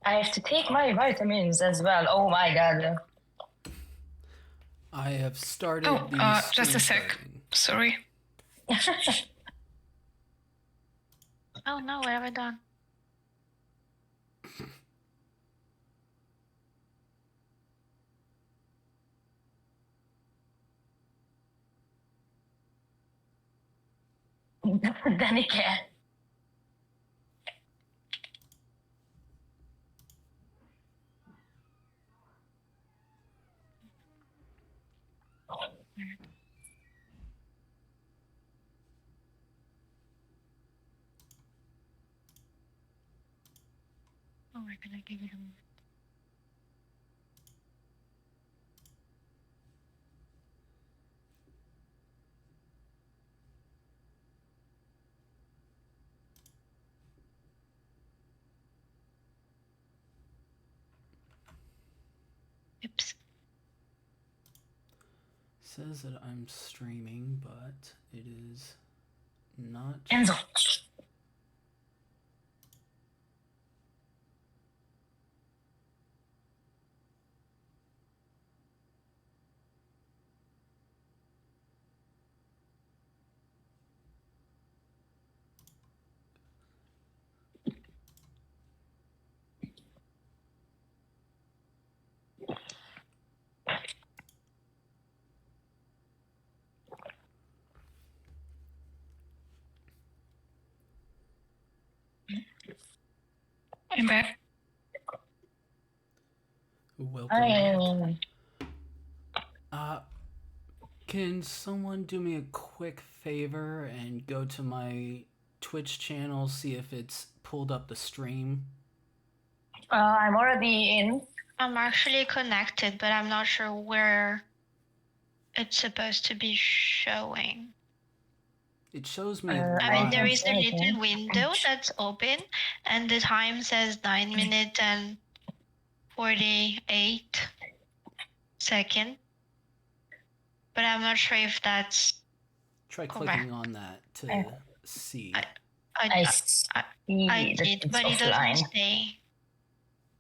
I have to take my vitamins as well. Oh my god. I have started the just a sec. starting. Sorry. Oh no, what have I done? Danica. Oh, we're gonna give it a moment. Oops. Says that I'm streaming, but it is not. Enzo. I'm back. Welcome. Can someone do me a quick favor and go to my Twitch channel, see if it's pulled up the stream? I'm already in. I'm actually connected, but I'm not sure where it's supposed to be showing. It shows me I mean, there is a little window that's open, and the time says 9 minutes and 48 seconds. But I'm not sure if that's Try correct. clicking on that to see. I did, but it doesn't stay.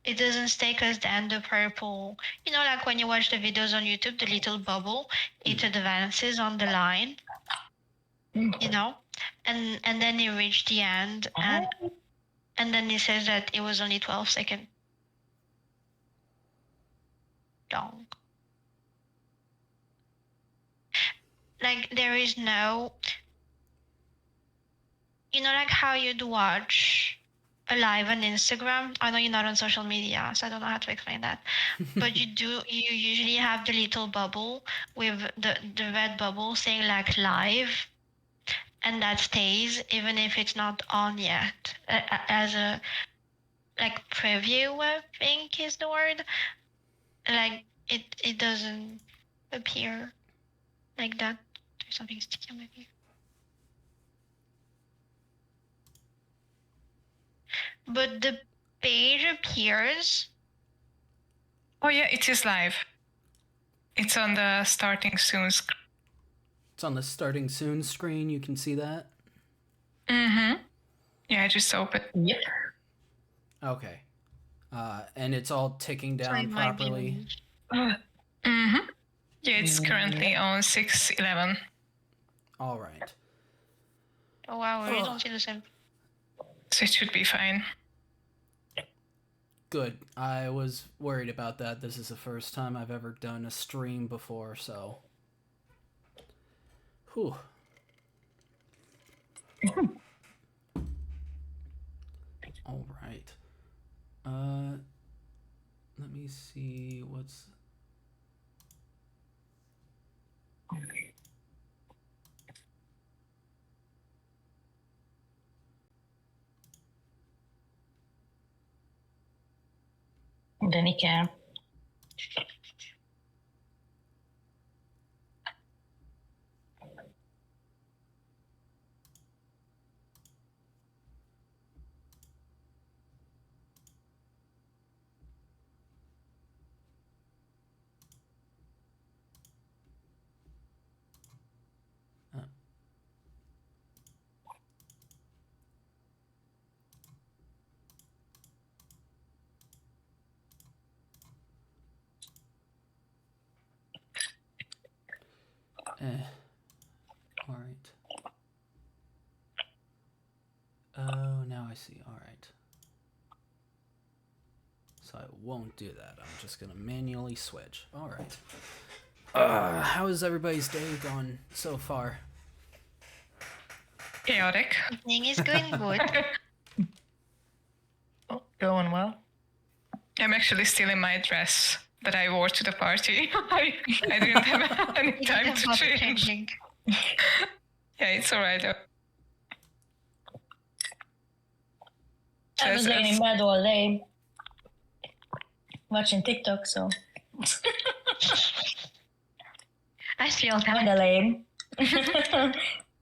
It doesn't stay because then the purple, you know, like when you watch the videos on YouTube, the little bubble, it advances on the line, you know, and then you reach the end, and then it says that it was only 12 seconds long. Like there is no, you know, like how you'd watch a live on Instagram. I know you're not on social media, so I don't know how to explain that. But you usually have the little bubble with the red bubble saying like live, and that stays even if it's not on yet, as a like preview, I think is the word. Like it doesn't appear like that. There's something sticky on my ear. But the page appears. Oh yeah, it is live. It's on the starting soon screen. It's on the starting soon screen. You can see that? Mm-hmm. Yeah, I just opened. Yep. Okay. And it's all ticking down properly? Mm-hmm. Yeah, it's currently on 6:11. All right. Oh wow, we don't see the same. So it should be fine. Good. I was worried about that. This is the first time I've ever done a stream before, so... Whew. All right. Let me see what's... Danica. Alright. Oh, now I see. Alright. So I won't do that. I'm just gonna manually switch. Alright. How has everybody's day gone so far? Chaotic. Evening is going good. Oh, going well. I'm actually still in my dress that I wore to the party. I didn't have any time to change. Changing. Yeah, it's alright though. I was laying in bed all day watching TikTok, so I feel that. kinda lame.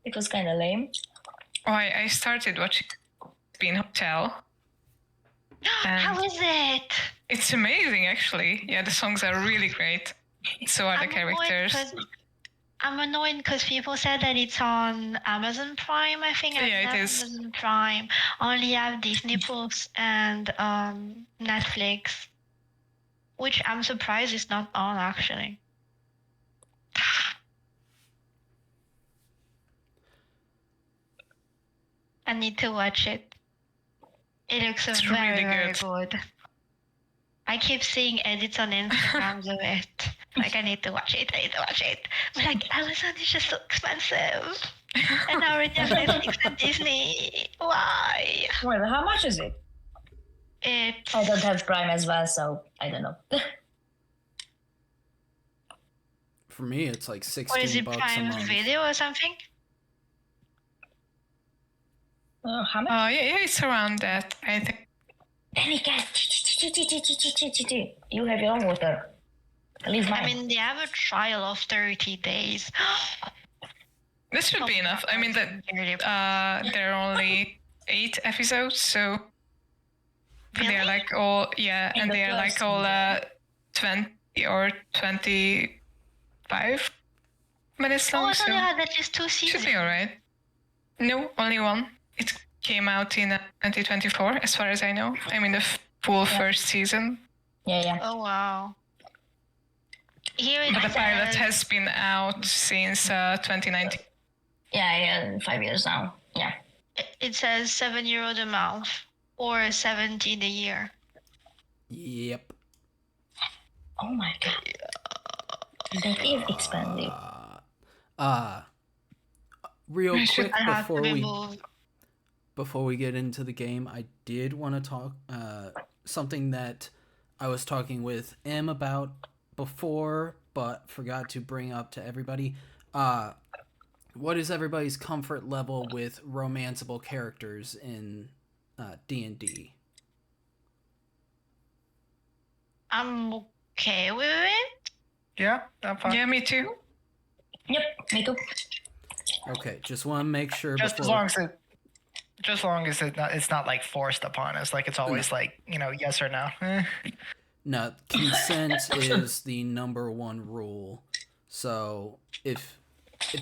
It was kinda lame. Oh, I started watching Bean Hotel. How is it? It's amazing, actually. Yeah, the songs are really great. So are the characters. I'm annoyed because people said that it's on Amazon Prime, I think. Yeah, it is. Amazon Prime. Only have Disney Plus and Netflix, which I'm surprised is not on, actually. I need to watch it. It looks It's very, really very good. good. I keep seeing edits on Instagram of it. Like, I need to watch it. But like, Amazon is just so expensive. And now we have Netflix and Disney. Why? Well, how much is it? It's I don't have Prime as well, so I don't know. For me, it's like what is 16 it, bucks a Prime month. Video or something? How much? Oh, yeah, it's around that, I think. Danica, you have your own water. Leave mine. I mean, they have a trial of 30 days. This should be enough. I mean, there are only 8 episodes, so they're Really? like all, yeah, In and the they're like first all season. 20 or 25 minutes Oh, long, I so thought they had at least 2 should seasons. be alright. No, only one. It came out in 2024, as far as I know. I mean, the full first season. Yeah. Oh, wow. Here it But the pilot says- has been out since 2019. Yeah, 5 years now. Yeah. It says €7 a month or 70 a year. Yep. Oh my god. That is expensive. Real I should- quick I have to remove. before we get into the game, I did want to talk something that I was talking with Em about before, but forgot to bring up to everybody. What is everybody's comfort level with romanceable characters in D&D? I'm okay with it. Yeah, I'm fine. Yeah, me too. Yep, me too. Okay, just want to make sure Just as before... long as it's not like forced upon us. Like it's always like, yes or no. No, consent is the number one rule. So if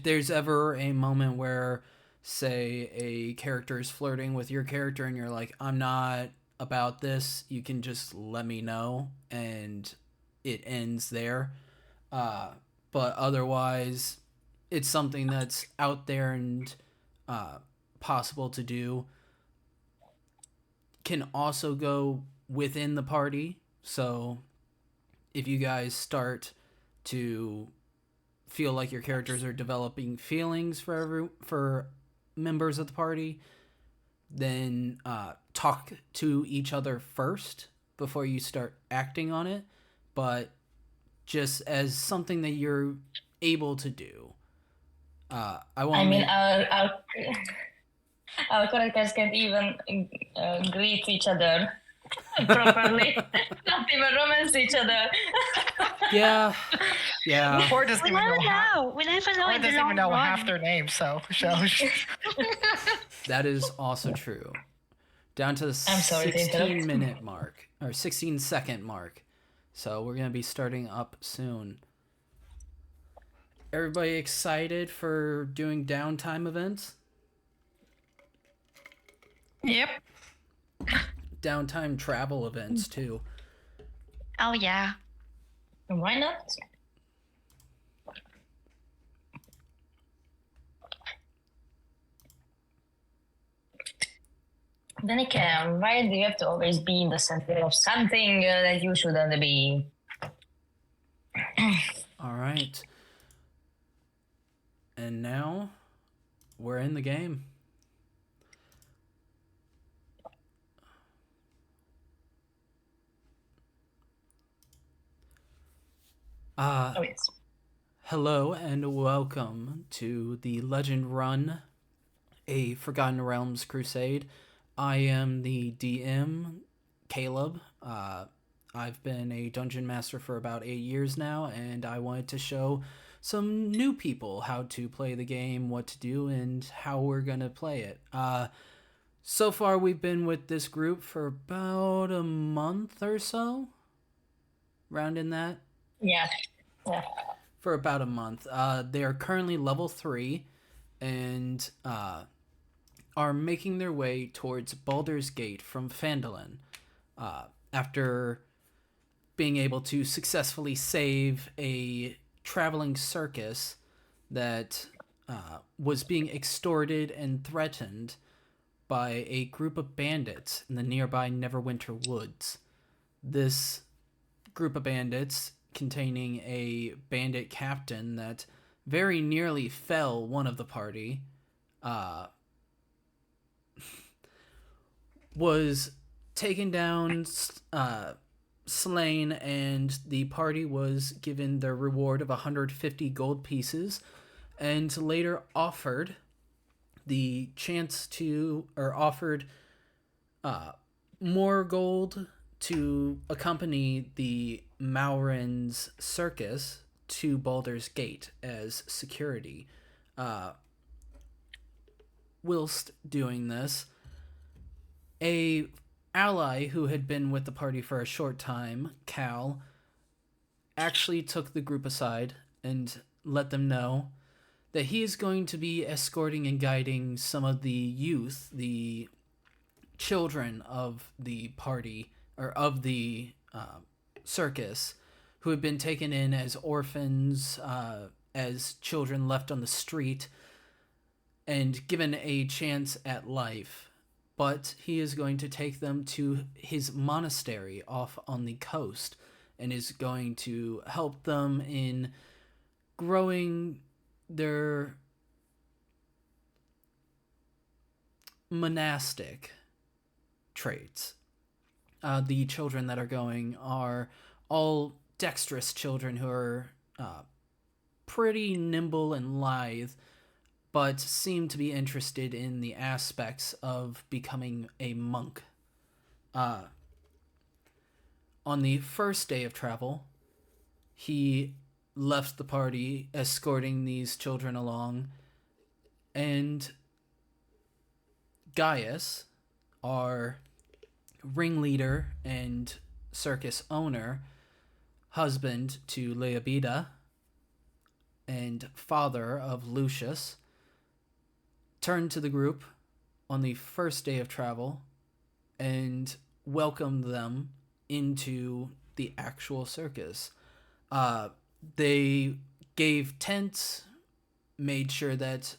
there's ever a moment where, say, a character is flirting with your character and you're like, I'm not about this, you can just let me know and it ends there. But otherwise, it's something that's out there and possible to do. Can also go within the party. So if you guys start to feel like your characters are developing feelings for members of the party, then talk to each other first before you start acting on it, but just as something that you're able to do. Our characters can't even greet each other properly. Not even romance each other. Yeah. Or doesn't We even never know half. know. We never know Or in the doesn't long even know run. half their names. So. That is also true. Down to the I'm sorry to interrupt. 16-minute mark, or 16-second mark. So we're going to be starting up soon. Everybody excited for doing downtime events? Yep. Downtime travel events, too. Oh, yeah. Why not? Danica, why do you have to always be in the center of something that you shouldn't be? All right. And now we're in the game. Oh, yes. Hello and welcome to the Legend Run, a Forgotten Realms crusade. I am the DM, Caleb. I've been a dungeon master for about 8 years now, and I wanted to show some new people how to play the game, what to do, and how we're gonna play it. So far, we've been with this group for about a month or so, rounding that. Yeah. For about a month. They are currently level 3 and are making their way towards Baldur's Gate from Phandalin after being able to successfully save a traveling circus that was being extorted and threatened by a group of bandits in the nearby Neverwinter Woods. This group of bandits, containing a bandit captain that very nearly fell one of the party, was taken down, slain, and the party was given the reward of 150 gold pieces, and later offered the chance to, or offered more gold to accompany the Malrin's circus to Baldur's Gate as security. Whilst doing this, a ally who had been with the party for a short time, Cal, actually took the group aside and let them know that he is going to be escorting and guiding some of the youth, the children of the party, or of the circus, who have been taken in as orphans, as children left on the street, and given a chance at life. But he is going to take them to his monastery off on the coast and is going to help them in growing their monastic traits. The children that are going are all dexterous children who are pretty nimble and lithe, but seem to be interested in the aspects of becoming a monk. On the first day of travel, he left the party escorting these children along, and Gaius, our ringleader and circus owner, husband to Leobida, and father of Lucius, turned to the group on the first day of travel and welcomed them into the actual circus. They gave tents, made sure that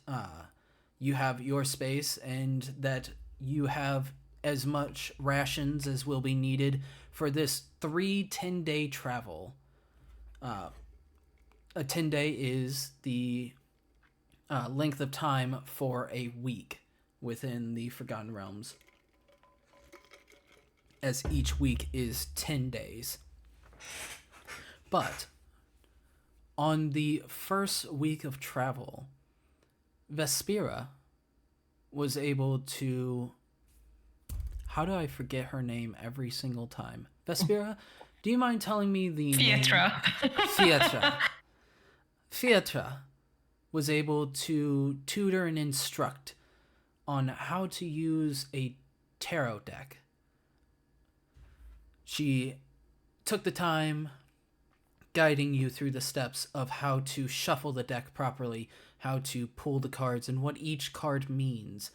you have your space and that you have as much rations as will be needed for this 3 10-day travel. A 10-day is the length of time for a week within the Forgotten Realms, as each week is 10 days. But on the first week of travel, Vespera was able to... How do I forget her name every single time? Vespera, do you mind telling me the Pietra. name? Pietra. Pietra was able to tutor and instruct on how to use a tarot deck. She took the time guiding you through the steps of how to shuffle the deck properly, how to pull the cards, and what each card means.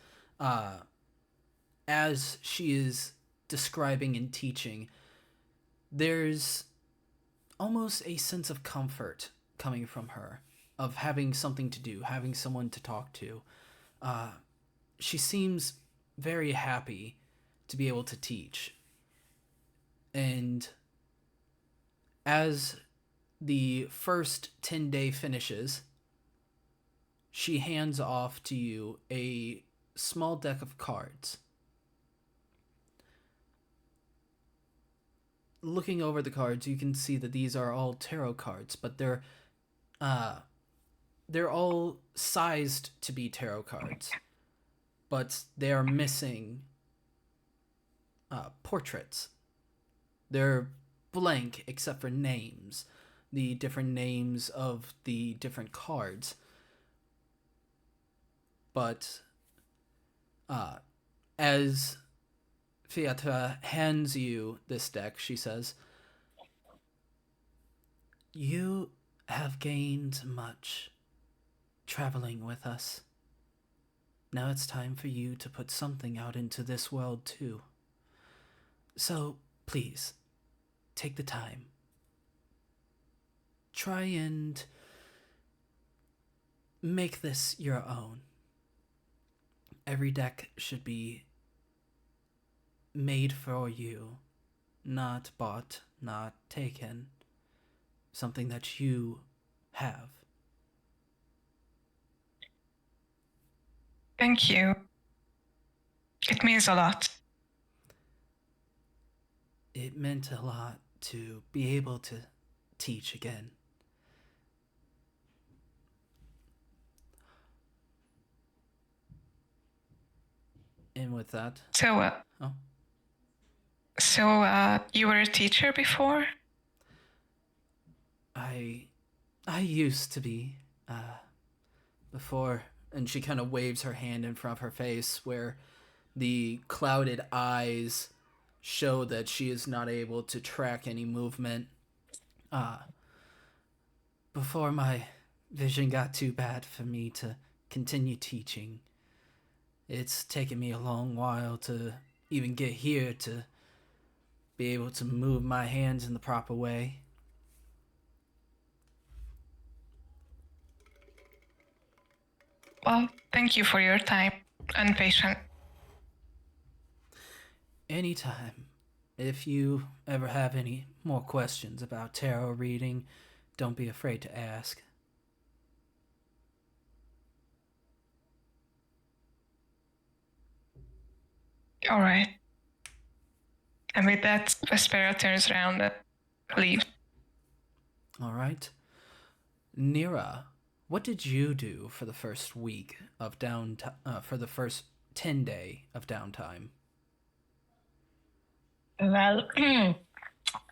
As she is describing and teaching, there's almost a sense of comfort coming from her, of having something to do, having someone to talk to. She seems very happy to be able to teach. And as the first 10-day finishes, she hands off to you a small deck of cards. Looking over the cards, you can see that these are all tarot cards, but they're all sized to be tarot cards, but they are missing portraits. They're blank except for names, the different names of the different cards. But as Fiatra hands you this deck, she says, "You have gained much traveling with us. Now it's time for you to put something out into this world too. So please, take the time. Try and make this your own. Every deck should be made for you, not bought, not taken. Something that you have." Thank you. It means a lot. It meant a lot to be able to teach again. And with that... So, you were a teacher before? I used to be, before, and she kind of waves her hand in front of her face where the clouded eyes show that she is not able to track any movement. Before my vision got too bad for me to continue teaching. It's taken me a long while to even get here to be able to move my hands in the proper way. Well, thank you for your time and patience. Anytime. If you ever have any more questions about tarot reading, don't be afraid to ask. All right. And with that, Vespera turns around and leaves. All right. Nira, what did you do for the first week of for the first 10-day of downtime? Well,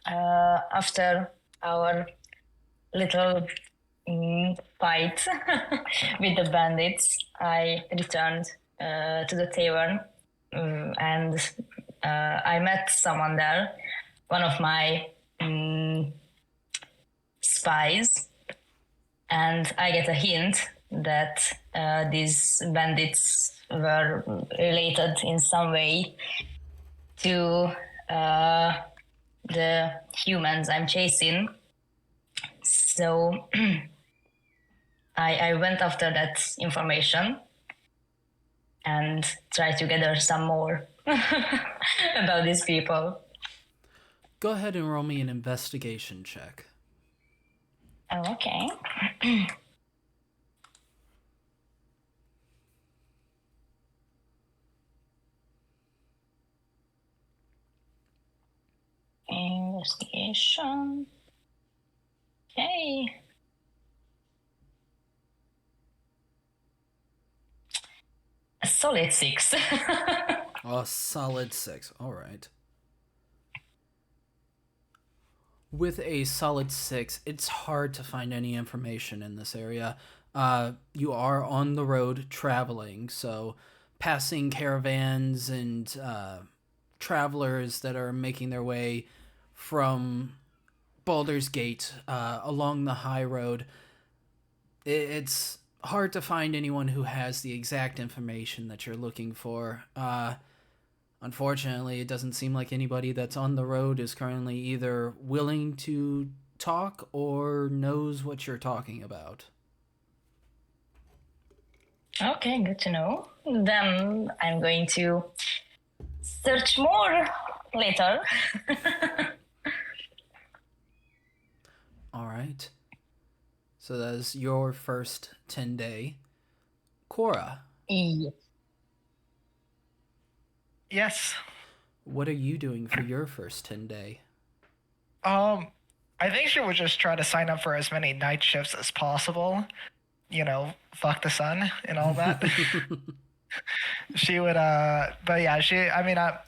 after our little fight with the bandits, I returned to the tavern, and I met someone there, one of my spies, and I get a hint that these bandits were related in some way to the humans I'm chasing. So I went after that information and tried to gather some more about these people. Go ahead and roll me an investigation check. Oh, okay. Investigation. Okay. A solid 6. A solid 6. All right. With a solid 6, it's hard to find any information in this area. You are on the road traveling, so passing caravans and travelers that are making their way from Baldur's Gate along the high road. It's hard to find anyone who has the exact information that you're looking for. Unfortunately, it doesn't seem like anybody that's on the road is currently either willing to talk or knows what you're talking about. Okay, good to know. Then I'm going to search more later. All right. So that is your first 10-day. Cora, Yes. what are you doing for your first 10-day? I think she would just try to sign up for as many night shifts as possible. You know, fuck the sun and all that. She would, but yeah,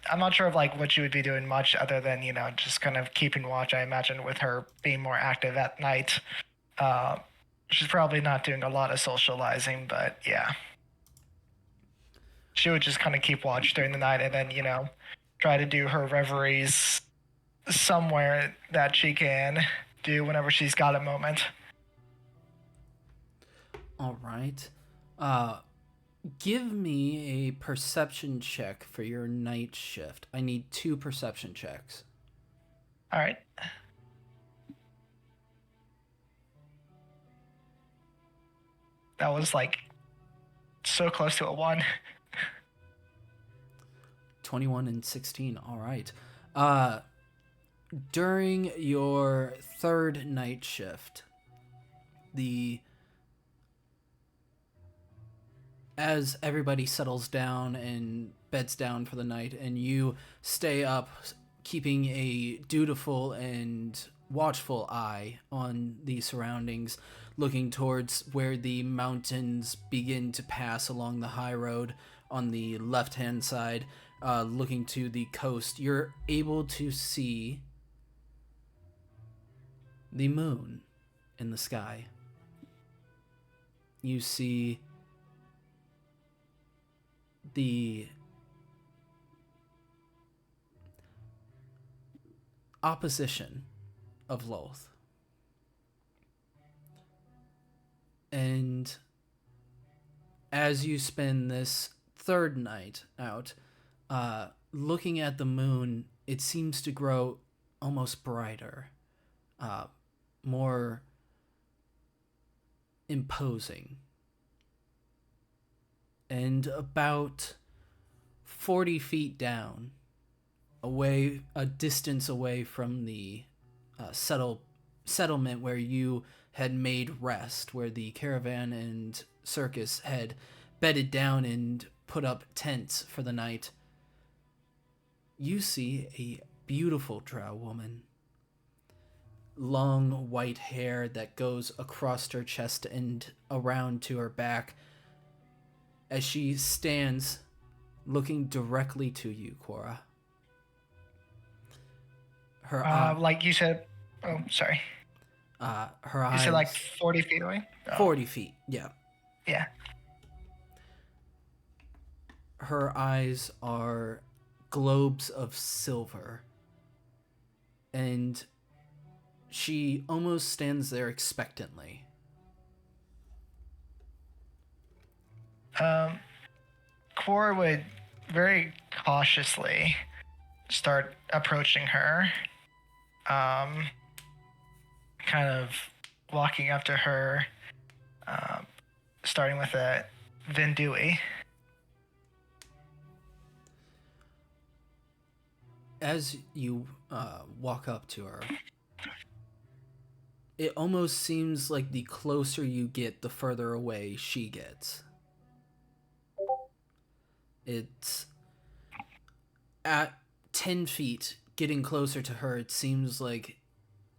I'm not sure of like what she would be doing much other than, you know, just kind of keeping watch. I imagine with her being more active at night, she's probably not doing a lot of socializing, but yeah. She would just kind of keep watch during the night and then, you know, try to do her reveries somewhere that she can do whenever she's got a moment. All right. Give me a perception check for your night shift. I need 2 perception checks. All right. That was like so close to a 1. 21 and 16. All right. During your third night shift, as everybody settles down and beds down for the night and you stay up keeping a dutiful and watchful eye on the surroundings, looking towards where the mountains begin to pass along the high road on the left-hand side, looking to the coast, you're able to see the moon in the sky. You see the opposition of Loth. And as you spend this third night out, looking at the moon, it seems to grow almost brighter, more imposing. And about 40 feet down, a distance away from the settlement where you had made rest, where the caravan and circus had bedded down and put up tents for the night, you see a beautiful drow woman. Long white hair that goes across her chest and around to her back, as she stands looking directly to you, Cora. Her Like you said, oh, sorry. Her eyes. You said like 40 feet away? Oh. 40 feet, yeah. Yeah. Her eyes are globes of silver, and she almost stands there expectantly. Cora would very cautiously start approaching her, kind of walking up to her, starting with a Vindui. As you walk up to her, it almost seems like the closer you get, the further away she gets. It's at 10 feet, getting closer to her, it seems like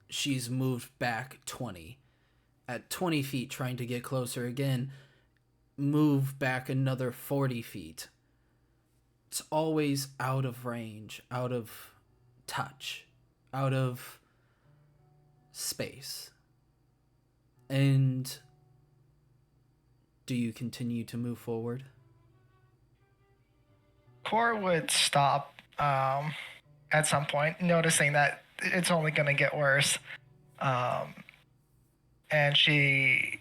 she's moved back 20. At 20 feet, trying to get closer again, move back another 40 feet. It's always out of range, out of touch, out of space. And do you continue to move forward? Cora would stop at some point, noticing that it's only going to get worse. And she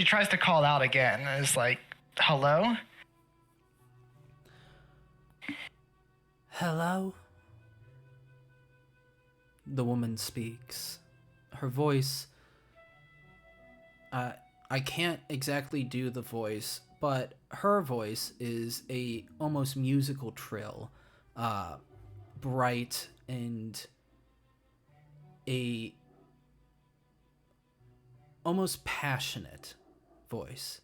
tries to call out again. It's like, hello? Hello? The woman speaks. Her voice I can't exactly do the voice, but her voice is a almost musical trill, bright and a almost passionate voice.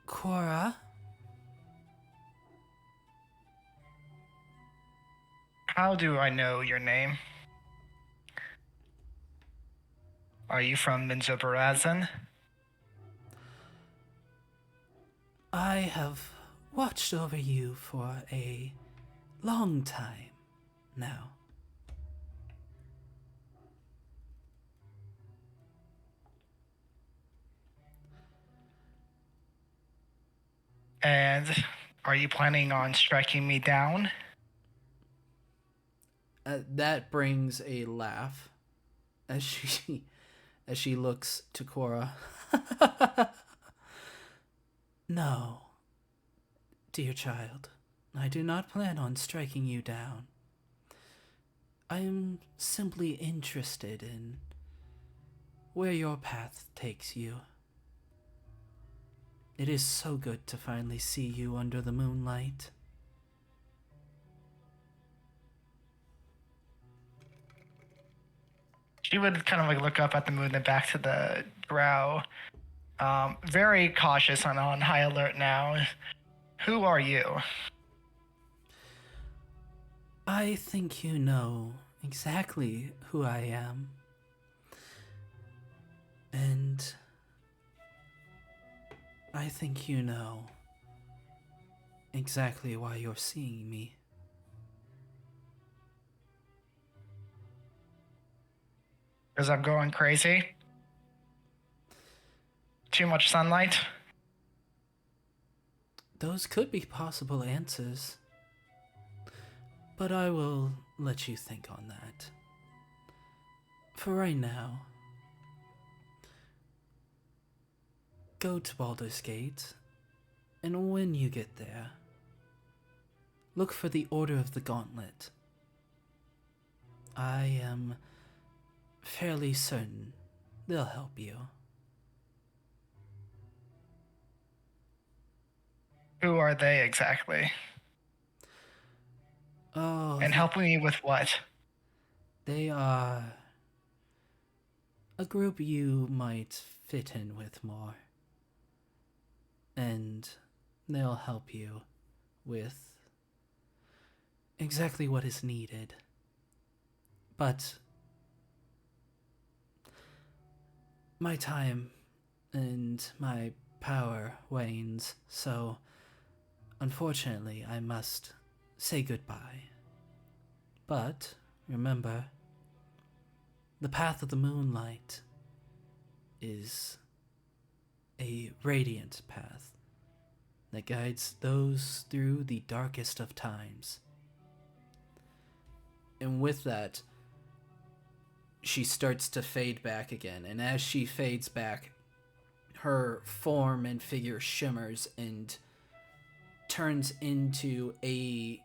Cora? How do I know your name? Are you from Minzobarazan? I have watched over you for a long time now. And are you planning on striking me down? That brings a laugh as she looks to Cora. No, dear child, I do not plan on striking you down. I am simply interested in where your path takes you. It is so good to finally see you under the moonlight. She would kind of like look up at the moon and back to the drow. Very cautious and on high alert now. Who are you? I think you know exactly who I am. And I think you know exactly why you're seeing me. Because I'm going crazy? Too much sunlight? Those could be possible answers. But I will let you think on that. For right now, go to Baldur's Gate, and when you get there, look for the Order of the Gauntlet. I am fairly certain they'll help you. Who are they exactly? Oh, And help me with what? they are a group you might fit in with more. And they'll help you with exactly what is needed. But my time and my power wanes, so unfortunately I must say goodbye. But remember, the path of the moonlight is a radiant path that guides those through the darkest of times. And with that, she starts to fade back again, and as she fades back, her form and figure shimmers and turns into a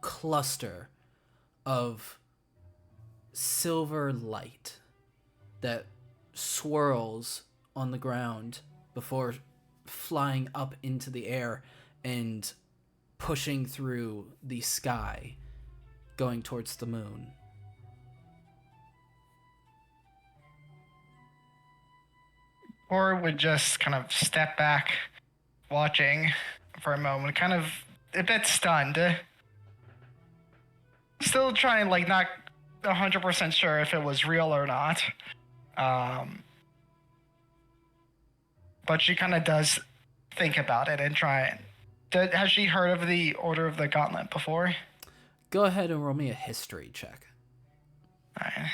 cluster of silver light that swirls on the ground before flying up into the air and pushing through the sky, going towards the moon. Or would just kind of step back, watching for a moment, kind of a bit stunned. Still trying, like, not 100% sure if it was real or not. But she kind of does think about it and try it. Has she heard of the Order of the Gauntlet before? Go ahead and roll me a history check. Alright.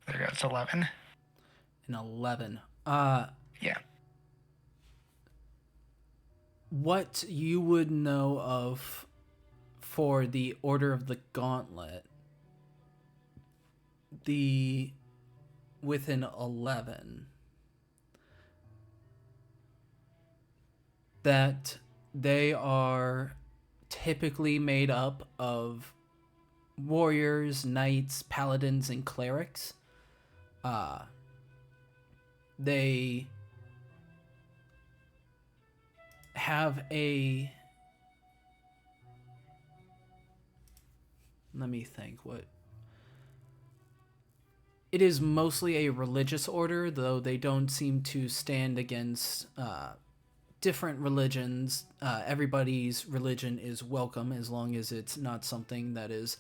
There goes 11. An 11. Yeah. What you would know of for the Order of the Gauntlet with an 11, that they are typically made up of warriors, knights, paladins, and clerics. They have a... Let me think what... It is mostly a religious order, though they don't seem to stand against different religions. Everybody's religion is welcome as long as it's not something that is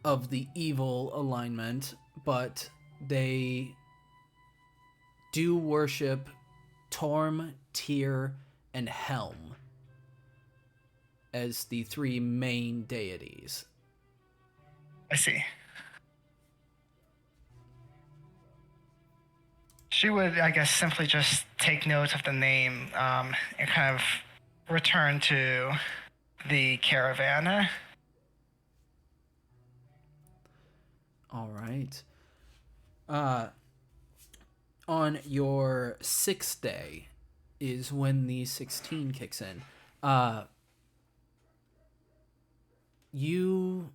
of the evil alignment, but they do worship Torm, Tyr, and Helm as the three main deities. I see. She would, I guess, simply just take note of the name and kind of return to the caravan. All right. On your 6th day is when the 16 kicks in. You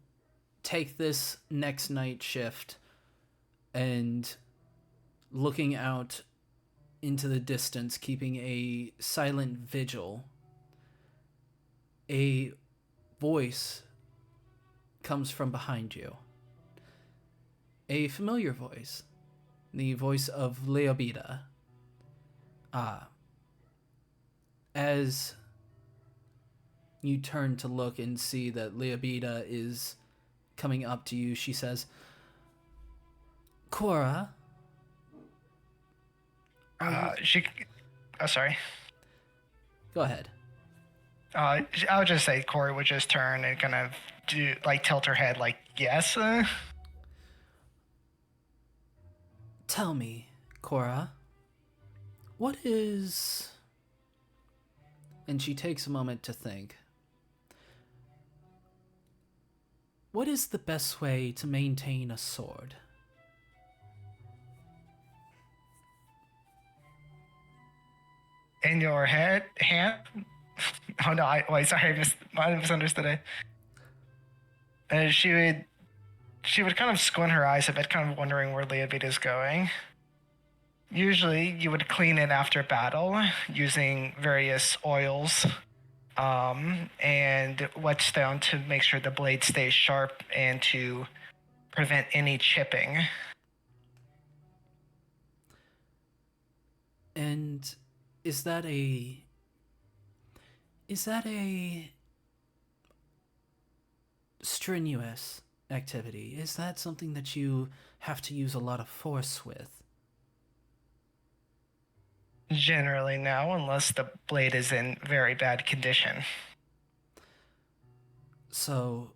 take this next night shift and looking out into the distance, keeping a silent vigil, a voice comes from behind you. A familiar voice. The voice of Leobida. As you turn to look and see that Leobida is coming up to you, she says, Cora? Sorry. Go ahead. I would just say Cora would just turn and kind of tilt her head like, yes? Tell me, Cora, what is... And she takes a moment to think. What is the best way to maintain a sword? In your hand? Oh no, I misunderstood it. And she would kind of squint her eyes a bit, kind of wondering where Leobid is going. Usually, you would clean it after battle using various oils and whetstone to make sure the blade stays sharp and to prevent any chipping. And is that a strenuous activity? Is that something that you have to use a lot of force with? Generally no, unless the blade is in very bad condition. So,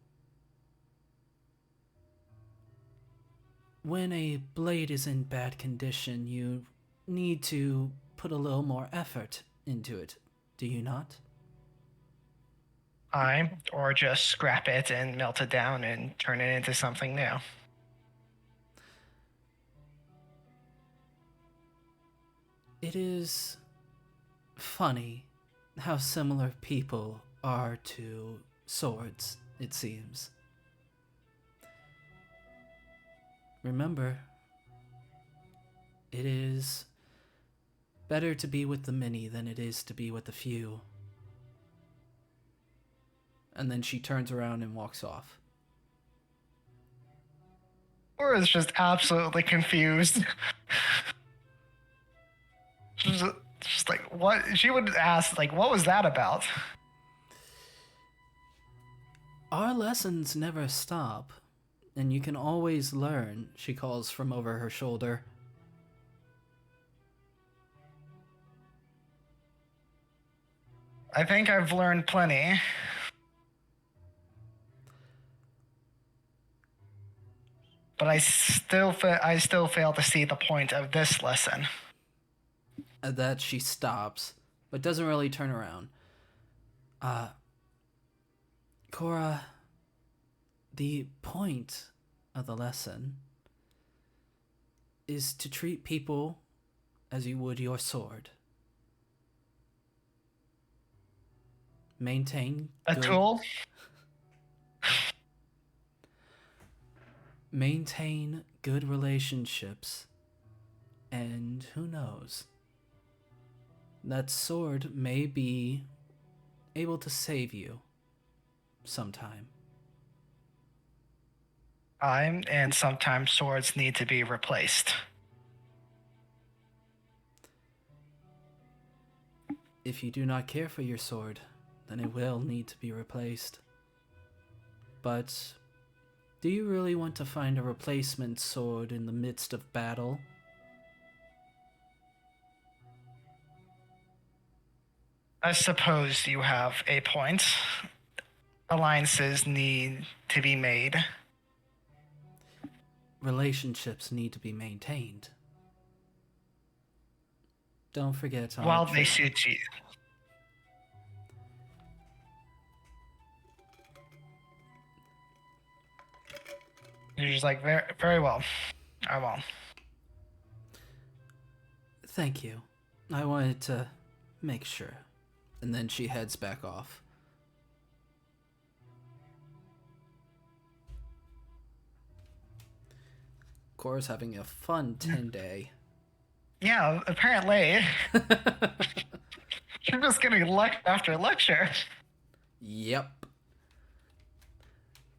when a blade is in bad condition, you need to put a little more effort into it, do you not? Or just scrap it and melt it down and turn it into something new. It is funny how similar people are to swords, it seems. Remember, it is better to be with the many than it is to be with the few. And then she turns around and walks off. Or is just absolutely confused. Just like, what? She would ask, like, what was that about? Our lessons never stop, and you can always learn, she calls from over her shoulder. I think I've learned plenty. But I still fail to see the point of this lesson. At that, she stops, but doesn't really turn around. Cora, the point of the lesson is to treat people as you would your sword. Maintain A good, tool? maintain good relationships, and who knows? That sword may be able to save you sometime. And sometimes swords need to be replaced. If you do not care for your sword, then it will need to be replaced. But do you really want to find a replacement sword in the midst of battle? I suppose you have a point. Alliances need to be made. Relationships need to be maintained. Don't forget While they suit you. You're just like, very, very well. I will. Thank you. I wanted to make sure. And then she heads back off. Cora's having a fun 10-day. Yeah, apparently. You're just getting lecture after lecture. Yep.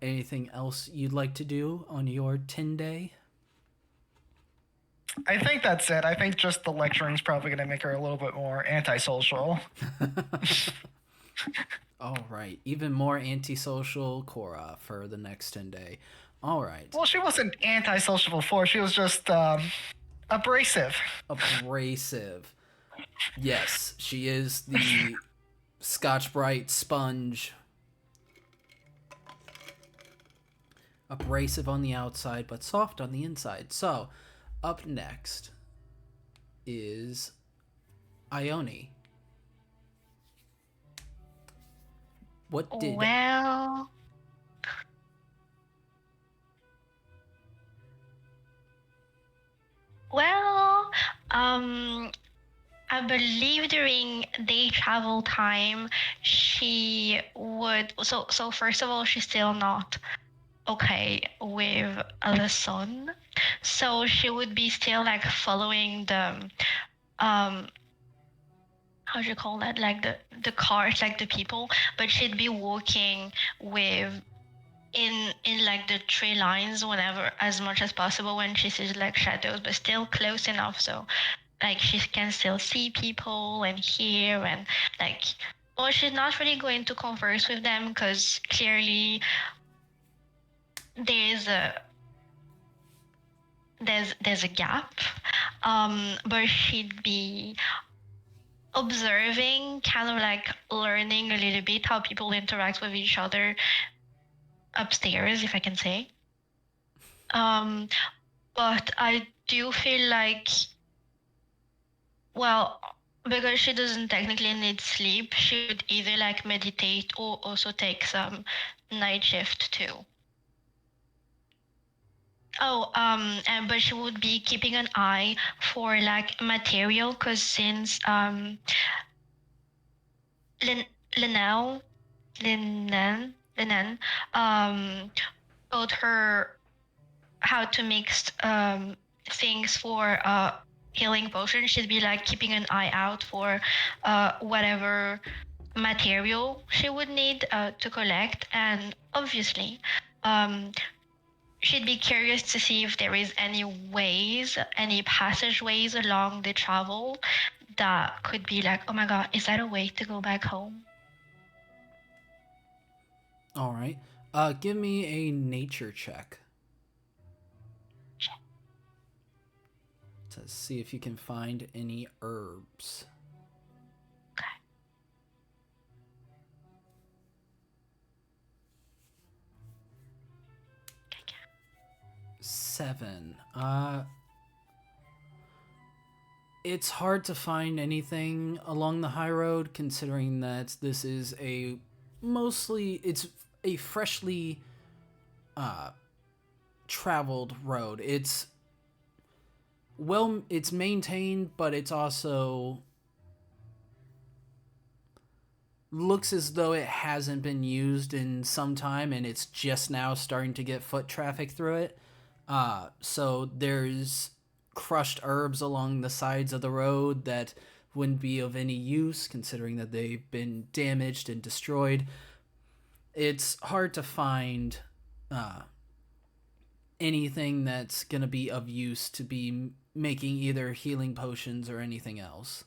Anything else you'd like to do on your 10-day? I think that's it. I think just the lecturing's probably going to make her a little bit more antisocial. All right. Even more antisocial Cora for the next 10-day. All right. Well, she wasn't antisocial before. She was just abrasive. Abrasive. Yes, she is the Scotch Brite sponge. Abrasive on the outside, but soft on the inside. So, up next is Ione. What did... Well, I believe during day travel time, she would. So first of all, she's still not okay with the sun, so she would be still like following the how do you call that, like the cars, like the people, but she'd be walking with in like the tree lines whenever, as much as possible, when she sees like shadows, but still close enough so like she can still see people and hear, and like, well, she's not really going to converse with them because clearly there's a gap, but she'd be observing, kind of like learning a little bit how people interact with each other upstairs, if I can say. But I do feel like, well, because she doesn't technically need sleep, she would either like meditate or also take some night shift too. Oh, but she would be keeping an eye for like material, because since Linnell taught her how to mix things for healing potions, she'd be like keeping an eye out for whatever material she would need to collect, and obviously she'd be curious to see if there is any passageways along the travel that could be like, oh my god, is that a way to go back home? All right. Give me a nature check. To see if you can find any herbs. Okay. 7. It's hard to find anything along the high road, considering that this is it's a freshly traveled road. It's well, it's maintained, but it's also looks as though it hasn't been used in some time, and it's just now starting to get foot traffic through it. So there's crushed herbs along the sides of the road that wouldn't be of any use, considering that they've been damaged and destroyed. It's hard to find anything that's going to be of use to be making either healing potions or anything else.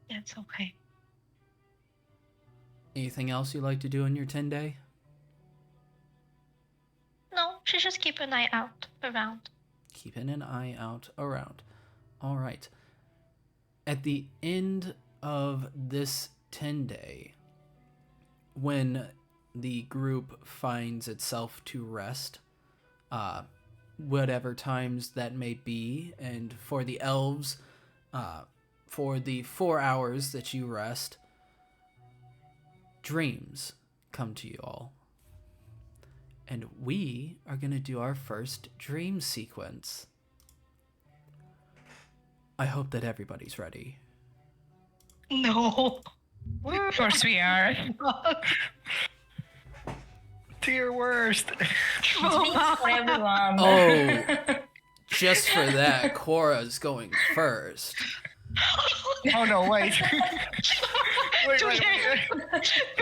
It's okay. Anything else you like to do in your 10-day? No, she just keep an eye out around. Keeping an eye out around. All right. At the end of this 10-day, when the group finds itself to rest, whatever times that may be, and for the elves, for the 4 hours that you rest, dreams come to you all. And we are going to do our first dream sequence. I hope that everybody's ready. No. Of course we are. Tier worst. For everyone. Oh, just for that, Cora's going first. Oh no, wait. wait.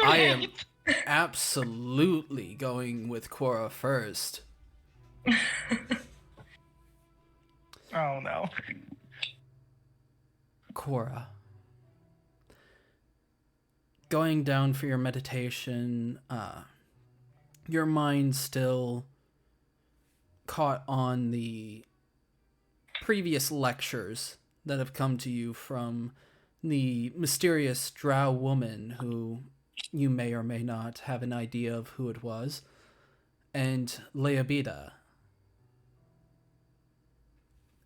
I am absolutely going with Cora first. Oh no. Cora. Going down for your meditation, your mind still caught on the previous lectures that have come to you from the mysterious drow woman who you may or may not have an idea of who it was, and Leobida.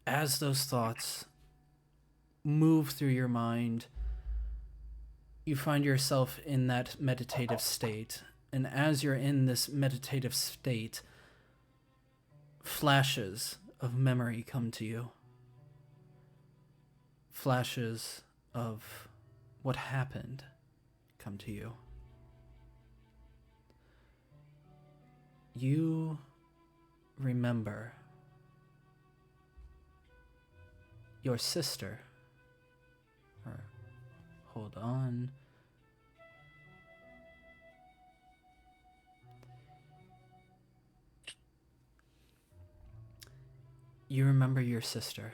As those thoughts move through your mind, you find yourself in that meditative state, and as you're in this meditative state, flashes of memory come to you. Flashes of what happened come to you. You remember your sister. Or, hold on. You remember your sister.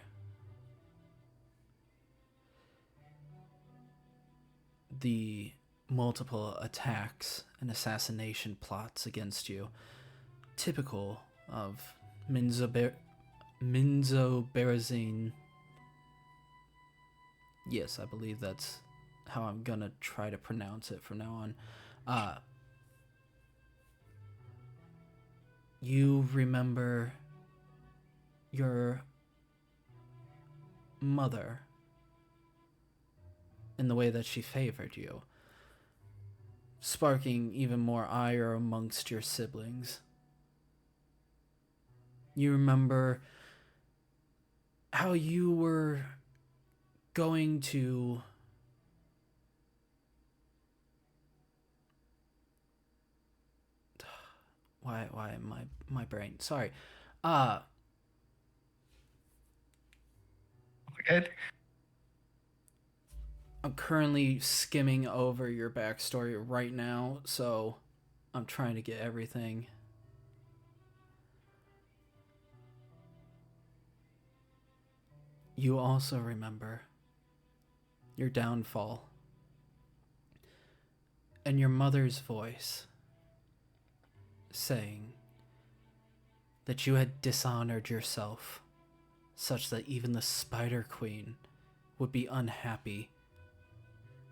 The multiple attacks and assassination plots against you, typical of Minzo Berezin. Yes, I believe that's how I'm gonna try to pronounce it from now on. You remember your mother in the way that she favored you, sparking even more ire amongst your siblings. You remember how you were going to why my brain, sorry, Good. I'm currently skimming over your backstory right now, so I'm trying to get everything. You also remember your downfall and your mother's voice saying that you had dishonored yourself such that even the Spider Queen would be unhappy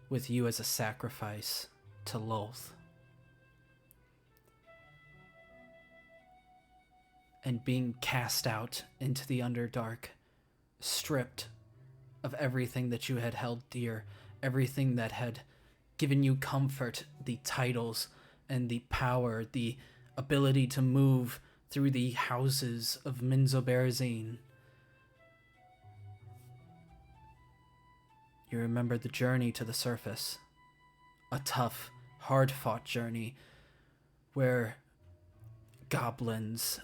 with you as a sacrifice to Lolth. And being cast out into the Underdark, stripped of everything that you had held dear, everything that had given you comfort, the titles and the power, the ability to move through the houses of Minzoberzine. You remember the journey to the surface. A tough, hard-fought journey where goblins,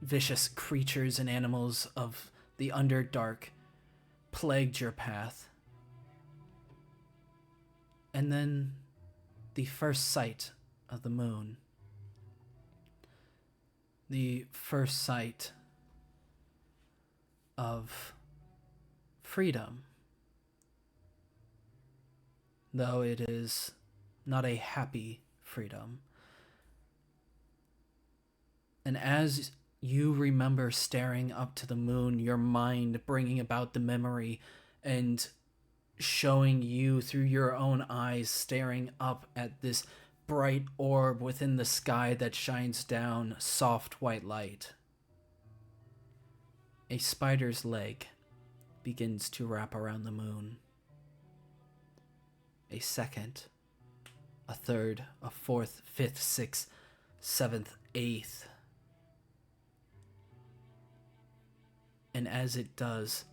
vicious creatures and animals of the Underdark plagued your path. And then the first sight of the moon. The first sight of freedom. Though it is not a happy freedom. And as you remember staring up to the moon, your mind bringing about the memory and showing you through your own eyes staring up at this bright orb within the sky that shines down soft white light. A spider's leg begins to wrap around the moon. A second, a third, a fourth, fifth, sixth, seventh, eighth. And as it does,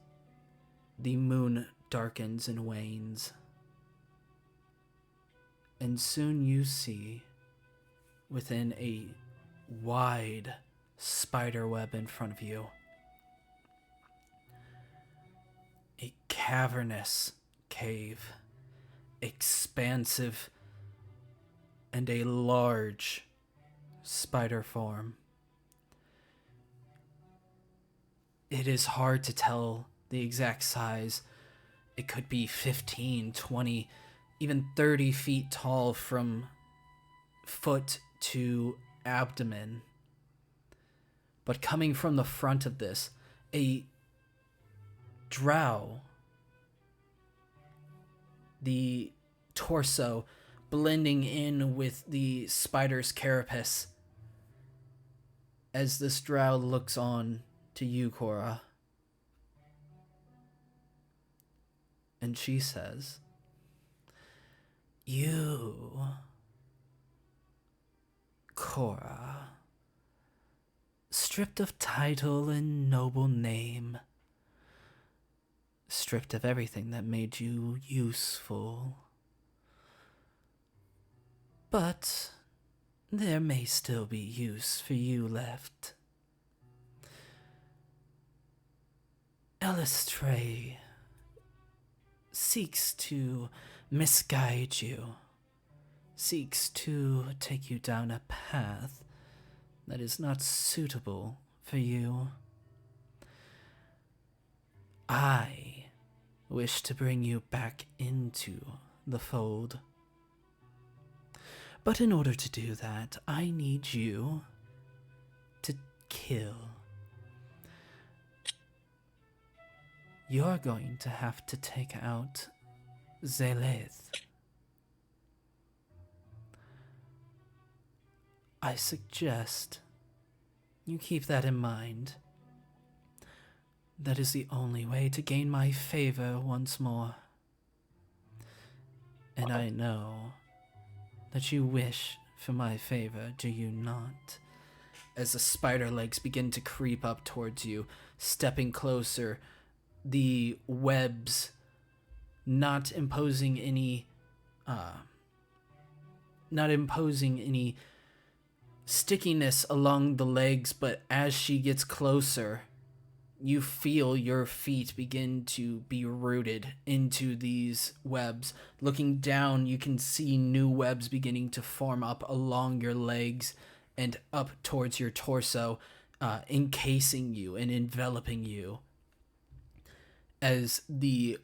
the moon darkens and wanes. And soon you see, within a wide spider web in front of you, a cavernous cave, expansive, and a large spider form. It is hard to tell the exact size. It could be 15, 20, even 30 feet tall from foot to abdomen. But coming from the front of this, a drow, the torso blending in with the spider's carapace, as this drow looks on to you, Cora. And she says, "You, Cora, stripped of title and noble name, stripped of everything that made you useful. But there may still be use for you left. Elistray seeks to misguide you, seeks to take you down a path that is not suitable for you. I wish to bring you back into the fold. But in order to do that, I need you to kill. You're going to have to take out Zeleth. I suggest you keep that in mind. That is the only way to gain my favor once more. And I know that you wish for my favor, do you not?" As the spider legs begin to creep up towards you, stepping closer, the webs not imposing any stickiness along the legs, but as she gets closer, you feel your feet begin to be rooted into these webs. Looking down, you can see new webs beginning to form up along your legs and up towards your torso, encasing you and enveloping you. As the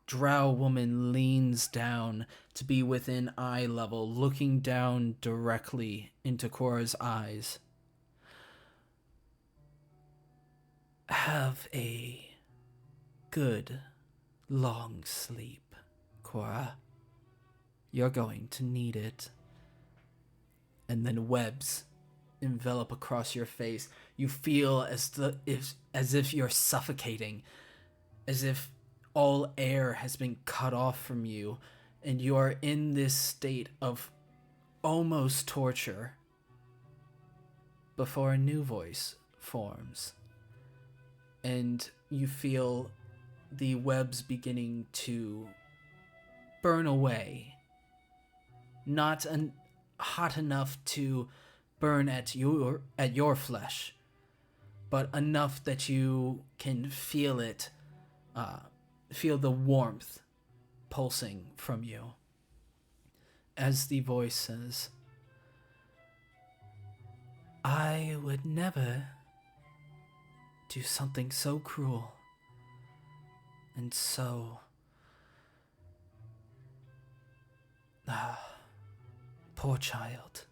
drow woman leans down to be within eye level, looking down directly into Cora's eyes. Have a good, long sleep, Cora. You're going to need it. And then webs envelop across your face. You feel as if you're suffocating, as if all air has been cut off from you, and you are in this state of almost torture before a new voice forms. And you feel the webs beginning to burn away. Not hot enough to burn at your flesh, but enough that you can feel it, feel the warmth pulsing from you. As the voice says, I would never do something so cruel and so... poor child.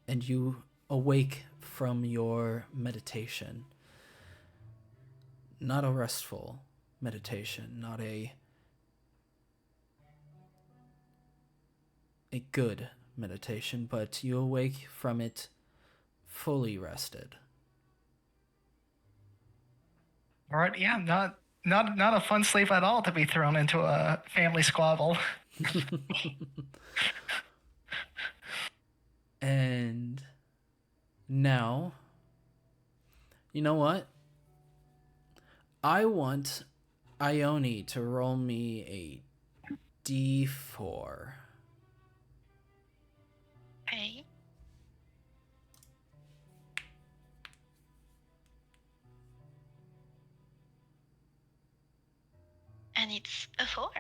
And you awake from your meditation. Not a restful meditation, not a good meditation, but you awake from it fully rested. All right, yeah, not a fun sleep at all to be thrown into a family squabble. And now, you know what? I want Ione to roll me a d4. Okay. And it's a 4.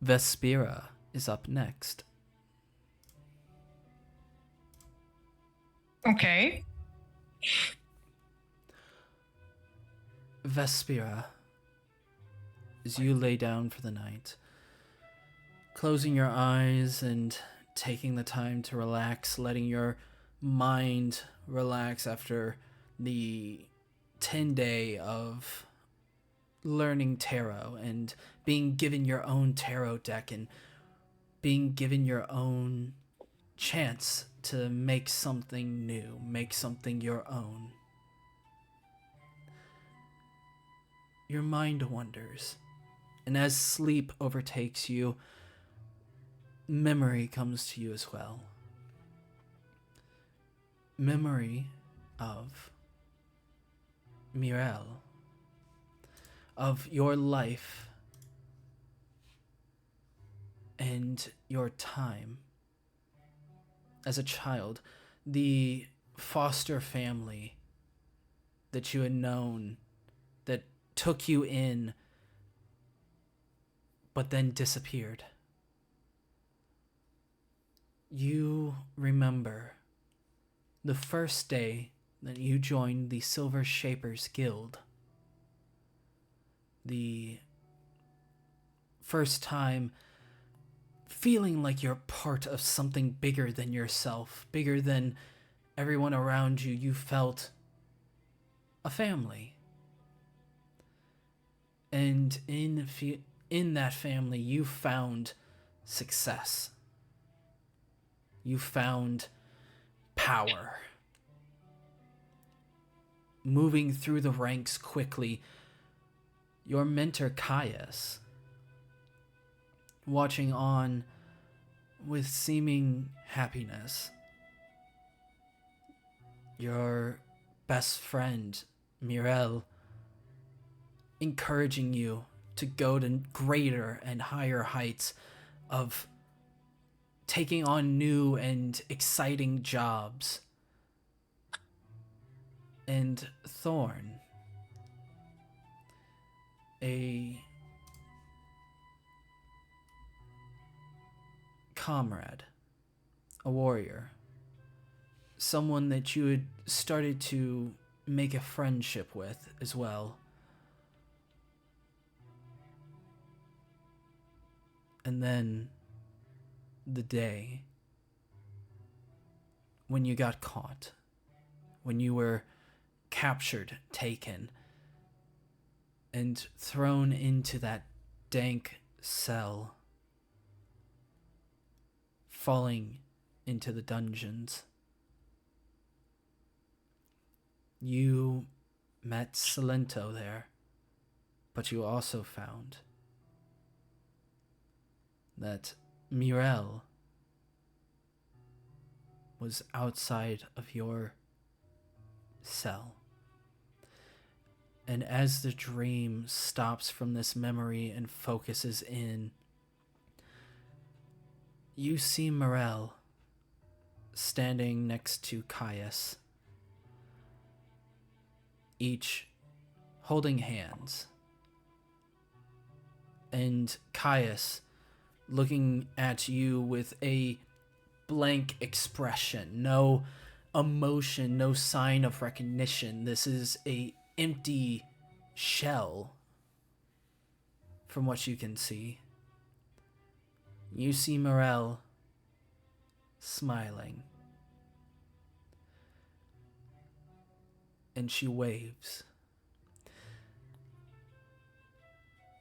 Vespira is up next. Okay. Vespira, as you lay down for the night, closing your eyes and taking the time to relax, letting your mind relax after the 10-day of learning tarot and being given your own tarot deck and being given your own chance to make something new, make something your own. Your mind wanders, and as sleep overtakes you, memory comes to you as well. Memory of Mirel, of your life and your time as a child, the foster family that you had known, that took you in, but then disappeared. You remember the first day that you joined the Silver Shapers Guild. The first time feeling like you're part of something bigger than yourself, bigger than everyone around you. You felt a family. And in that family, you found success. You found power. Moving through the ranks quickly. Your mentor, Caius, watching on with seeming happiness. Your best friend, Mirel, encouraging you to go to greater and higher heights of taking on new and exciting jobs. And Thorn, a comrade, a warrior, someone that you had started to make a friendship with as well. And then the day when you got caught, when you were captured, taken, and thrown into that dank cell, falling into the dungeons. You met Salento there, but you also found that Mirel was outside of your cell. And as the dream stops from this memory and focuses in, you see Mirel standing next to Caius, each holding hands. And Caius looking at you with a blank expression, no emotion, no sign of recognition. This is a empty shell from what you can see. You see Mirel smiling, and she waves.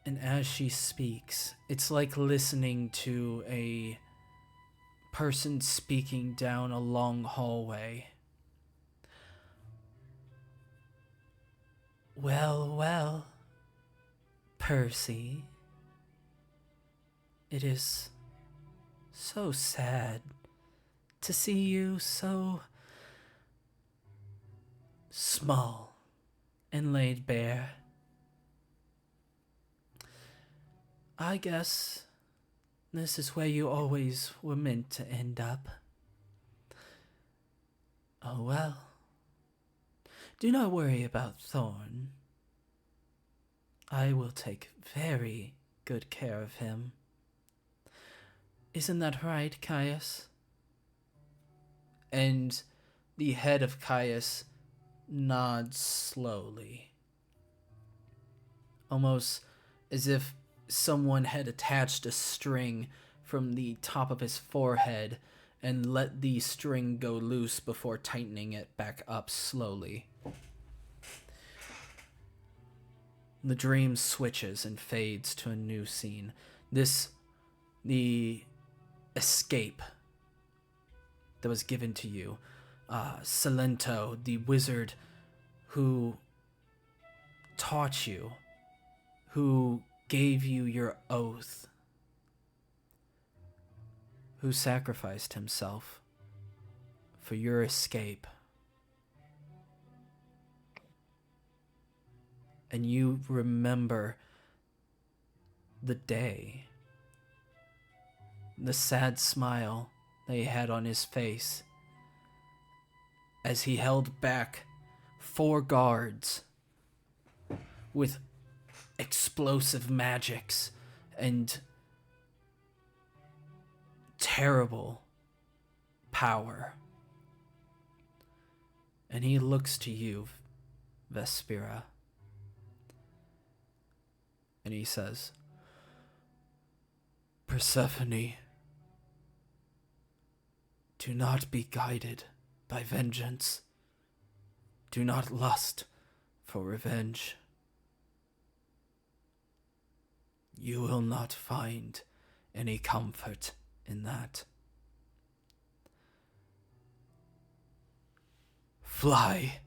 And as she speaks, it's like listening to a person speaking down a long hallway. Well, well, Percy, it is so sad to see you so small and laid bare. I guess this is where you always were meant to end up. Oh well. Do not worry about Thorn. I will take very good care of him. Isn't that right, Caius? And the head of Caius nods slowly, almost as if someone had attached a string from the top of his forehead and let the string go loose before tightening it back up slowly. The dream switches and fades to a new scene. The escape that was given to you. Salento, the wizard who taught you, who gave you your oath, who sacrificed himself for your escape. And you remember the day, the sad smile that he had on his face as he held back 4 guards with explosive magics and terrible power. And he looks to you, Vespera, and he says, Persephone, do not be guided by vengeance. Do not lust for revenge. You will not find any comfort in that. Fly.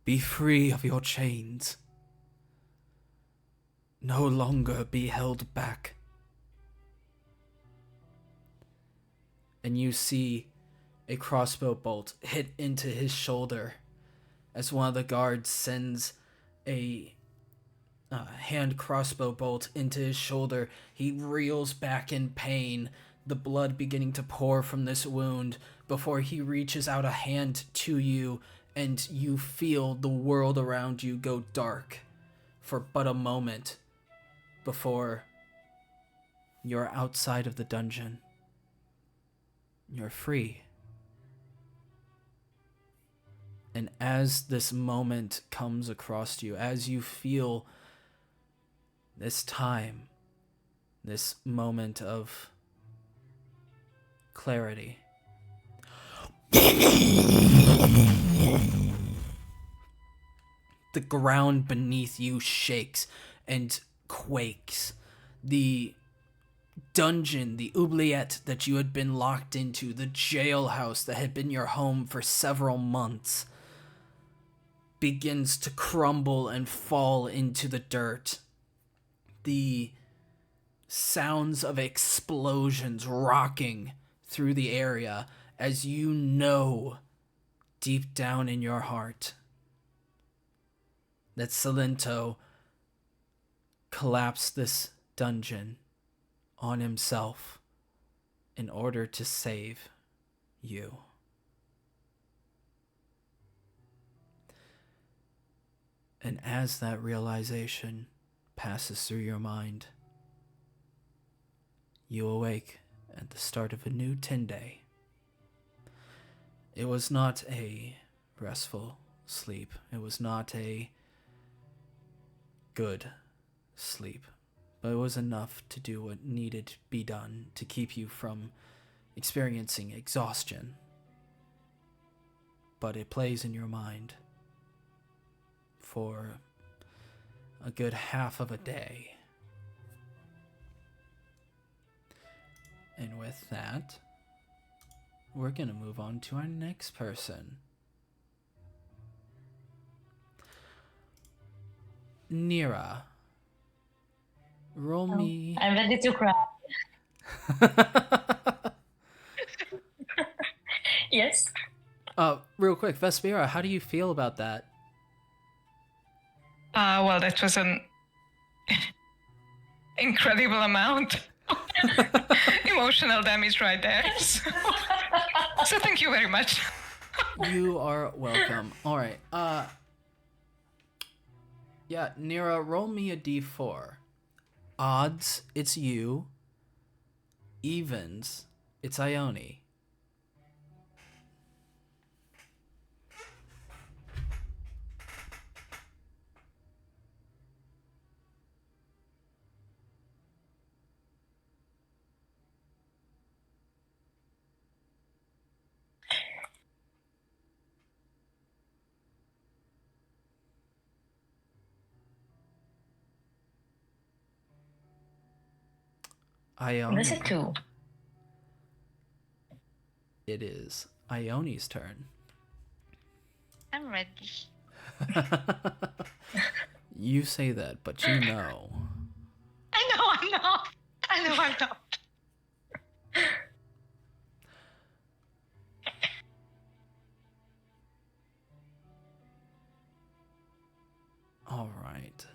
Be free of your chains. No longer be held back. And you see a crossbow bolt hit into his shoulder as one of the guards sends a hand crossbow bolt into his shoulder. He reels back in pain, the blood beginning to pour from this wound before he reaches out a hand to you, and you feel the world around you go dark for but a moment before you're outside of the dungeon. You're free. And as this moment comes across you, as you feel this time, this moment of clarity, the ground beneath you shakes and quakes. The dungeon, the oubliette that you had been locked into, the jailhouse that had been your home for several months, begins to crumble and fall into the dirt. The sounds of explosions rocking through the area as you know deep down in your heart that Salento collapsed this dungeon on himself in order to save you. And as that realization passes through your mind, you awake at the start of a new 10-day. It was not a restful sleep. It was not a good sleep. But it was enough to do what needed to be done to keep you from experiencing exhaustion. But it plays in your mind for a good half of a day. And with that, we're going to move on to our next person. Nira. Roll me. I'm ready to cry. Yes. Real quick, Vespera, how do you feel about that? Well, that was an incredible amount of emotional damage right there. So thank you very much. You are welcome. All right. Yeah, Nira, roll me a d4. Odds, it's you. Evens, it's Ione. Ione. This is 2. It is Ione's turn. I'm ready. You say that, but you know. I know I'm not. All right.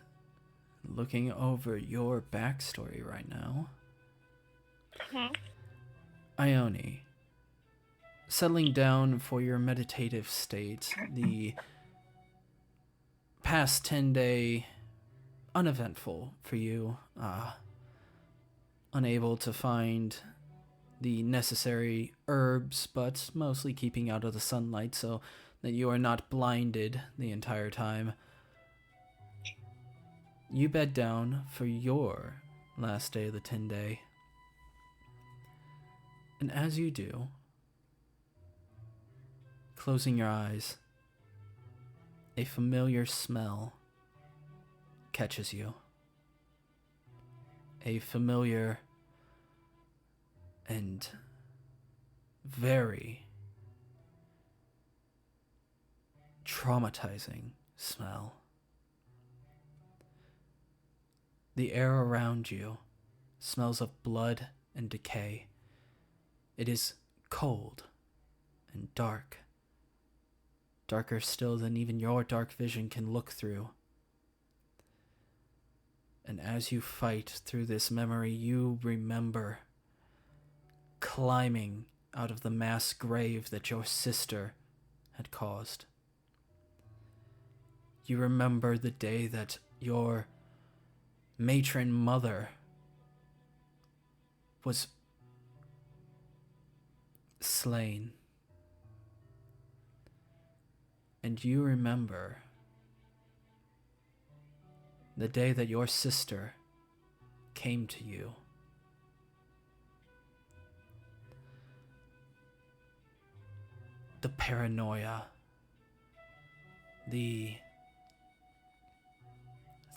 Looking over your backstory right now. Ione, settling down for your meditative state, the past 10-day uneventful for you, unable to find the necessary herbs, but mostly keeping out of the sunlight so that you are not blinded the entire time. You bed down for your last day of the 10-day. And as you do, closing your eyes, a familiar smell catches you. A familiar and very traumatizing smell. The air around you smells of blood and decay. It is cold and dark. Darker still than even your dark vision can look through. And as you fight through this memory, you remember climbing out of the mass grave that your sister had caused. You remember the day that your matron mother was slain. And you remember the day that your sister came to you. The paranoia, the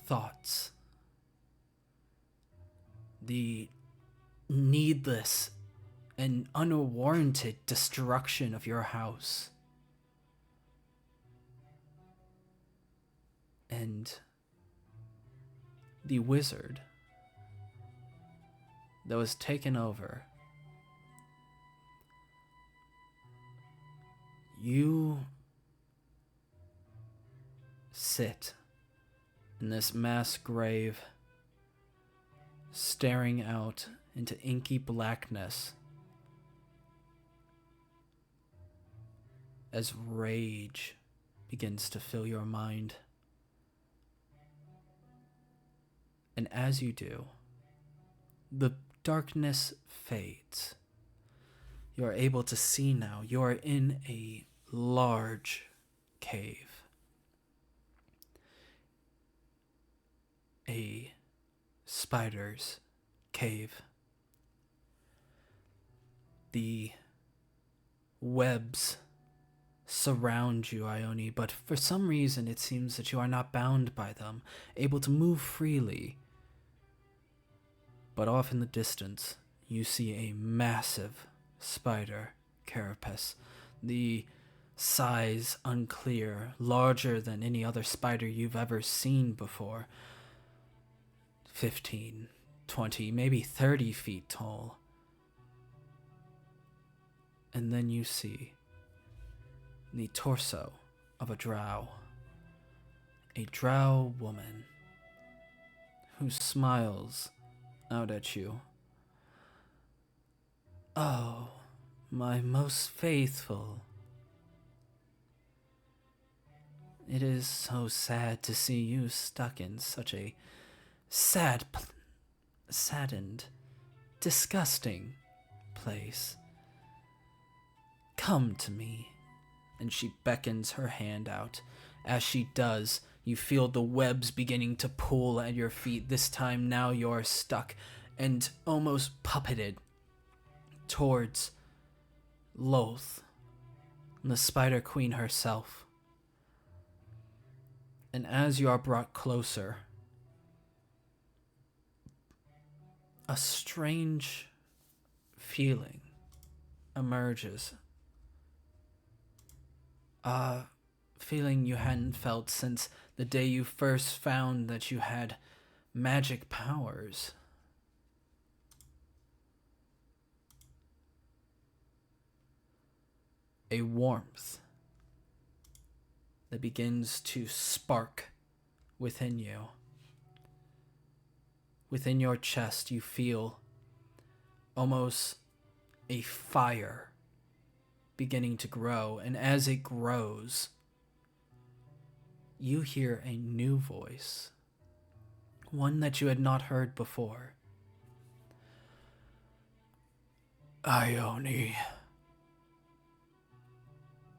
thoughts, the needless and unwarranted destruction of your house. And the wizard that was taken over. You sit in this mass grave, staring out into inky blackness as rage begins to fill your mind. And as you do, the darkness fades. You're able to see now. You're in a large cave. A spider's cave. The webs surround you, Ione, but for some reason it seems that you are not bound by them, able to move freely. But off in the distance, you see a massive spider carapace, the size unclear, larger than any other spider you've ever seen before. 15, 20, maybe 30 feet tall. And then you see the torso of a drow woman who smiles out at you. Oh, my most faithful. It is so sad to see you stuck in such a saddened, disgusting place. Come to me. And she beckons her hand out. As she does, you feel the webs beginning to pull at your feet. This time now you're stuck and almost puppeted towards Loth, the Spider Queen herself. And as you are brought closer, a strange feeling emerges. A feeling you hadn't felt since the day you first found that you had magic powers. A warmth that begins to spark within you. Within your chest, you feel almost a fire beginning to grow, and as it grows, you hear a new voice, one that you had not heard before. Ione.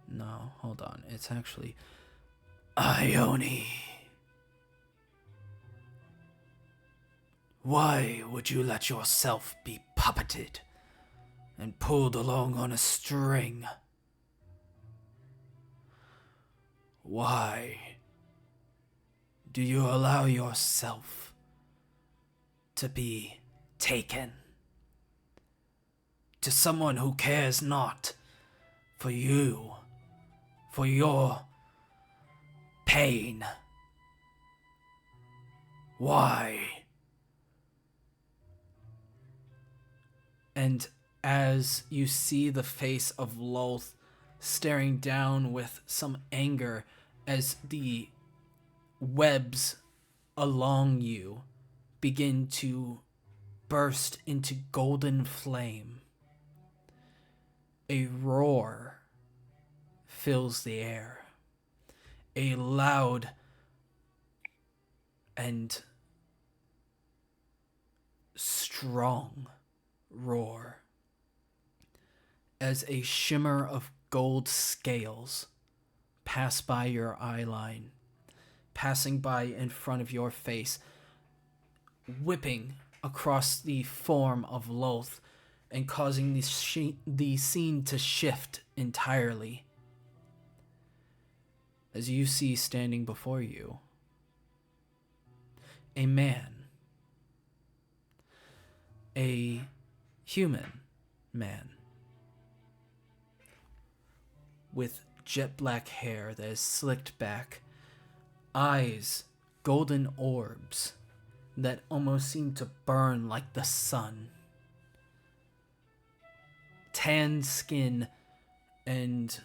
No, hold on, it's actually Ione. Why would you let yourself be puppeted and pulled along on a string? Why do you allow yourself to be taken to someone who cares not for you, for your pain? Why? And as you see the face of Loth staring down with some anger as the webs along you begin to burst into golden flame, a roar fills the air. A loud and strong roar as a shimmer of gold scales pass by your eye line, passing by in front of your face, whipping across the form of Loth and causing the scene to shift entirely. As you see standing before you, a man, a human man, with jet black hair that is slicked back, eyes, golden orbs that almost seem to burn like the sun, tan skin and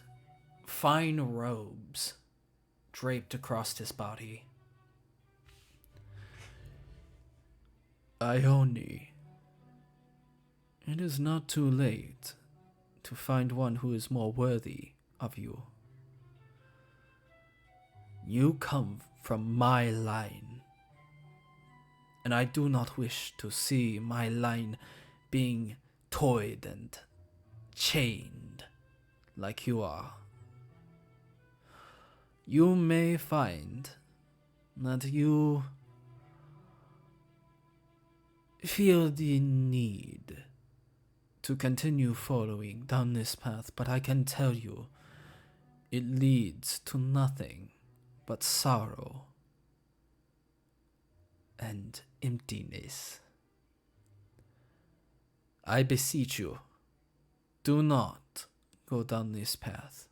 fine robes draped across his body. Ione, it is not too late to find one who is more worthy of you. You come from my line, and I do not wish to see my line being toyed and chained like you are. You may find that you feel the need to continue following down this path, but I can tell you it leads to nothing but sorrow and emptiness. I beseech you, do not go down this path.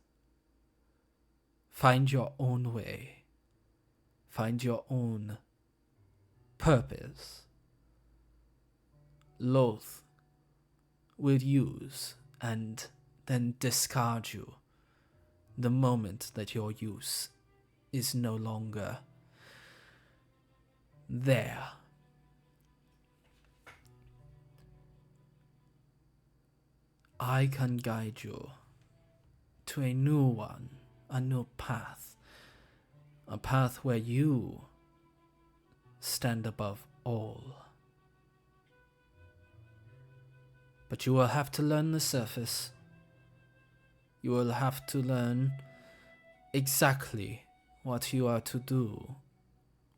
Find your own way. Find your own purpose. Loth will use and then discard you the moment that your use is no longer there. I can guide you to a new one, a new path, a path where you stand above all. But you will have to learn the surface. You will have to learn exactly what you are to do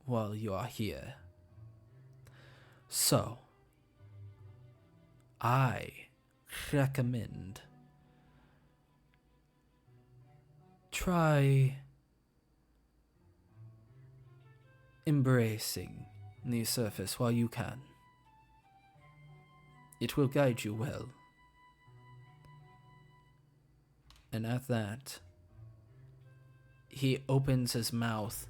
while you are here. So, I recommend try embracing the surface while you can. It will guide you well. And at that, he opens his mouth,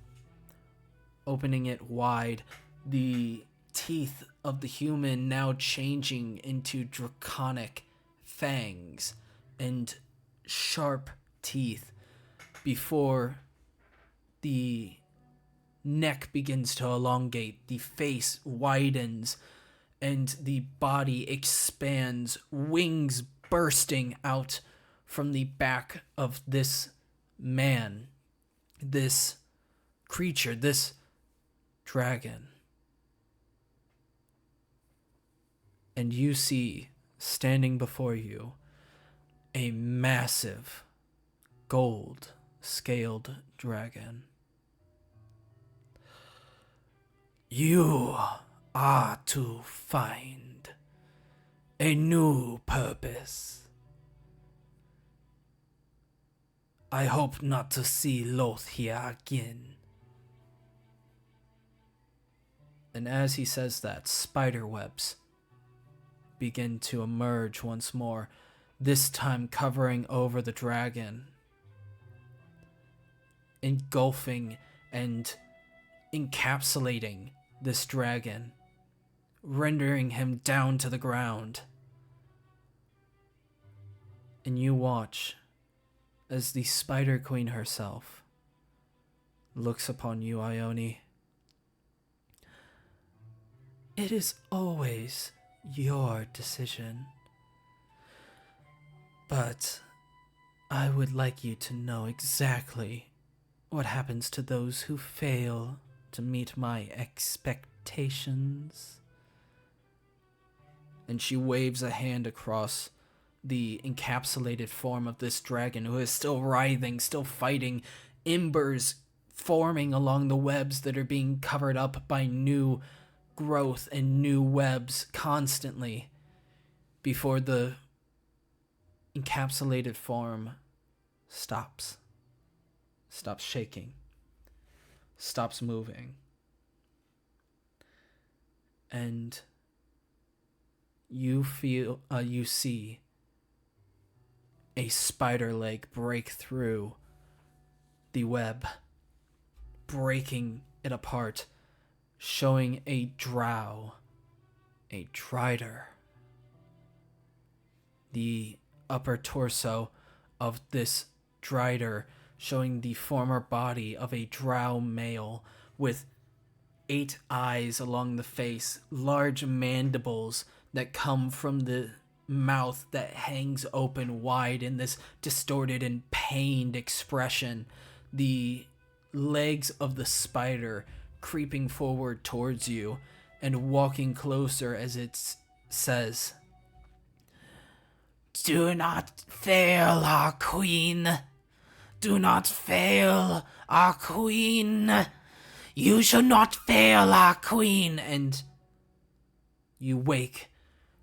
opening it wide, the teeth of the human now changing into draconic fangs and sharp teeth before the neck begins to elongate, the face widens, and the body expands, wings bursting out from the back of this man, this creature, this dragon. And you see, standing before you, a massive gold-scaled dragon. You are to find a new purpose. I hope not to see Loth here again. And as he says that, spider webs begin to emerge once more, this time covering over the dragon, engulfing and encapsulating this dragon, rendering him down to the ground. And you watch as the Spider Queen herself looks upon you, Ione. It is always your decision, but I would like you to know exactly what happens to those who fail to meet my expectations. And she waves a hand across the encapsulated form of this dragon, who is still writhing, still fighting, embers forming along the webs that are being covered up by new growth and new webs constantly before the encapsulated form stops shaking, stops moving, and you see a spider leg break through the web, breaking it apart, showing a drow, a drider, the upper torso of this Drider, showing the former body of a drow male with 8 eyes along the face, large mandibles that come from the mouth that hangs open wide in this distorted and pained expression. The legs of the spider creeping forward towards you and walking closer as it says, "Do not fail our queen. Do not fail our queen. You shall not fail our queen." And you wake,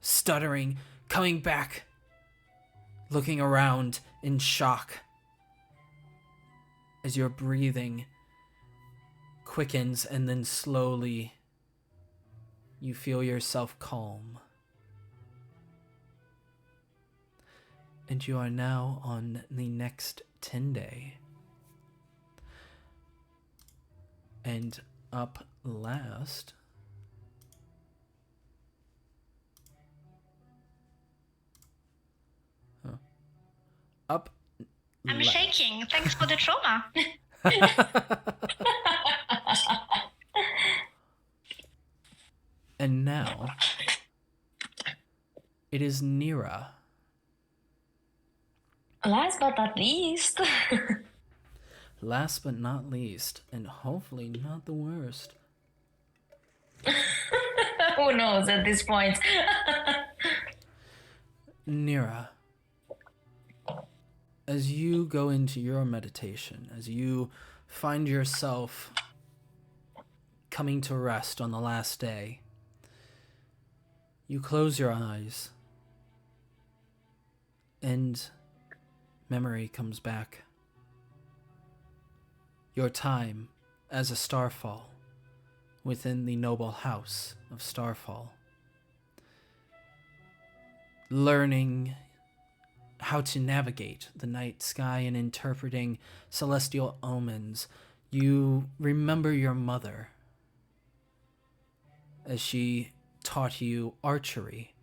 stuttering, coming back, looking around in shock as your breathing quickens, and then slowly you feel yourself calm. And you are now on the next 10 day. And up last... Up I'm last. shaking. Thanks for the trauma. And now, it is Nira. Last but not least. Last but not least, and hopefully not the worst. Who knows at this point? Nira, as you go into your meditation, as you find yourself coming to rest on the last day, you close your eyes, and memory comes back. Your time as a Starfall within the noble house of Starfall. Learning how to navigate the night sky and interpreting celestial omens. You remember your mother as she taught you archery,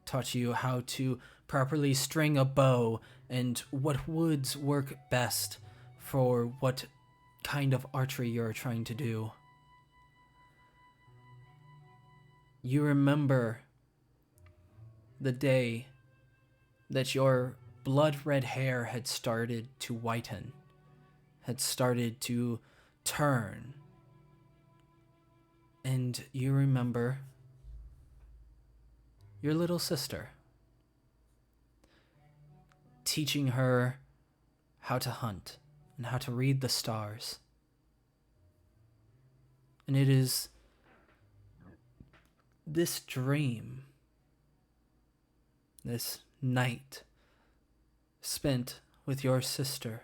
taught you how to properly string a bow and what woods work best for what kind of archery you're trying to do. You remember the day that your blood red hair had started to whiten, had started to turn. And you remember your little sister, teaching her how to hunt and how to read the stars. And it is this dream, this night spent with your sister,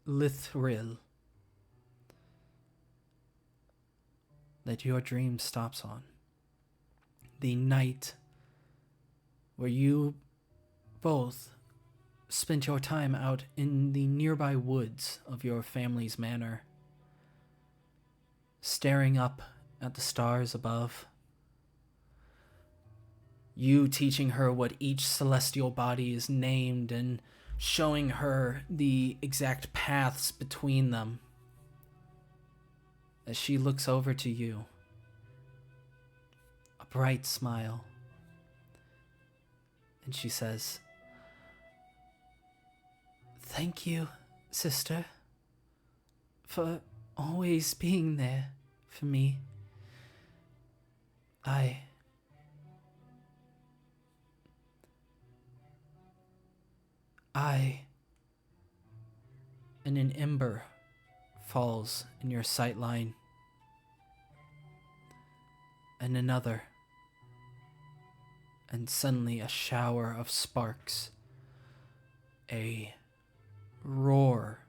Lithril, that your dream stops on. The night where you both spent your time out in the nearby woods of your family's manor, staring up at the stars above. You teaching her what each celestial body is named and showing her the exact paths between them. As she looks over to you, a bright smile, and she says, "Thank you, sister, for always being there for me. And an ember falls in your sight line, and another, and suddenly a shower of sparks, a roar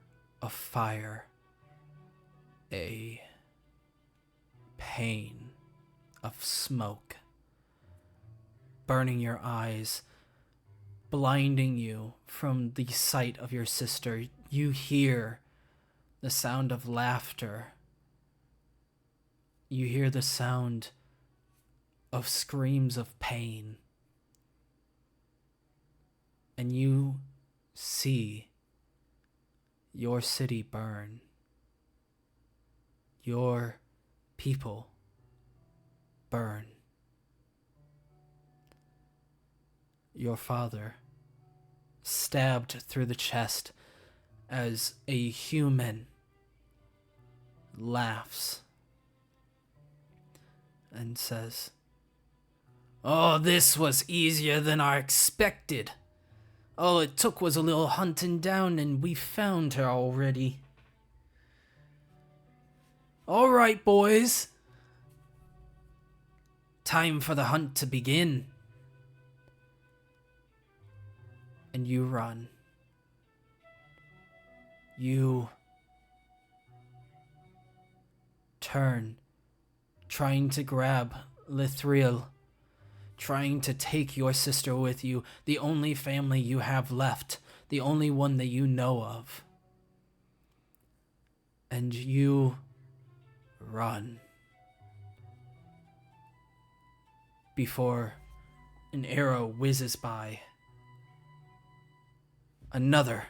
of fire, a pain of smoke, burning your eyes, blinding you from the sight of your sister. You hear the sound of laughter. You hear the sound of screams of pain. and you see your city burn. Your people burn. Your father stabbed through the chest as a human laughs and says, "Oh, this was easier than I expected. All it took was a little hunting down and we found her already. All right, boys. Time for the hunt to begin." And you run. You turn, trying to grab Lithril, trying to take your sister with you, the only family you have left, the only one that you know of. And you run before an arrow whizzes by. Another,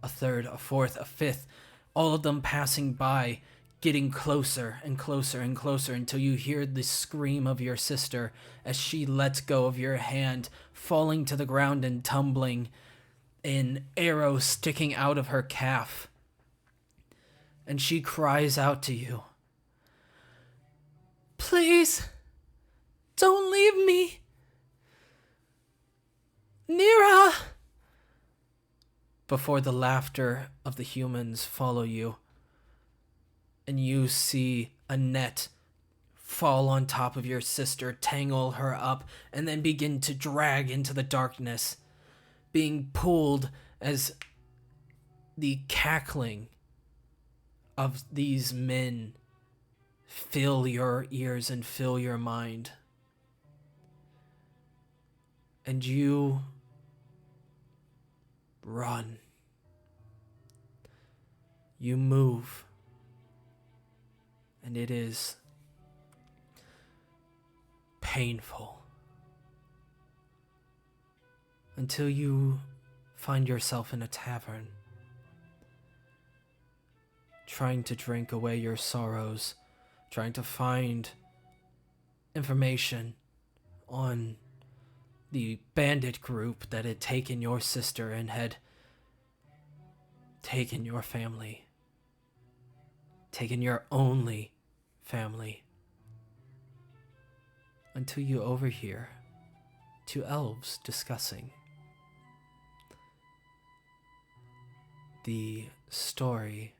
a third, a fourth, a fifth, all of them passing by, getting closer and closer and closer until you hear the scream of your sister as she lets go of your hand, falling to the ground and tumbling, an arrow sticking out of her calf. And she cries out to you, "Please, don't leave me. Nira!" Before the laughter of the humans follow you, and you see a net fall on top of your sister, tangle her up, and then begin to drag into the darkness, being pulled as the cackling of these men fill your ears and fill your mind. And you run. You move. And it is painful until you find yourself in a tavern, trying to drink away your sorrows, trying to find information on the bandit group that had taken your sister and had taken your family, taken your only family, until you overhear two elves discussing the story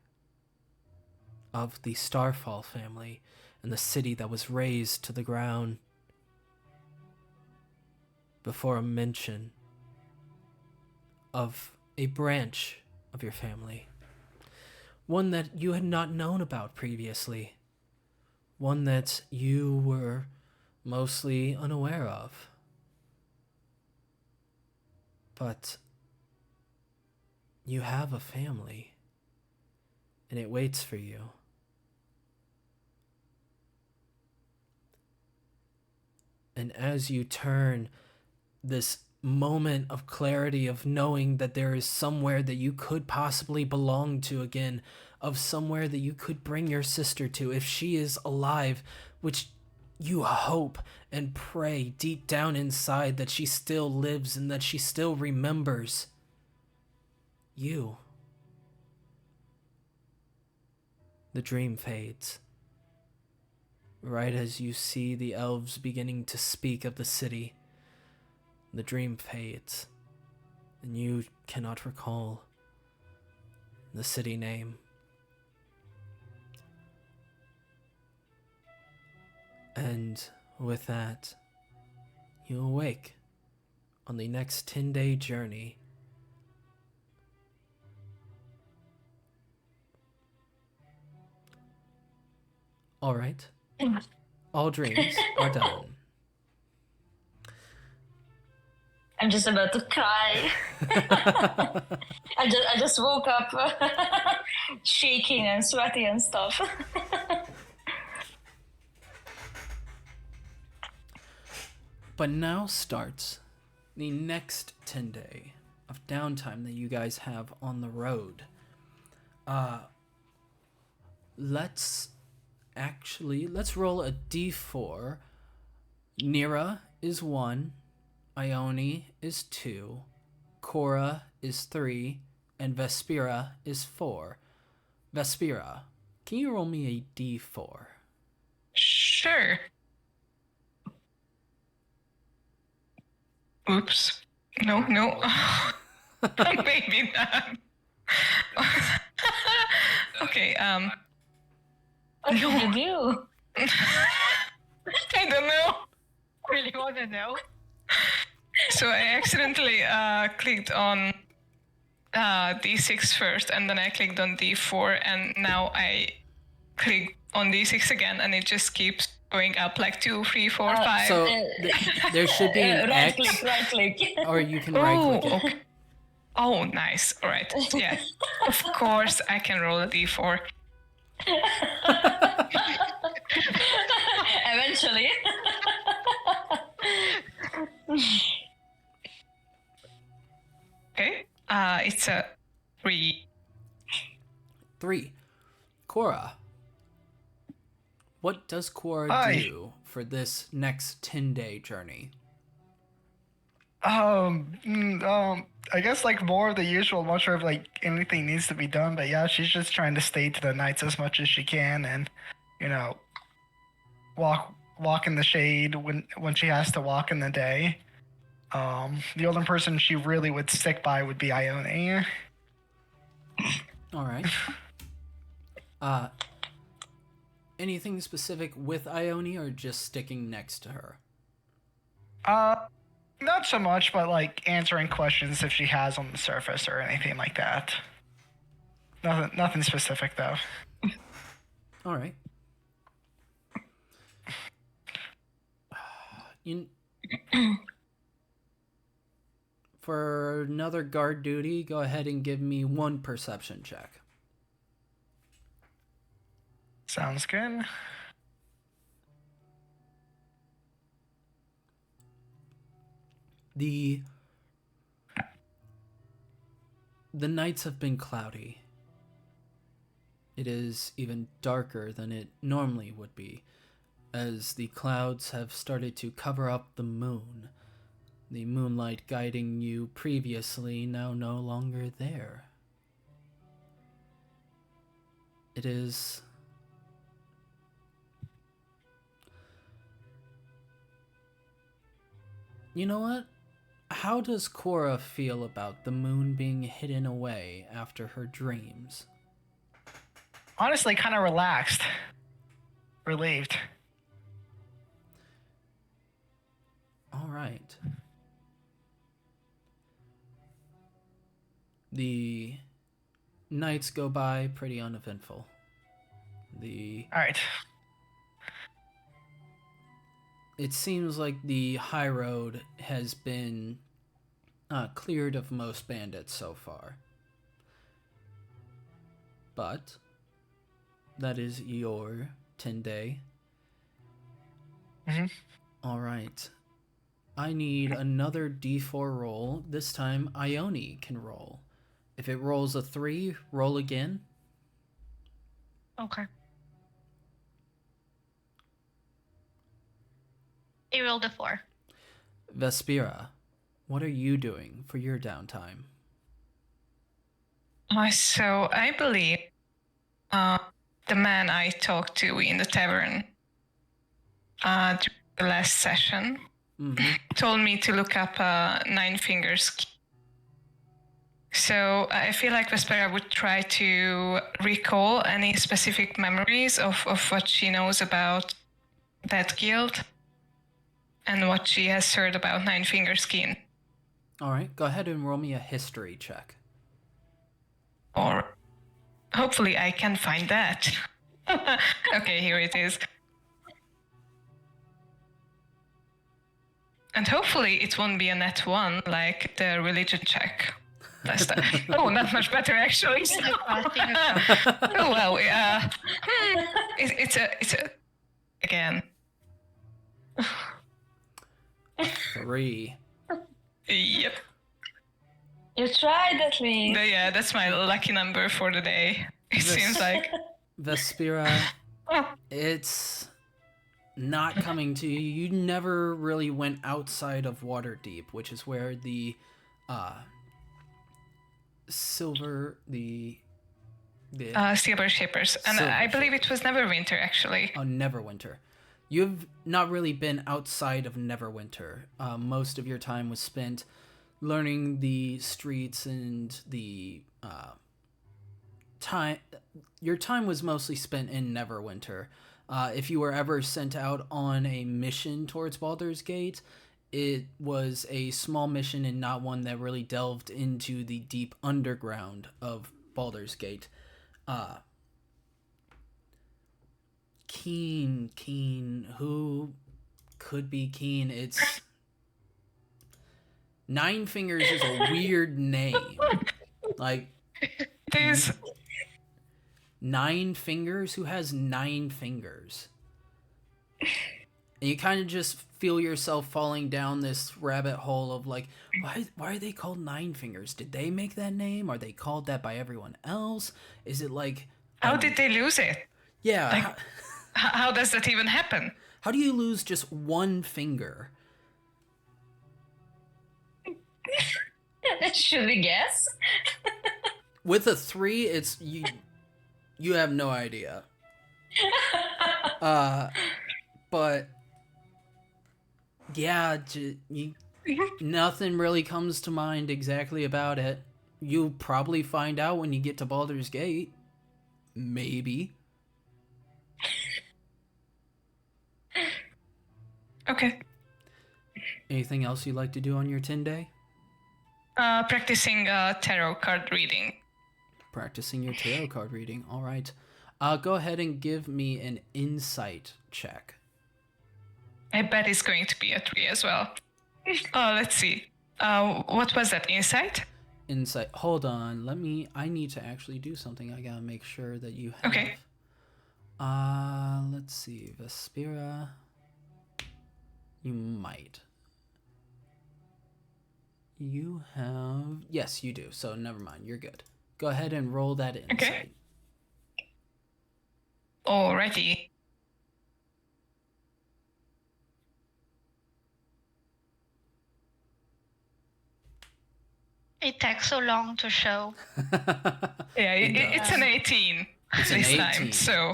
of the Starfall family and the city that was razed to the ground before a mention of a branch of your family, one that you had not known about previously, one that you were mostly unaware of. But you have a family, and it waits for you. And as you turn, this moment of clarity of knowing that there is somewhere that you could possibly belong to again, of somewhere that you could bring your sister to if she is alive, which you hope and pray deep down inside that she still lives and that she still remembers you. The dream fades. Right as you see the elves beginning to speak of the city, the dream fades, and you cannot recall the city name. And with that, you awake on the next 10-day journey. All right. All dreams are done. I'm just about to cry. I just woke up shaking and sweaty and stuff. But now starts the next 10 day of downtime that you guys have on the road, let's roll a d4. Nira is 1, Ione is 2, Cora is 3, and Vespira is 4. Vespira, can you roll me a d4? Sure. Oops. No. Maybe not. Okay, What did you do? I don't know. Really want to know? So I accidentally clicked on D6 first, and then I clicked on D4, and now I click on D6 again, and it just keeps going up like 2, 3, 4, 5. So there should be an right X, click. or you can right click. Okay. Oh, nice. All right. Yeah. Of course, I can roll a D4. Eventually. Okay. It's a 3. 3. Cora. What does Cora do for this next 10-day journey? I guess like more of the usual. I'm not sure if like anything needs to be done, but yeah, she's just trying to stay to the nights as much as she can, and walk in the shade when she has to walk in the day. The only person she really would stick by would be Ione. All right. Anything specific with Ione, or just sticking next to her? Not so much, but like answering questions if she has on the surface or anything like that. Nothing specific though. All right. For another guard duty, go ahead and give me 1 perception check. Sounds good. The nights have been cloudy. It is even darker than it normally would be, as the clouds have started to cover up the moon. The moonlight guiding you previously now no longer there. It is... You know what? How does Cora feel about the moon being hidden away after her dreams? Honestly, kind of relaxed. Relieved. All right. The nights go by pretty uneventful. All right. It seems like the high road has been cleared of most bandits so far. But that is your 10-day. Mm-hmm. All right. I need another D4 roll. This time Ione can roll. If it rolls a 3, roll again. Okay. He rolled a 4. Vespira, what are you doing for your downtime? So I believe the man I talked to in the tavern during the last session told me to look up 9 fingers. So I feel like Vespera would try to recall any specific memories of what she knows about that guild and what she has heard about Nine Finger Skin. All right, go ahead and roll me a history check. Or hopefully I can find that. Okay, here it is. And hopefully it won't be a net 1 like the religion check last time. Oh, not much better actually. So. Oh well, it's a again. 3. Yep. You tried at least. But yeah, that's my lucky number for the day. It This- seems like. Vespera, it's not coming to you. You never really went outside of Waterdeep, which is where the silver Silver Shapers. And Silver I believe it was Neverwinter, actually. Neverwinter. You've not really been outside of Neverwinter. Most of your time was spent learning the streets and the time. Your time was mostly spent in Neverwinter. If you were ever sent out on a mission towards Baldur's Gate, it was a small mission and not one that really delved into the deep underground of Baldur's Gate. Keen, who could be Keen? It's Nine Fingers is a weird name. Like, There's. Nine Fingers? Who has 9 fingers? And you kind of just feel yourself falling down this rabbit hole of like, why are they called Nine Fingers? Did they make that name? Are they called that by everyone else? Is it like... How did they lose it? Yeah. Like, how does that even happen? How do you lose just one finger? Should we guess? With a 3, it's... You have no idea. But... Yeah, nothing really comes to mind exactly about it. You'll probably find out when you get to Baldur's Gate. Maybe. Okay. Anything else you'd like to do on your 10 day? Practicing tarot card reading. Practicing your tarot card reading. All right. Go ahead and give me an insight check. I bet it's going to be a 3 as well. Oh, let's see. What was that? Insight? Insight. Hold on. I need to actually do something. I gotta make sure that you have. Okay. Let's see. Vespera. You might. You have... Yes, you do. So never mind. You're good. Go ahead and roll that insight. Okay. Alrighty. It takes so long to show. Yeah, it's an 18 It's an this 18. time. So,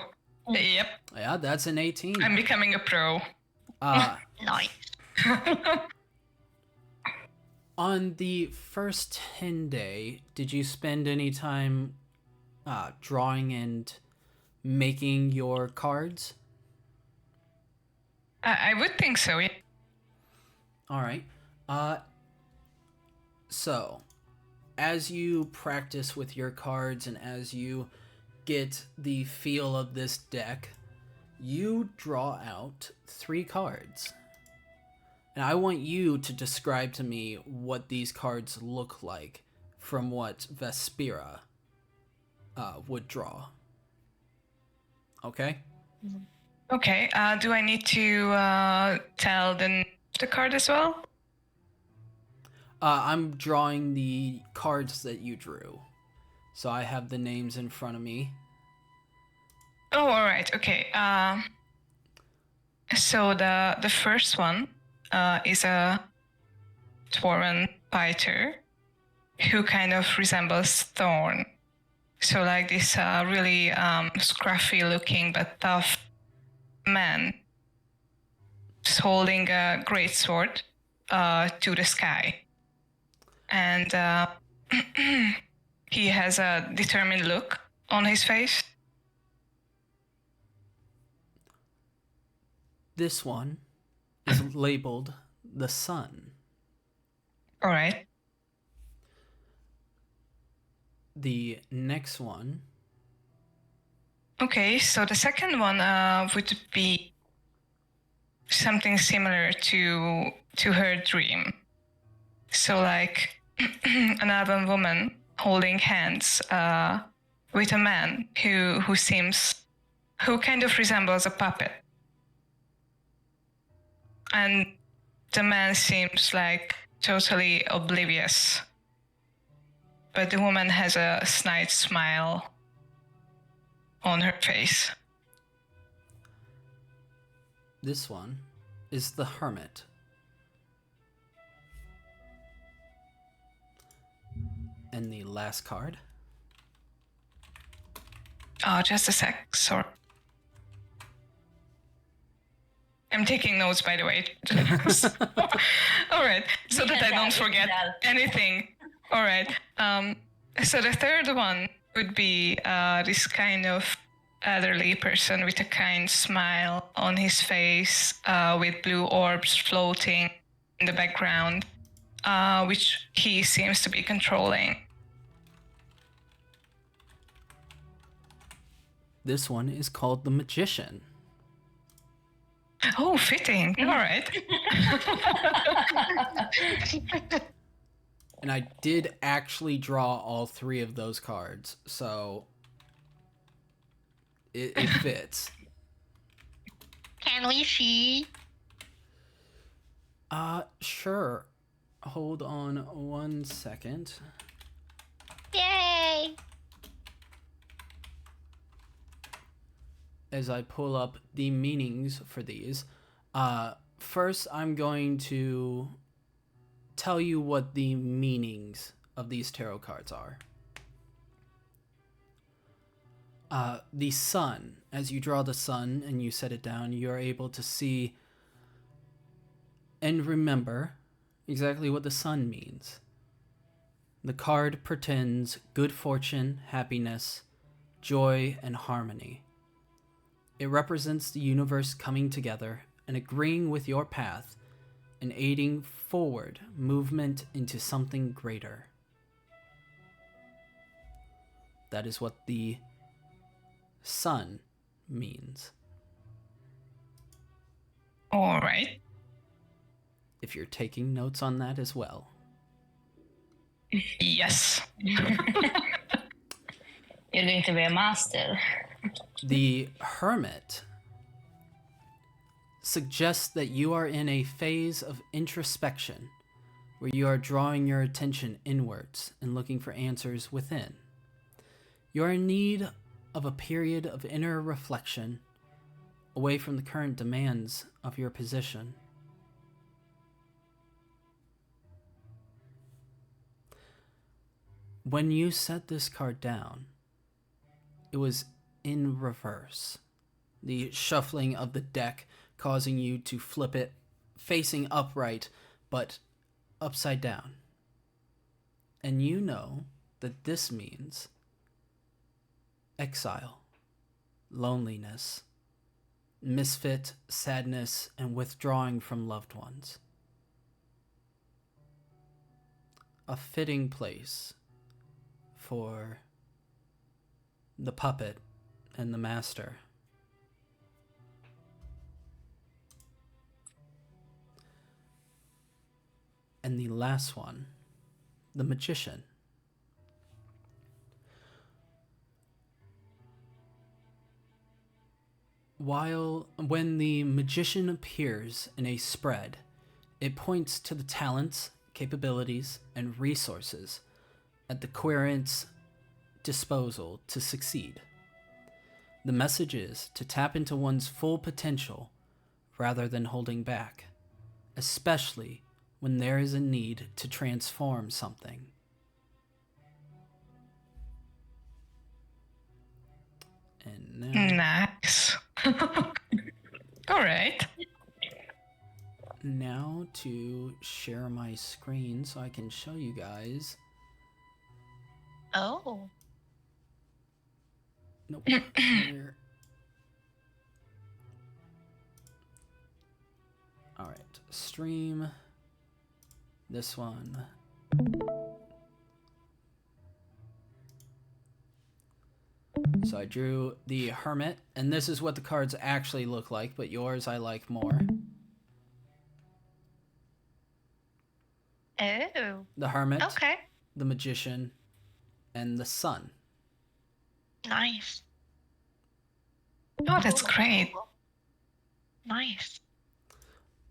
yep, Yeah, that's an 18. I'm becoming a pro. Nice. On the first 10 day, did you spend any time drawing and making your cards? I would think so, yeah. All right. So, as you practice with your cards and as you get the feel of this deck, you draw out 3 cards. And I want you to describe to me what these cards look like from what Vespera would draw. Okay? Okay, do I need to tell the card as well? I'm drawing the cards that you drew. So I have the names in front of me. Oh, all right. Okay. So the first one is a Dwarven fighter who kind of resembles Thorn. So like this really scruffy looking but tough man just holding a great sword to the sky. And he has a determined look on his face. This one is labeled the Sun. All right. The next one... Okay, so the second one would be something similar to her dream. So like an elven woman holding hands with a man who kind of resembles a puppet. And the man seems like totally oblivious. But the woman has a snide smile on her face. This one is the hermit. And the last card. Oh, just a sec. Sorry. I'm taking notes, by the way. All right, so that I don't forget anything. All right. So the third one would be this kind of elderly person with a kind smile on his face, with blue orbs floating in the background, which he seems to be controlling. This one is called the magician. Oh, fitting. All right. And I did actually draw all three of those cards, so it fits. Can we see? Sure. Hold on 1 second. Yay! As I pull up the meanings for these. First, I'm going to tell you what the meanings of these tarot cards are. The sun, as you draw the sun and you set it down, you're able to see and remember exactly what the sun means. The card portends good fortune, happiness, joy, and harmony. It represents the universe coming together and agreeing with your path and aiding forward movement into something greater. That is what the sun means. All right. If you're taking notes on that as well. Yes. You're going to be a master. The hermit suggests that you are in a phase of introspection where you are drawing your attention inwards and looking for answers within. You are in need of a period of inner reflection away from the current demands of your position. When you set this card down, it was in reverse. The shuffling of the deck causing you to flip it facing upright, but upside down. And you know that this means exile, loneliness, misfit, sadness, and withdrawing from loved ones. A fitting place for the puppet and the master. And the last one, the magician. When the magician appears in a spread, it points to the talents, capabilities, and resources at the querent's disposal to succeed. The message is to tap into one's full potential rather than holding back, especially when there is a need to transform something. And now, Nice. All right. now to share my screen so I can show you guys. Oh. Nope. Here. All right. Stream. This one. So I drew the hermit, and this is what the cards actually look like, but yours I like more. Oh. The hermit, Okay. the magician, and the sun. Nice. Oh, that's great. Nice.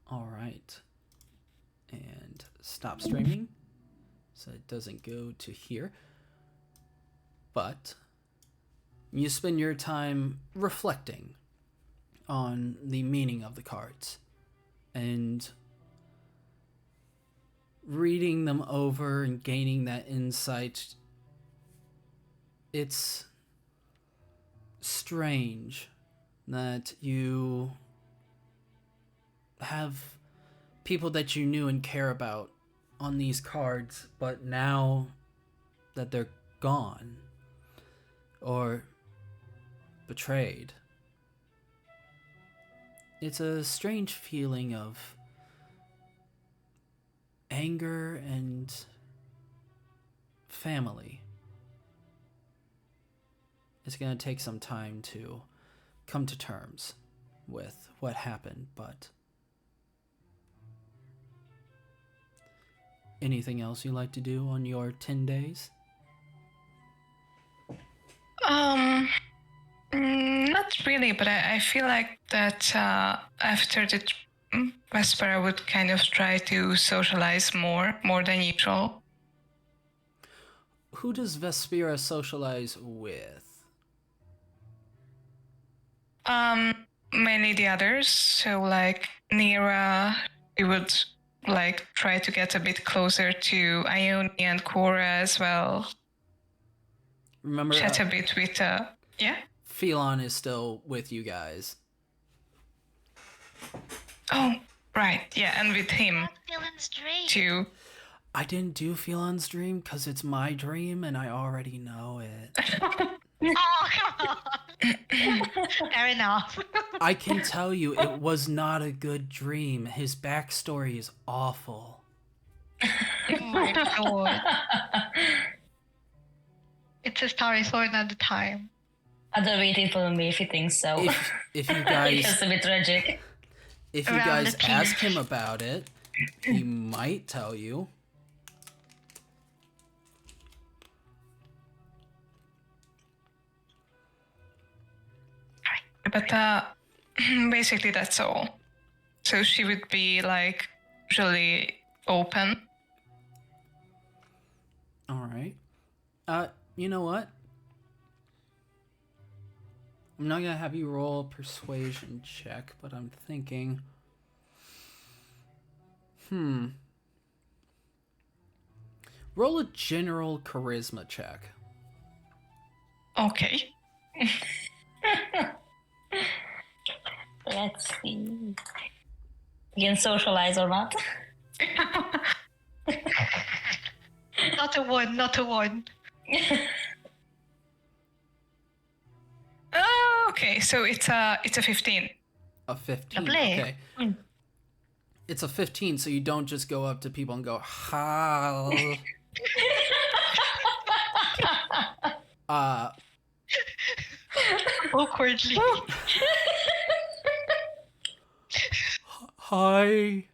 All right. And stop streaming, so it doesn't go to here. But you spend your time reflecting on the meaning of the cards and reading them over and gaining that insight. It's strange that you have people that you knew and care about on these cards, but now that they're gone or betrayed, it's a strange feeling of anger and family. It's going to take some time to come to terms with what happened, but anything else you like to do on your 10 days? Not really, but I feel like that after the Vesper, I would kind of try to socialize more than usual. Who does Vespera socialize with? Mainly the others. So like Nira, we would like try to get a bit closer to Ione and Cora as well. Remember, Chat a bit with yeah. Phelon is still with you guys. Oh, right, yeah, and with him Dylan's dream. too. I didn't do Phelon's dream because it's my dream and I already know it. Oh, come on. Fair enough. I can tell you it was not a good dream. His backstory is awful. Oh my god. It's a story for another time. Other waiting for me if he thinks so. If you guys It's a bit tragic. if you Around guys the ask peach. him about it, he might tell you. But basically that's all. So she would be like really open. All right. You know what? I'm not gonna have you roll a persuasion check, but I'm thinking. Roll a general charisma check. Okay. Let's see. You can socialize or not. Not a one, not a one. Oh, okay. So it's a 15. A 15. Lovely. Okay. It's a 15, so you don't just go up to people and go, "Ha." Awkwardly. Hi.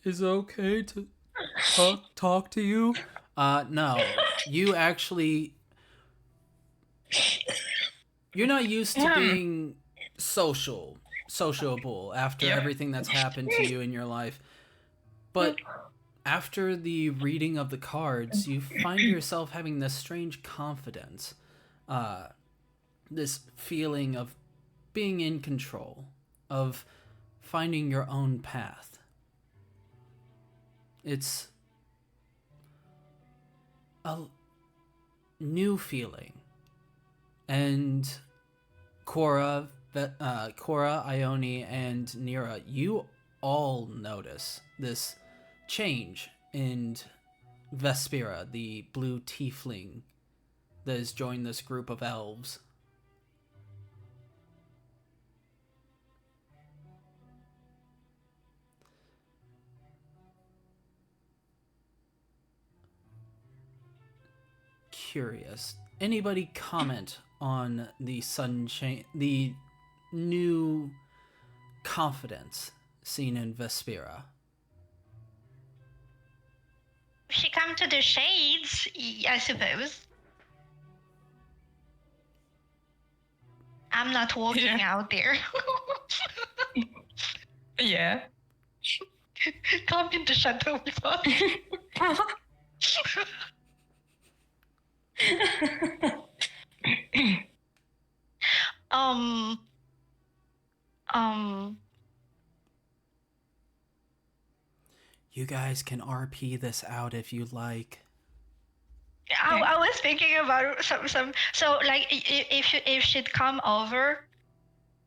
Is it okay to talk to you? No. You actually, you're not used to being sociable after everything that's happened to you in your life. But after the reading of the cards, you find yourself having this strange confidence, this feeling of being in control, of finding your own path. It's a new feeling. And Cora, Ione, and Nira, you all notice this change in Vespera, the blue tiefling that has joined this group of elves. Curious. Anybody comment on the the new confidence seen in Vespera? She come to the shades, I suppose. I'm not walking out there. Yeah. Come in the shadow with us. um, um, You guys can RP this out if you like. I was thinking about some. So like, if she'd come over,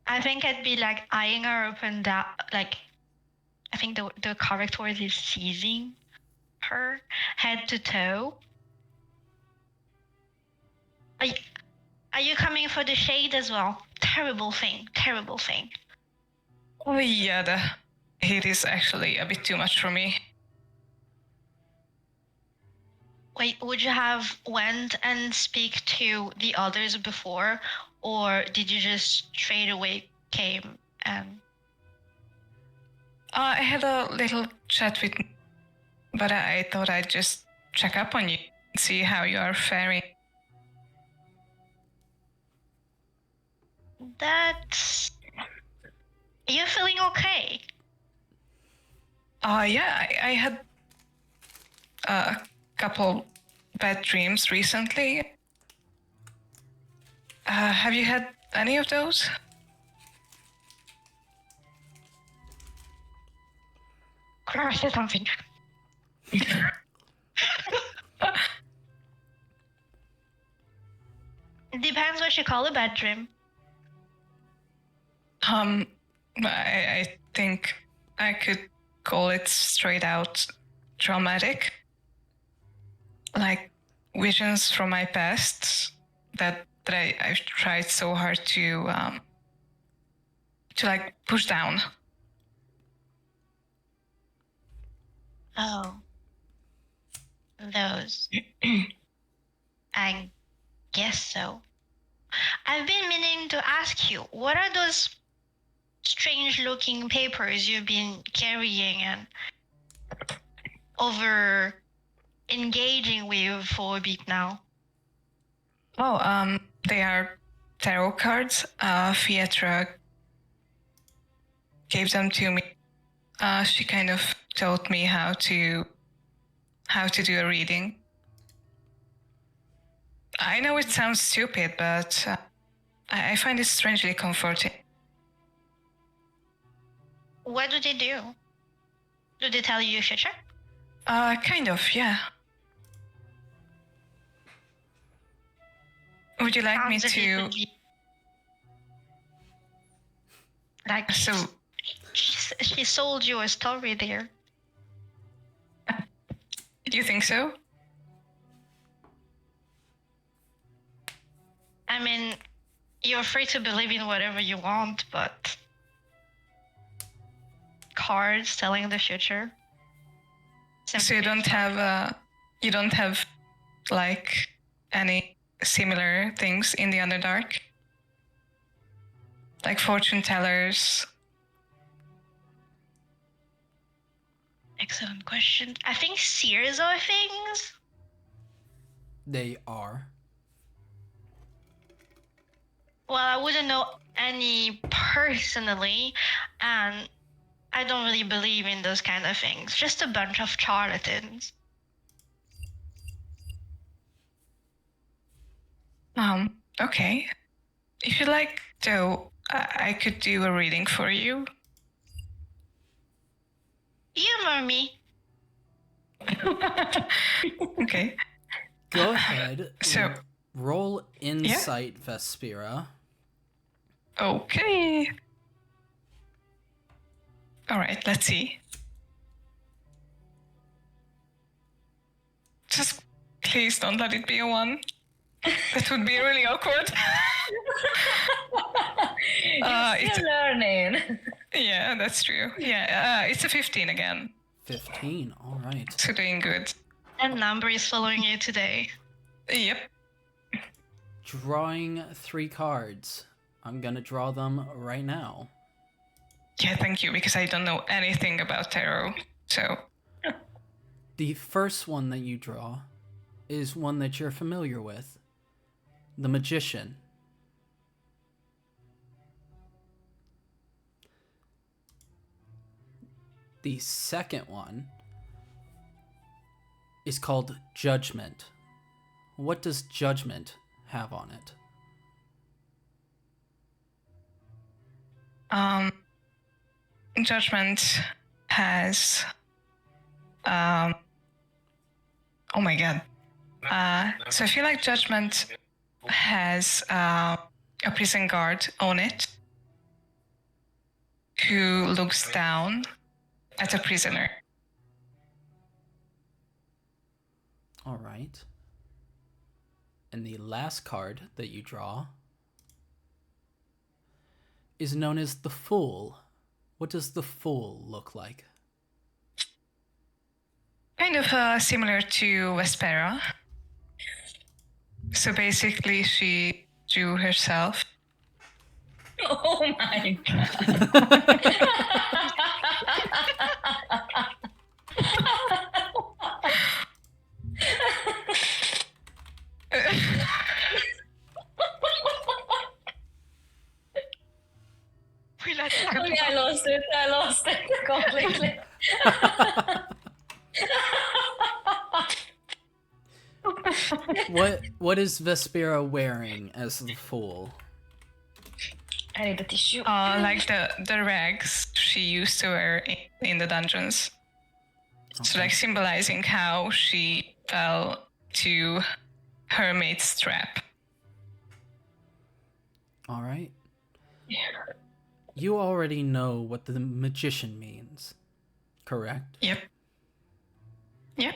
I think I'd be like eyeing her up and down. Like, I think the correct word is seizing her head to toe. Are you coming for the shade as well? Terrible thing. Terrible thing. Oh yeah, the heat is actually a bit too much for me. Wait, would you have went and speak to the others before, or did you just straight away came and? I had a little chat with, but I thought I'd just check up on you, see how you are faring. That's. Are you feeling okay? Yeah, I had a couple bad dreams recently. Have you had any of those? Clara said something. It depends what you call a bad dream. I think I could call it straight out traumatic. Like visions from my past that I've tried so hard to like push down. Oh. Those. I guess so. I've been meaning to ask you, what are those strange looking papers you've been carrying and over engaging with for a bit now? Oh, they are tarot cards. Fietra gave them to me. She kind of taught me how to do a reading. I know it sounds stupid, but I find it strangely comforting. What do they do? Do they tell you your future? Kind of, yeah. Would you like me Sounds a to? little bit like So, she sold you a story there. you think so? I mean, you're free to believe in whatever you want, but cards telling the future. So you don't have like any similar things in the Underdark? Like fortune tellers? Excellent question. I think seers are things. They are. Well, I wouldn't know any personally, and I don't really believe in those kind of things. Just a bunch of charlatans. Okay. If you like, though, I could do a reading for you. Humor me. Okay. Go ahead. So, roll insight, Vespera. Okay. All right, let's see. Just please don't let it be a 1. That would be really awkward. You're still learning. Yeah, that's true. Yeah, it's a 15 again. 15. All right. So doing good. That number is following you today. Yep. Drawing 3 cards. I'm gonna draw them right now. Yeah, thank you, because I don't know anything about tarot. So, The first one that you draw is one that you're familiar with. The Magician. The second one is called Judgment. What does Judgment have on it? Judgment has. Oh my god. So I feel like Judgment has a prison guard on it who looks down at a prisoner. All right. And the last card that you draw is known as the Fool. What does the Fool look like? Kind of similar to Vespera. So basically, she drew herself. Oh my god. Okay, I lost it completely. What is Vespera wearing as the Fool? I need a tissue. Like the rags she used to wear in the dungeons. So like symbolizing how she fell to her mate's trap. All right. You already know what the magician means, correct? Yep. Yep.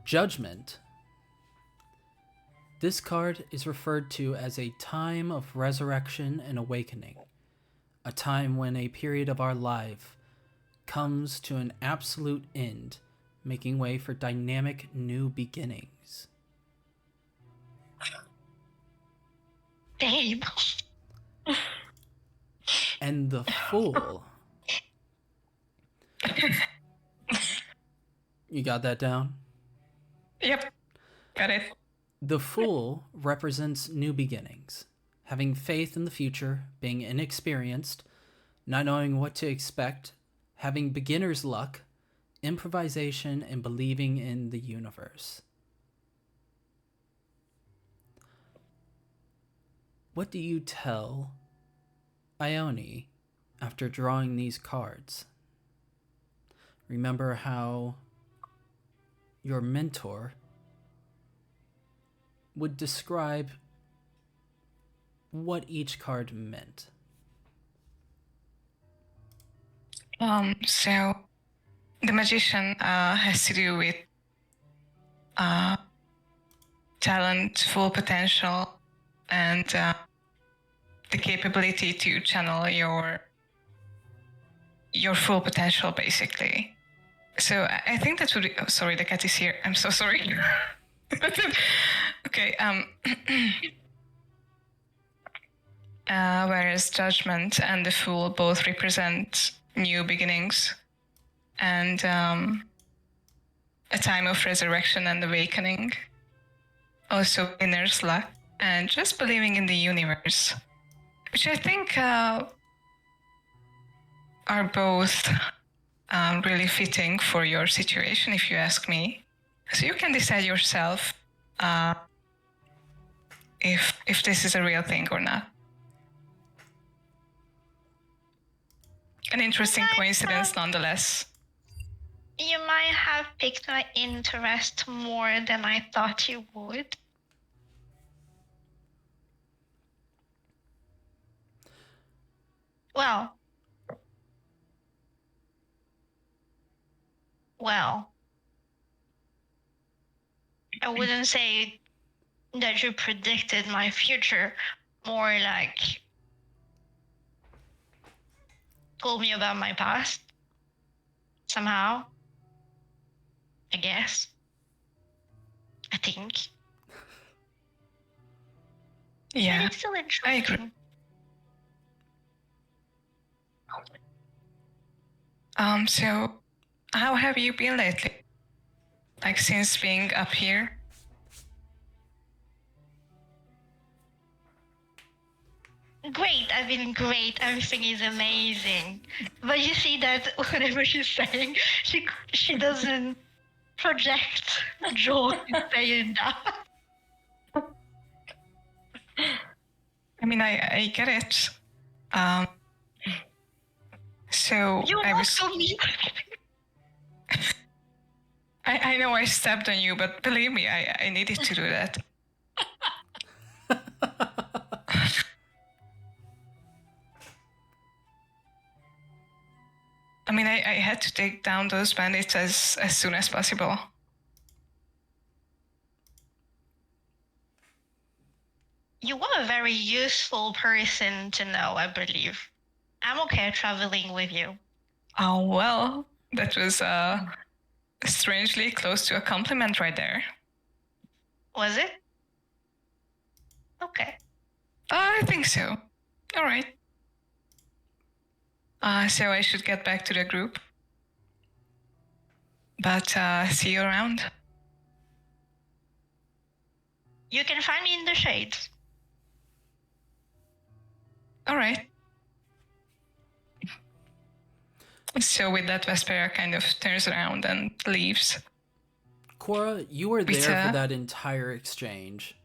Judgment. This card is referred to as a time of resurrection and awakening, a time when a period of our life comes to an absolute end, making way for dynamic new beginnings. Damn. And the Fool. You got that down? Yep. Got it. The Fool represents new beginnings, having faith in the future, being inexperienced, not knowing what to expect, having beginner's luck, improvisation, and believing in the universe. What do you tell Ione after drawing these cards? Remember how your mentor would describe what each card meant. So the magician has to do with talent, full potential, and the capability to channel your full potential, basically. So I think that would be, oh, sorry, the cat is here. I'm so sorry. Okay. Whereas Judgment and the Fool both represent new beginnings and a time of resurrection and awakening. Also, beginner's luck and just believing in the universe, which I think are both really fitting for your situation, if you ask me. So you can decide yourself if this is a real thing or not. An interesting coincidence, nonetheless. You might have piqued my interest more than I thought you would. Well, I wouldn't say that you predicted my future, more like told me about my past. Somehow. I guess. I think. Yeah, And it's still I interesting. agree. So how have you been lately? Like since being up here? Great, I've been great. Everything is amazing. But you see that whatever she's saying, she doesn't project joy saying that. I mean, I get it. So You I are was. so mean. I know I stepped on you, but believe me, I needed to do that. I mean, I had to take down those bandits as soon as possible. You are a very useful person to know, I believe. I'm okay traveling with you. Oh, well, that was strangely close to a compliment right there. Was it? Okay. I think so. All right. So I should get back to the group. But see you around. You can find me in the shades. All right. So with that, Vespera kind of turns around and leaves. Cora, you were there Rita? for that entire exchange.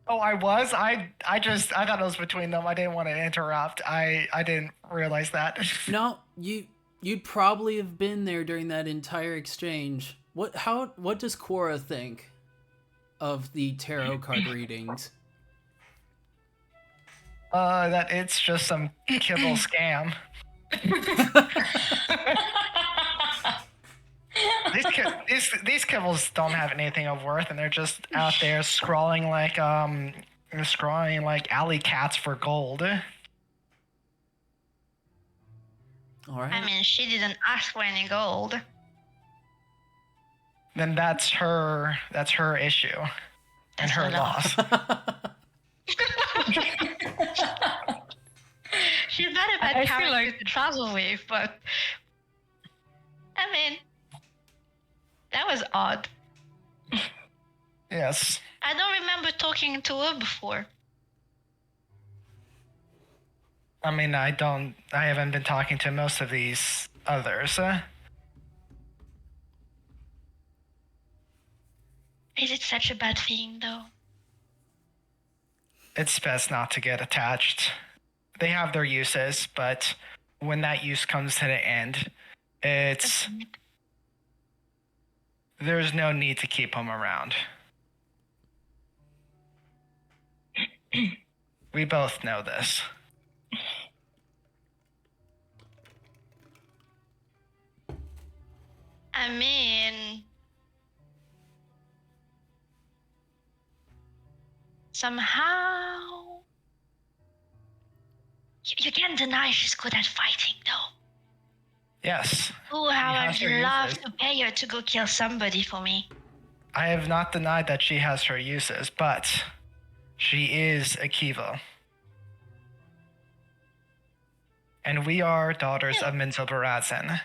Oh, I was. I thought it was between them. I didn't want to interrupt. I didn't realize that. No, you'd probably have been there during that entire exchange. What does Cora think of the tarot card readings? That it's just some kibble scam. These kibbles don't have anything of worth, and they're just out there scrawling like alley cats for gold. All right. I mean, she didn't ask for any gold. Then that's her issue and That's her her loss. She's not a I bad feel character like- to travel with, but I mean, that was odd. Yes. I don't remember talking to her before. I mean, I haven't been talking to most of these others. Is it such a bad thing, though? It's best not to get attached. They have their uses, but when that use comes to the end, there's no need to keep them around. We both know this. I mean, somehow you can't deny she's good at fighting, though. Yes. Oh, how has I'd her love uses. to pay her to go kill somebody for me. I have not denied that she has her uses, but she is a Kiva. And we are daughters of Minzo Baradzen.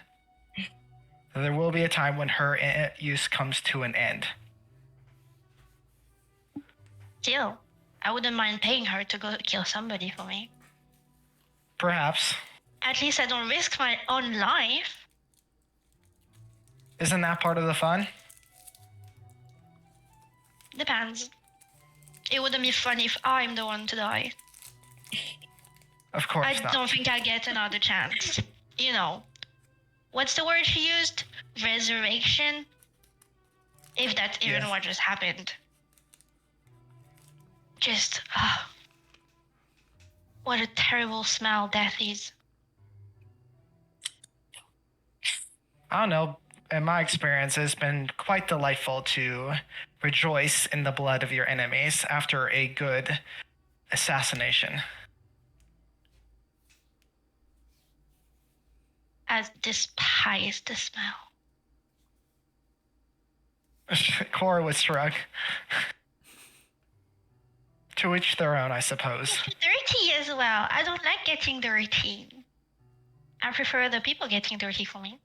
There will be a time when her use comes to an end. Still, I wouldn't mind paying her to go kill somebody for me. Perhaps. At least I don't risk my own life. Isn't that part of the fun? Depends. It wouldn't be fun if I'm the one to die. Of course I not. don't think I'll get another chance. You know, what's the word she used? Resurrection? If that's even Yes. what just happened. Just, what a terrible smell death is. I don't know. In my experience, it's been quite delightful to rejoice in the blood of your enemies after a good assassination. I despise the smell. Cora would shrug. To each their own, I suppose. It's dirty as well. I don't like getting dirty. I prefer the people getting dirty for me.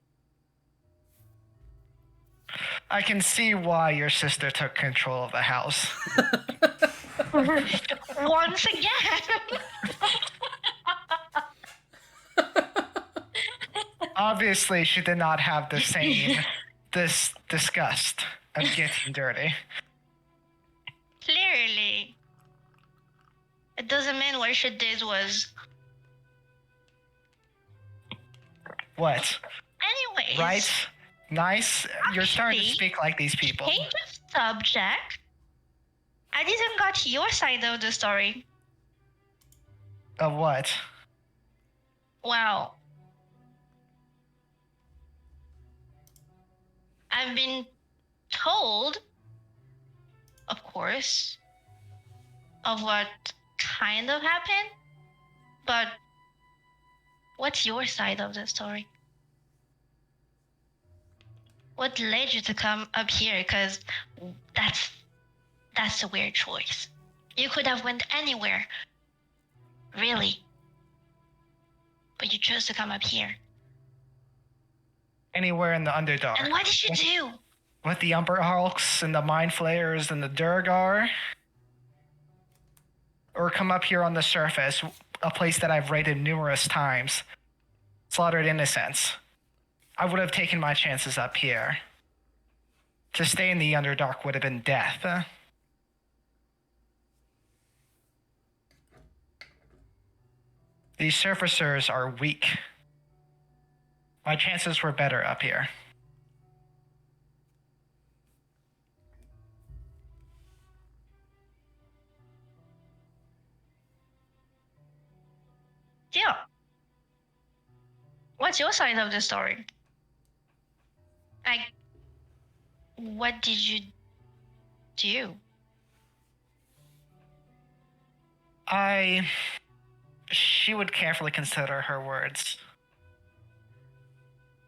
I can see why your sister took control of the house. Once again. Obviously, she did not have the same this disgust of getting dirty. Clearly. It doesn't mean what she did was. What? Anyways. Right? Nice. You're starting to Actually, speak like these people. Change of subject. I didn't got your side of the story. Of what? Well, I've been told, of course, of what kind of happened, but what's your side of the story? What led you to come up here? Because that's a weird choice. You could have went anywhere, really, but you chose to come up here. Anywhere in the Underdark. And what did you do? With the Umber Hulks and the Mind Flayers and the Durgar? Or come up here on the surface, a place that I've raided numerous times. Slaughtered innocents. I would have taken my chances up here. To stay in the Underdark would have been death. These surfacers are weak. My chances were better up here. Yeah. What's your side of the story? Like, what did you do? She would carefully consider her words.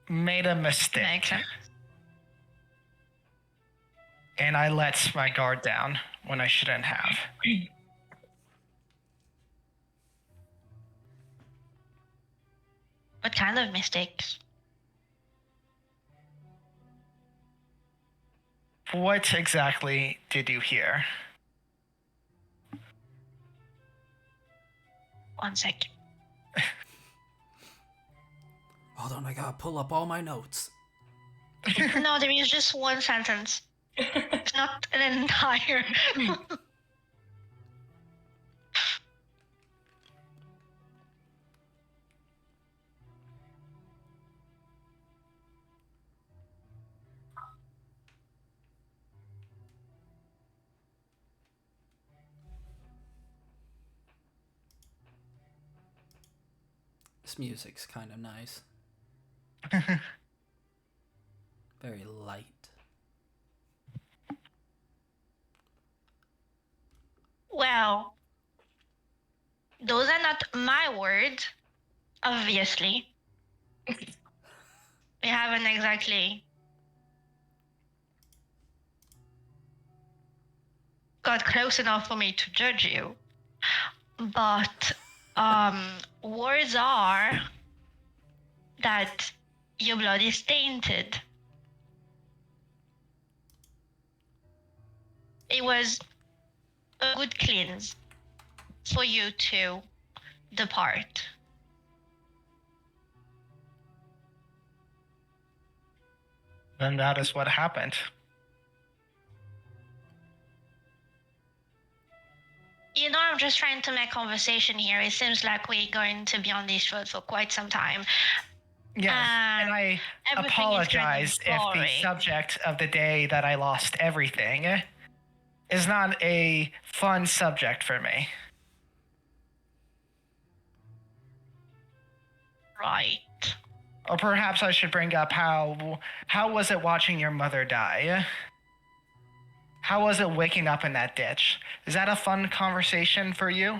Made a mistake. Makes sense. And I let my guard down when I shouldn't have. What kind of mistakes? What exactly did you hear? One second. Hold on, I gotta pull up all my notes. No, there is just one sentence. It's not an entire. This music's kind of nice. Very light. Well, those are not my words, obviously. We haven't exactly got close enough for me to judge you. But words are that your blood is tainted. It was a good cleanse for you to depart. Then that is what happened. You know, I'm just trying to make conversation here. It seems like we're going to be on this road for quite some time. Yes, and I Everything is apologize if the boring. subject of the day that I lost everything is not a fun subject for me. Right. Or perhaps I should bring up how was it watching your mother die? How was it waking up in that ditch? Is that a fun conversation for you?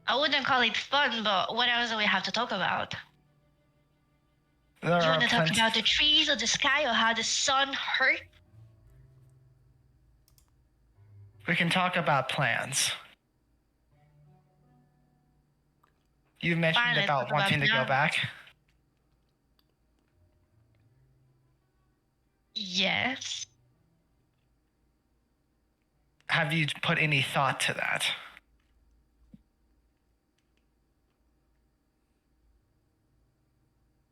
I wouldn't call it fun, but what else do we have to talk about? There You are want to talk plenty- about the trees or the sky or how the sun hurt? We can talk about plans. You mentioned Fine, let's about talk about wanting to go plans. back. Yes. have you put any thought to that?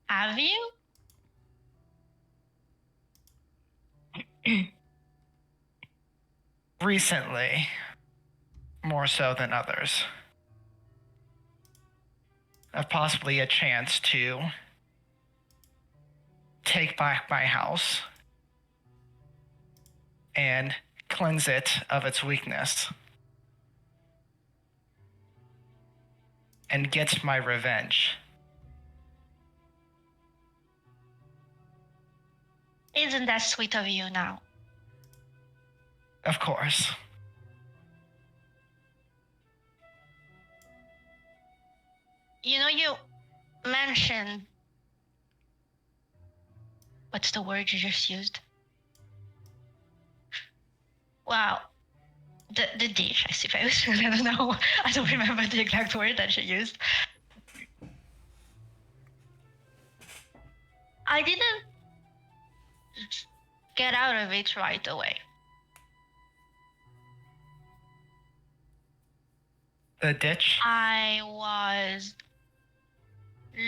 Have you? Recently, more so than others. Of possibly a chance to take back my house and cleanse it of its weakness and get my revenge. Isn't that sweet of you now? Of course. You know, you mentioned... What's the word you just used? Well, the dish, I suppose. I don't know. I don't remember the exact word that she used. I didn't get out of it right away. The ditch? I was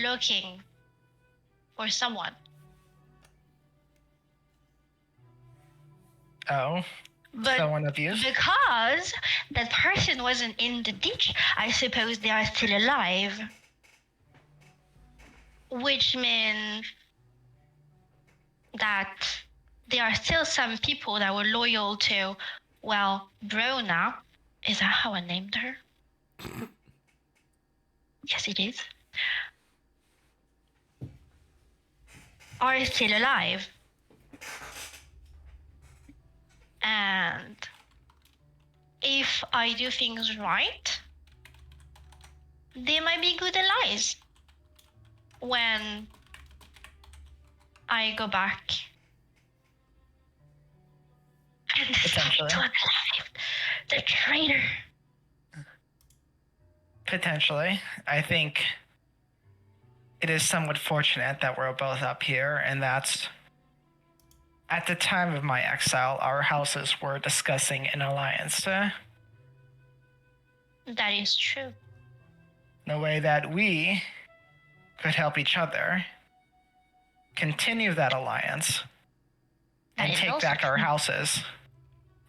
looking for someone. Oh, But someone abused? because that person wasn't in the ditch, I suppose they are still alive. Which means that there are still some people that were loyal to, well, Brona. Is that how I named her? Yes, it is. Are still alive. And if I do things right, they might be good allies when I go back and decide to unalive the traitor. Potentially. I think it is somewhat fortunate that we're both up here, and that's at the time of my exile, our houses were discussing an alliance. That is true. In a way that we could help each other continue that alliance That and is take also back our true. houses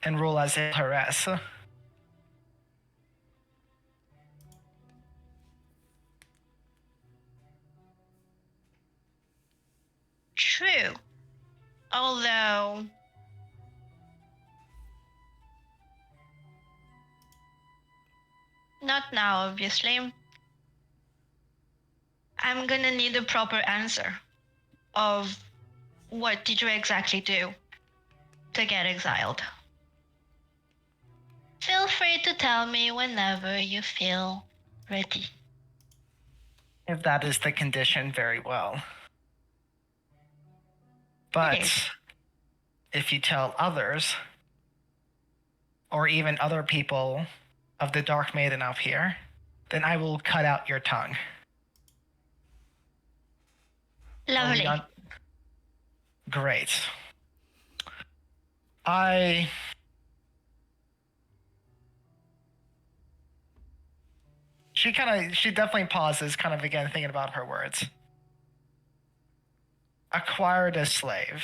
and rule as a Jerez. True. Although not now, obviously. I'm gonna need a proper answer of what did you exactly do to get exiled. Feel free to tell me whenever you feel ready. If that is the condition, very well. It But is. if you tell others, or even other people of the Dark Maiden up here, then I will cut out your tongue. Lovely. Great. She definitely pauses, kind of again thinking about her words. Acquired a slave.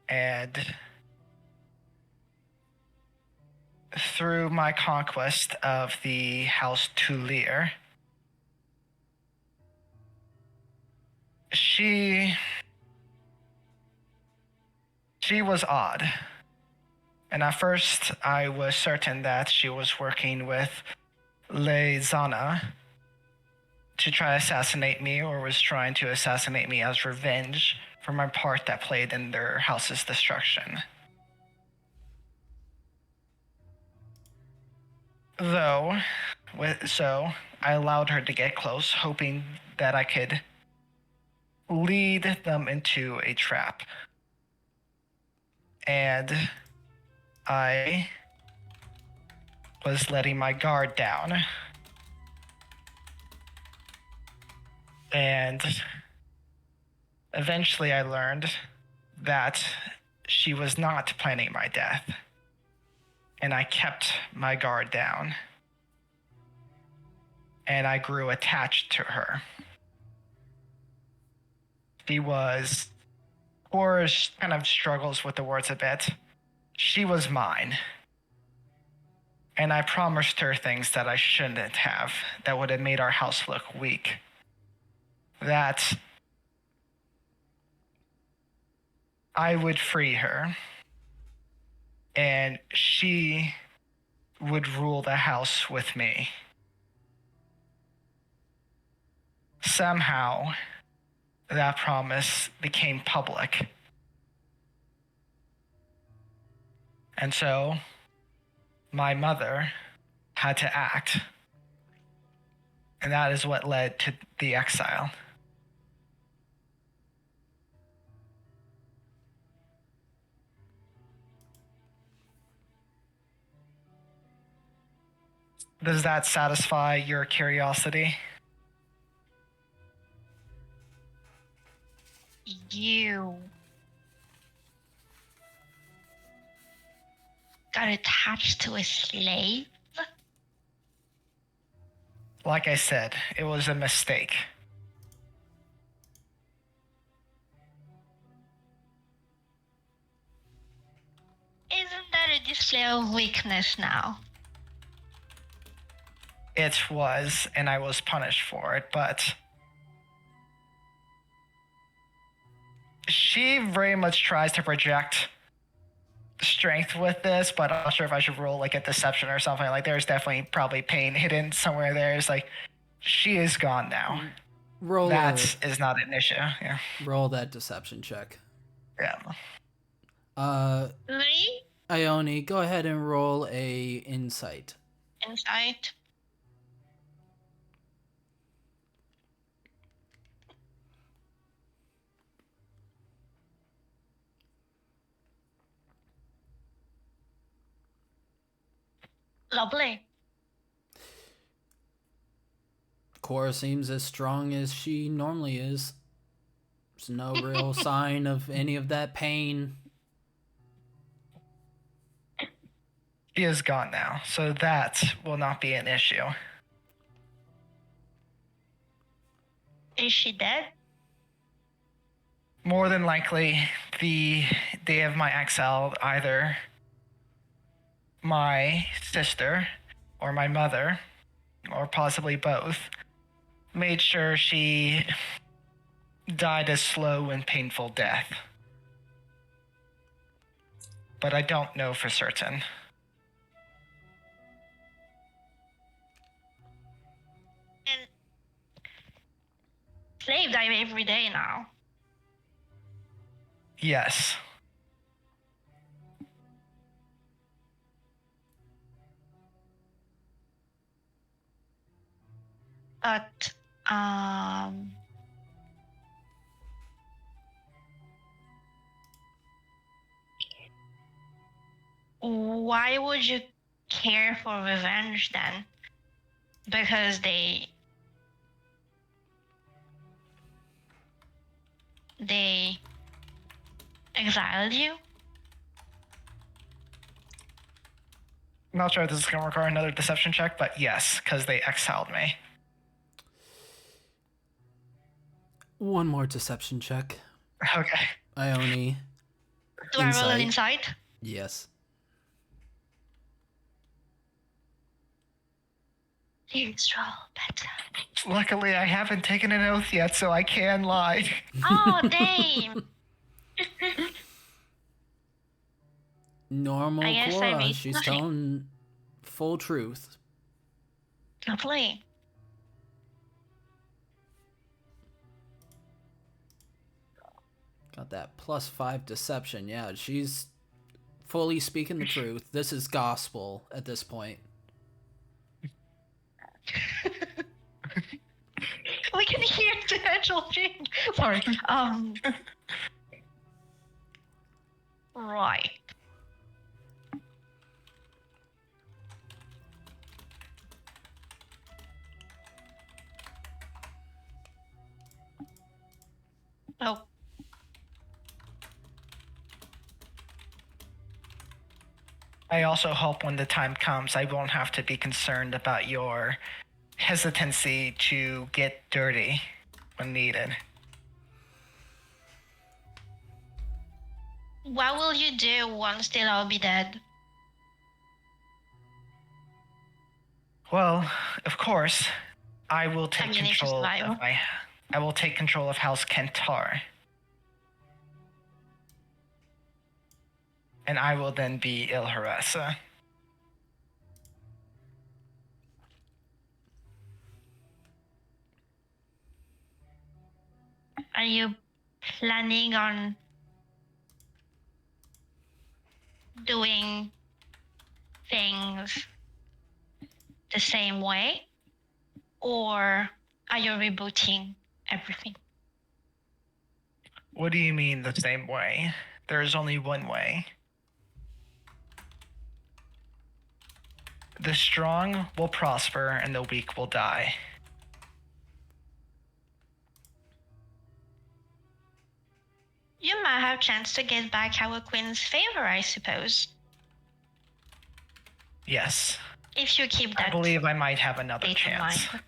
And through my conquest of the House Tulir, she was odd. And at first, I was certain that she was working with Zana to try to assassinate me, or was trying to assassinate me as revenge for my part that played in their house's destruction. So I allowed her to get close, hoping that I could lead them into a trap. And I was letting my guard down. And eventually I learned that she was not planning my death. and I kept my guard down. And I grew attached to her. She was, or kind of struggles with the words a bit. She was mine. And I promised her things that I shouldn't have, that would have made our house look weak. That I would free her, and she would rule the house with me. Somehow, that promise became public. And so, my mother had to act. And that is what led to the exile. Does that satisfy your curiosity? You got attached to a slave? Like I said, it was a mistake. Isn't that a display of weakness now? It was, and I was punished for it, but she very much tries to project strength with this, but I'm not sure if I should roll like a deception or something. Like there's definitely probably pain hidden somewhere there. It's like she is gone now. Roll That is not an issue. Yeah. roll that deception check. Yeah. Me? Ione, go ahead and roll a insight. Insight. Lovely. Cora seems as strong as she normally is. There's no real sign of any of that pain. She is gone now, so that will not be an issue. Is she dead? More than likely, the day of my exile, either my sister or my mother, or possibly both, made sure she died a slow and painful death. But I don't know for certain. And slave die every day now. Yes. But why would you care for revenge then? Because they exiled you? I'm not sure if this is going to require another deception check, but yes, because they exiled me. One more deception check. Okay. Ione. Do I roll Insight. an insight? Yes. Please roll better. Luckily, I haven't taken an oath yet, so I can lie. Oh, damn. Normal I guess I Cora, made she's nothing. telling full truth. Lovely. Got that +5 deception. Yeah, she's fully speaking the truth. This is gospel at this point. We can hear the actual change. Sorry. Right. Oh. I also hope when the time comes, I won't have to be concerned about your hesitancy to get dirty when needed. What will you do once they'll all be dead? Well, of course, I will take Ammunition control survival. of I will take control of House Kentar. And I will then be Ilharasa. Are you planning on doing things the same way? Or are you rebooting everything? What do you mean the same way? There is only one way. The strong will prosper and the weak will die. You might have a chance to get back our queen's favor, I suppose. Yes. If you keep that I believe I might have another date in chance. mind.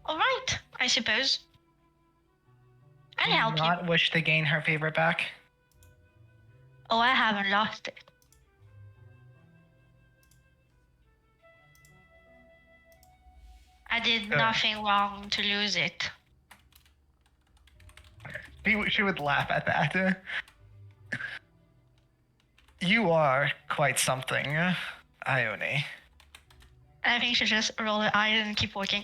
All right, I suppose. I'll Do you help you. not wish to gain her favor back? Oh, I haven't lost it. I did Good. nothing wrong to lose it. She would laugh at that. You are quite something, Ione. I think she just roll her eyes and keep walking.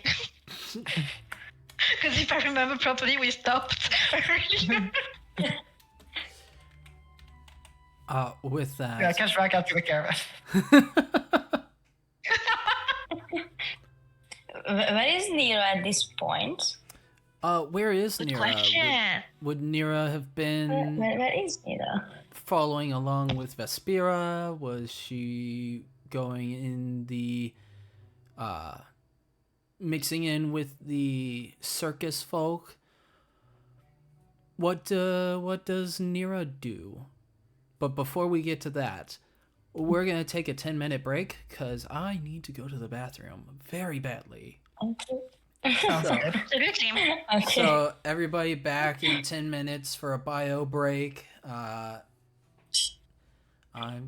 Because if I remember properly, we stopped earlier. With that. Yeah, catch back up to the caravan. Where is Nero at this point? Where is Good Nira? question. Would Nira have been Where is Nero? following along with Vespera? Was she going in the mixing in with the circus folk? What does Nira do? But before we get to that, we're gonna take a 10-minute break because I need to go to the bathroom very badly. Sounds So- good. Absolutely. Okay. So everybody back in 10 minutes for a bio break. I'm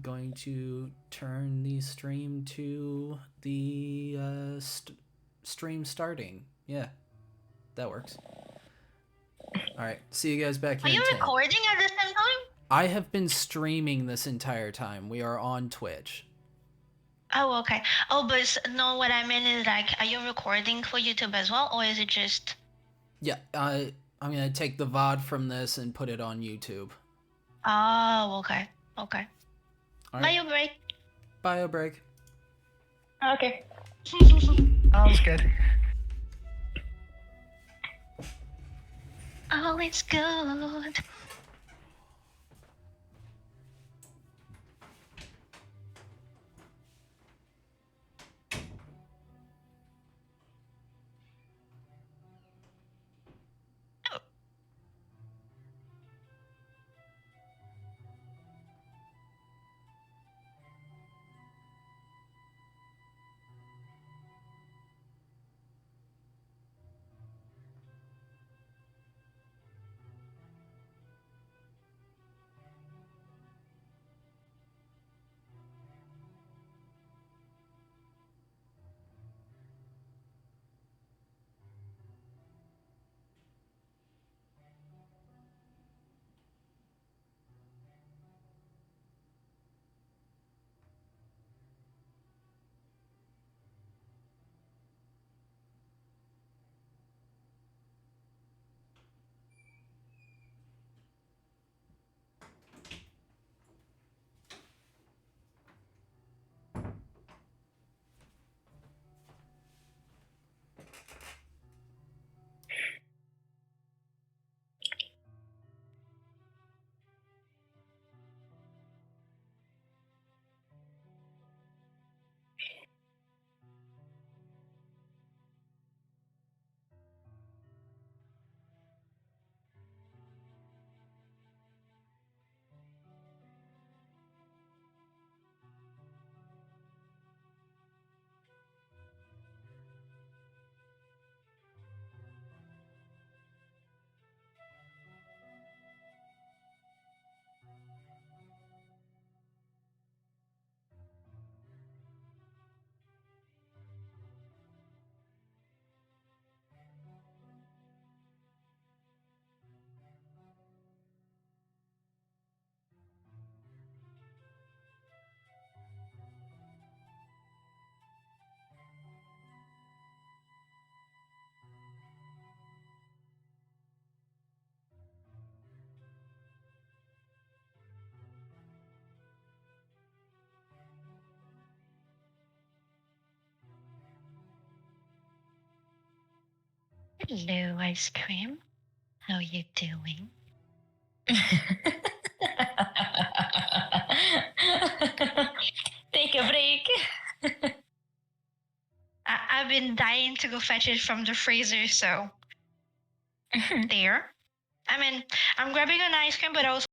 going to turn the stream to the stream starting. Yeah, that works. All right, see you guys back Are here you in 10. recording at the same time? I have been streaming this entire time. We are on Twitch. Oh, okay. Oh, but no, what I mean is like, are you recording for YouTube as well, or is it just? Yeah, I'm gonna take the VOD from this and put it on YouTube. Oh, okay. Okay. All Bye, right, you break. bio break. Okay. Sounds good. Oh, it's good. Hello, ice cream. How you doing? Take a break. I've been dying to go fetch it from the freezer, so there. I mean, I'm grabbing an ice cream, but also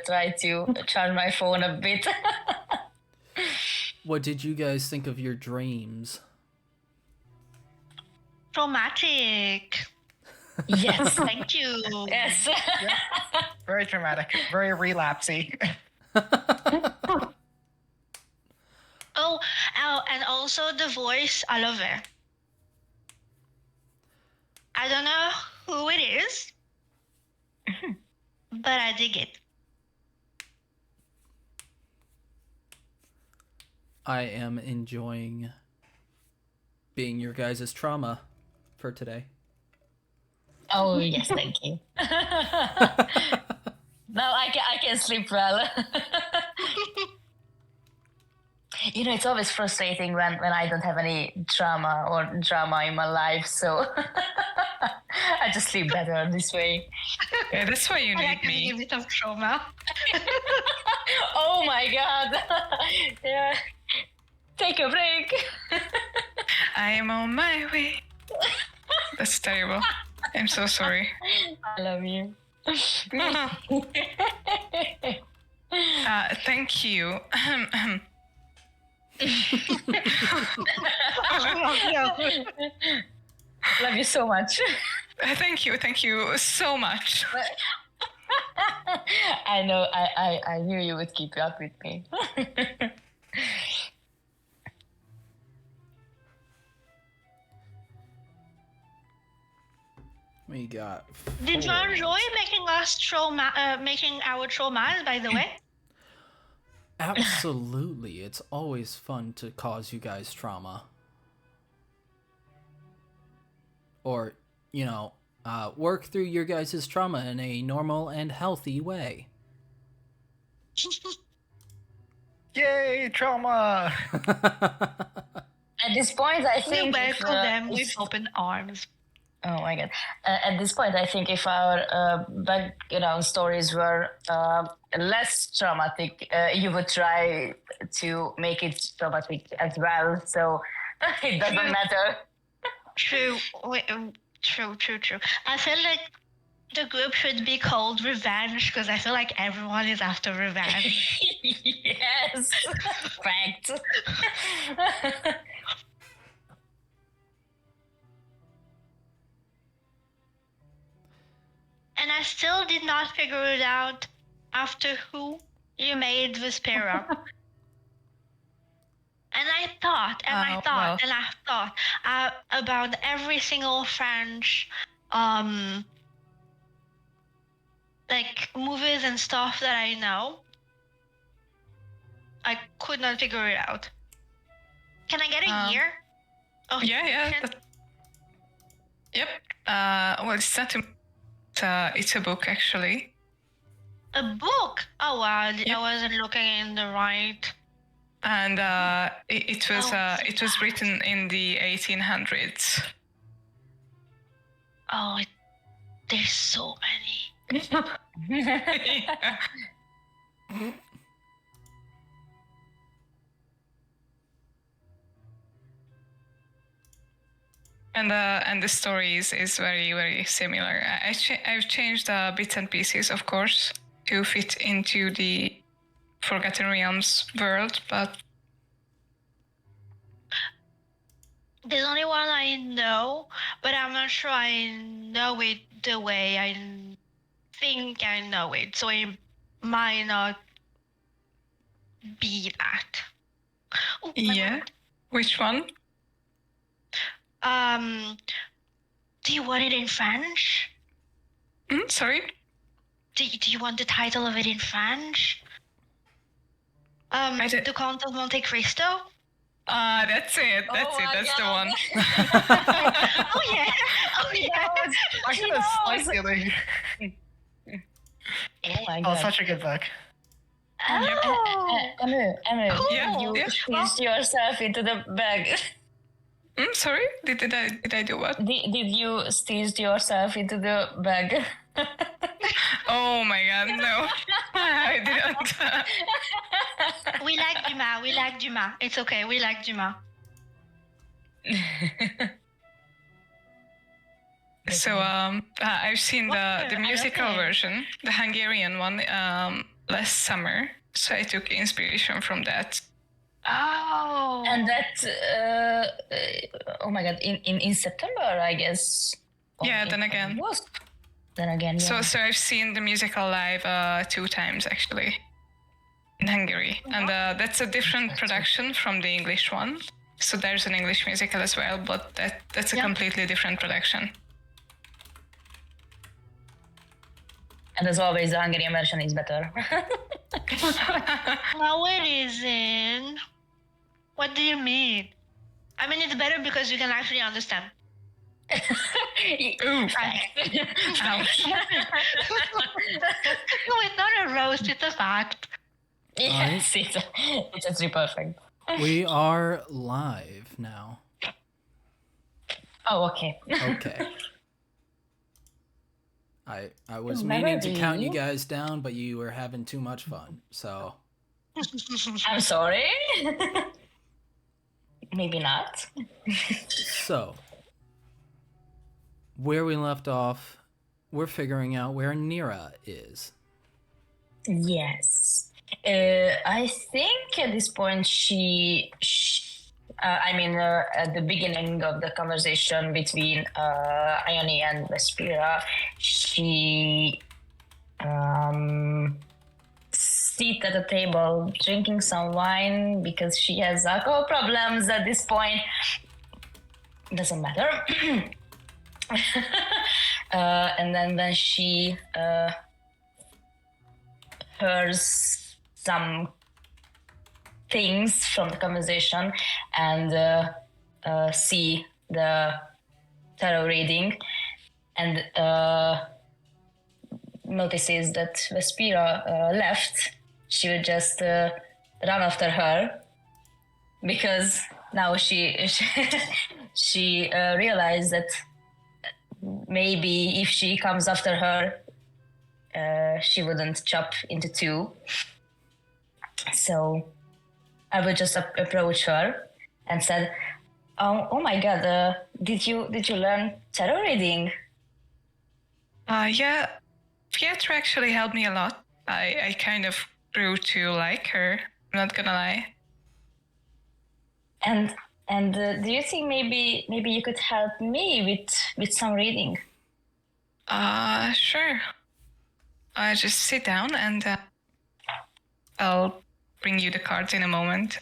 Try to charge my phone a bit. What did you guys think of your dreams? traumatic. Yes. Thank you. Yes. Very dramatic, very relapsey. Oh, and also the voice, I love it. I don't know who it is, but I dig it. I am enjoying being your guys' trauma for today. Oh yes, thank you. Now I can sleep well. You know, it's always frustrating when I don't have any drama or drama in my life, so I just sleep better this way. Yeah, that's why you I need like me. a bit of trauma. Oh my god. Yeah. Take a break. I am on my way. That's terrible. I'm so sorry. I love you. Thank you. Love you so much. Thank you so much. I know. I knew you would keep up with me. We got. Did you 4. enjoy making us making our traumas, by the way? Absolutely. It's always fun to cause you guys trauma. Or, you know, work through your guys' trauma in a normal and healthy way. Yay, trauma! At this point, I We think welcome them with open arms. oh my god! At this point, I think if our background stories were less traumatic, you would try to make it traumatic as well. So it doesn't matter. True. True. I feel like the group should be called Revenge because I feel like everyone is after revenge. Yes, fact. And I still did not figure it out after who you made Vespera. And I thought about every single French like movies and stuff that I know. I could not figure it out. Can I get a year? Oh, Yeah. Yep. Well, it's not it's a book, actually. A book? Oh wow, Yep. I wasn't looking in the right and it was written in the 1800s. Oh, there's so many. Yeah. And the story is very, very similar. I've changed bits and pieces, of course, to fit into the Forgotten Realms world, but There's only one I know, but I'm not sure I know it the way I think I know it. So it might not be that. Oh, yeah. Which one? Do you want it in French? Sorry? Do you want the title of it in French? The Count of Monte Cristo? That's it. That's the one. Oh yeah. I should have sliced the other. Oh, such a good book. Emu, Yeah, you yeah. squeezed yourself into the bag. Sorry? Did I do what? Did you squeeze yourself into the bag? Oh my god, no. I didn't. We like Dumas. It's okay, we like Dumas. So I've seen the musical version, the Hungarian one, last summer. So I took inspiration from that. Oh. And that, oh my god, in September, I guess. Yeah, then again. Then again, yeah. So I've seen the musical live 2 times actually in Hungary, and that's a different production from the English one. So there's an English musical as well, but that's a completely different production. And as always, the Hungarian version is better. No, it isn't. What do you mean? I mean, it's better because you can actually understand. Ooh. Ouch. No, it's not a roast, it's a fact. Yes, it's actually perfect. We are live now. Oh, okay. Okay. I was meaning to count you guys down, but you were having too much fun, so... I'm sorry. Maybe not. So, where we left off, we're figuring out where Nira is. Yes. I think at this point at the beginning of the conversation between Ione and Vespira, she sit at a table drinking some wine because she has alcohol problems at this point. Doesn't matter. And then when she hears some things from the conversation and see the tarot reading and notices that Vespira left, she would just run after her because now she realized that maybe if she comes after her, she wouldn't chop into 2. So I would just approach her and said, "Oh my god, did you learn tarot reading?" Yeah, Pietro actually helped me a lot. I kind of grew to like her. I'm not gonna lie. And do you think maybe you could help me with some reading? Sure. Just sit down and I'll bring you the cards in a moment.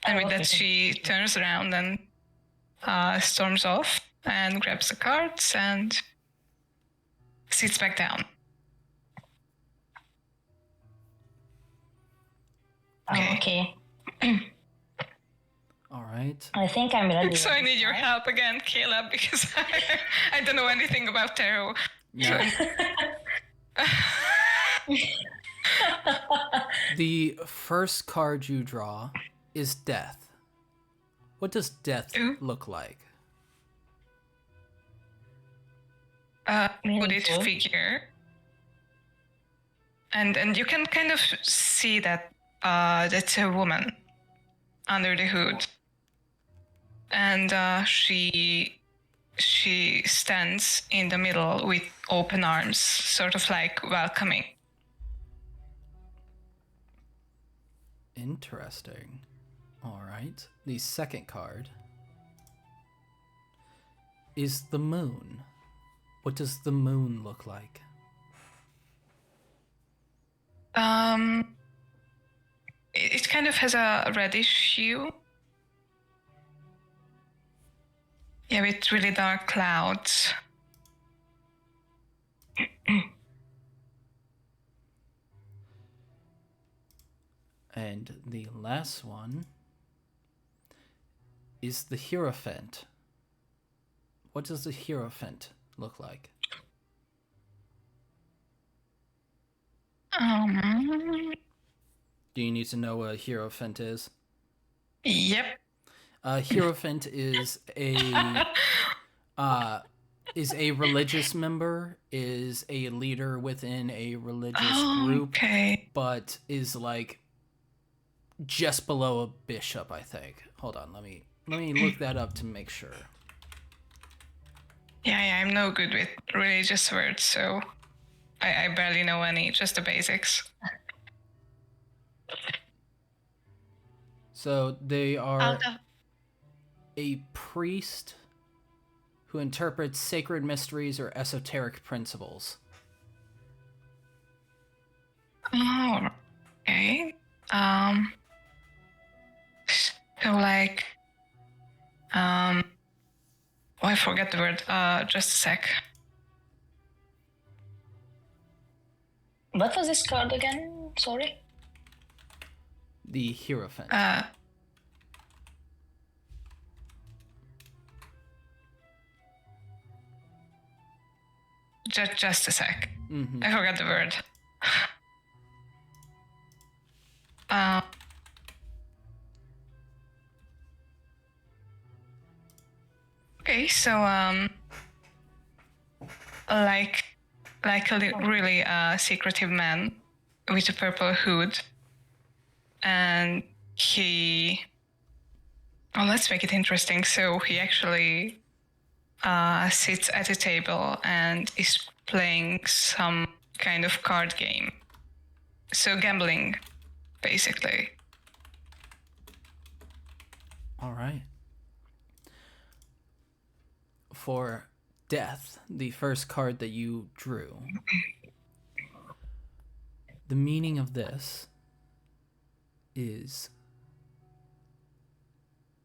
And with that, she turns around and storms off and grabs the cards and sits back down. Okay. All right. I think I'm ready. So I need your help again, Caleb, because I don't know anything about tarot. No. The first card you draw is death. What does death Ooh. look like? Hooded Meaningful. figure. And you can kind of see that that's a woman under the hood. And she stands in the middle with open arms, sort of like welcoming. Interesting. All right. The second card is the moon. What does the moon look like? It kind of has a reddish hue. Yeah, with really dark clouds. And the last one is the Hierophant. What does the Hierophant look like? Do you need to know what a Hierophant is? Yep. Hierophant is a religious member, is a leader within a religious group, Okay. but is like just below a bishop, I think. Hold on, let me look that up to make sure. Yeah, I'm no good with religious words, so I barely know any, just the basics. So they are Out of a priest who interprets sacred mysteries or esoteric principles. Oh, okay. So like, oh, I forget the word. Just a sec. What was this card again? Sorry. The Hierophant. Just a sec. Mm-hmm. I forgot the word. Okay, so like a really secretive man with a purple hood, and he. Oh, let's make it interesting. So he actually sits at a table and is playing some kind of card game. So gambling, basically. All right. For death, the first card that you drew, the meaning of this is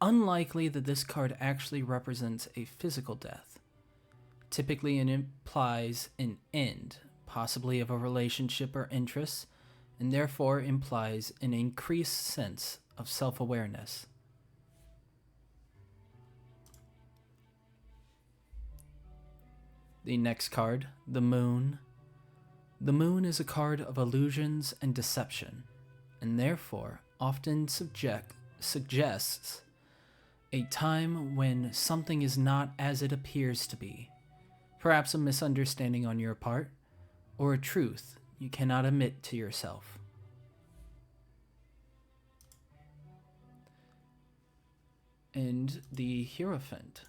unlikely that this card actually represents a physical death. Typically, it implies an end, possibly of a relationship or interest, and therefore implies an increased sense of self-awareness. The next card, the Moon. The Moon is a card of illusions and deception, and therefore often suggests a time when something is not as it appears to be, perhaps a misunderstanding on your part, or a truth you cannot admit to yourself. And the Hierophant.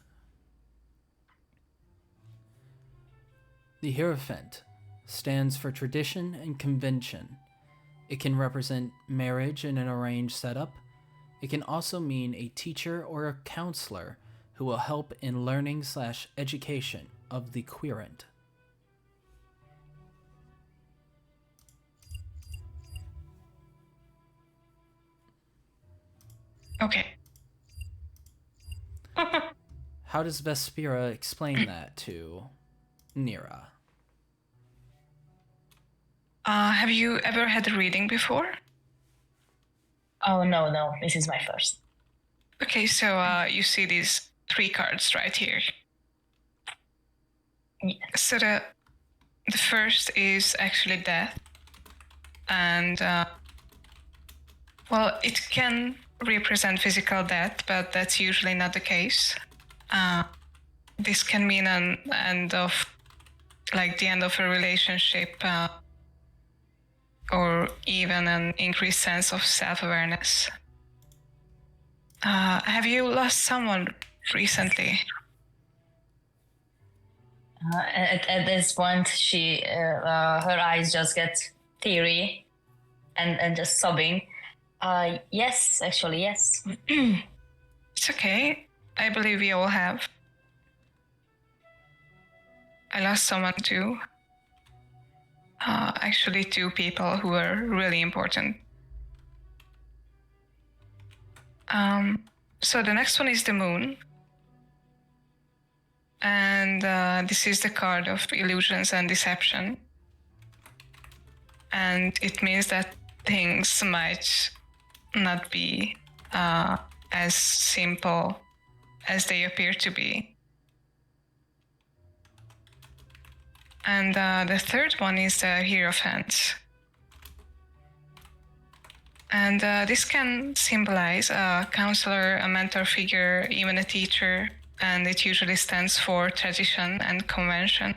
The Hierophant stands for tradition and convention. It can represent marriage in an arranged setup. It can also mean a teacher or a counselor who will help in learning/education of the querent. Okay. How does Vespera explain that to Nira? Have you ever had a reading before? Oh, no. This is my first. Okay, so you see these 3 cards right here. Yeah. So the first is actually death, and well, it can represent physical death, but that's usually not the case. This can mean an end of, like the end of a relationship, or even an increased sense of self-awareness. Have you lost someone recently? At this point, her eyes just get teary and just sobbing. Yes, actually, yes. It's okay. I believe we all have. I lost someone too. Actually, two people who were really important. So the next one is the moon. And this is the card of illusions and deception. And it means that things might not be as simple as they appear to be. And the third one is the Hierophant. And this can symbolize a counselor, a mentor figure, even a teacher, and it usually stands for tradition and convention.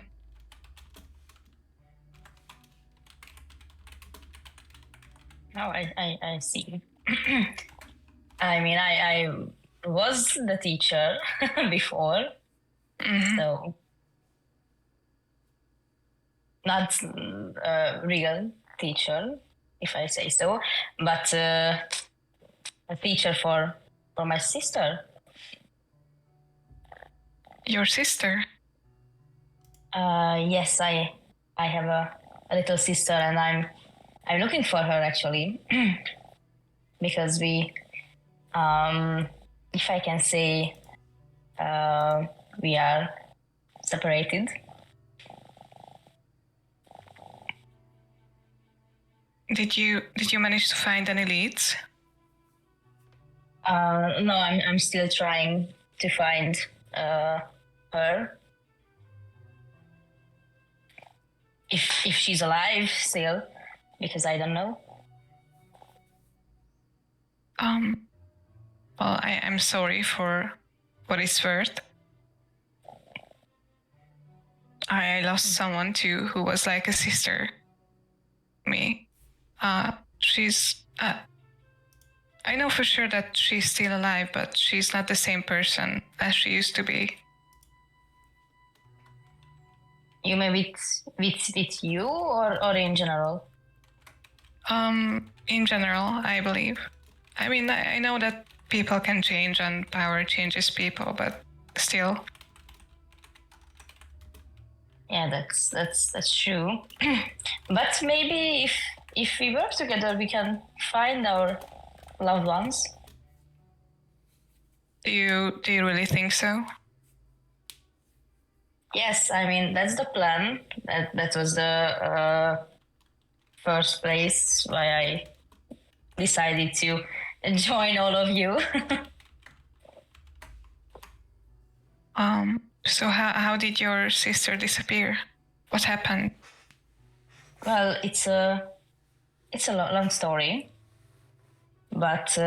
Oh, I see. I mean, I was the teacher before, so not a real teacher, if I say so, but a teacher for my sister. Your sister? Yes, I have a little sister, and I'm looking for her actually, because we, if I can say, we are separated. Did you manage to find any leads? No, I'm still trying to find her. If she's alive still, because I don't know. Well, I'm sorry for what it's worth. I lost someone too who was like a sister to me. She's I know for sure that she's still alive, but she's not the same person as she used to be. You mean with you or in general? In general, I believe. I mean, I know that people can change and power changes people, but still. Yeah, that's true. But maybe if we work together, we can find our loved ones. Do you really think so? Yes, I mean that's the plan. That was the first place why I decided to join all of you. So how did your sister disappear? What happened? Well, it's a long story, but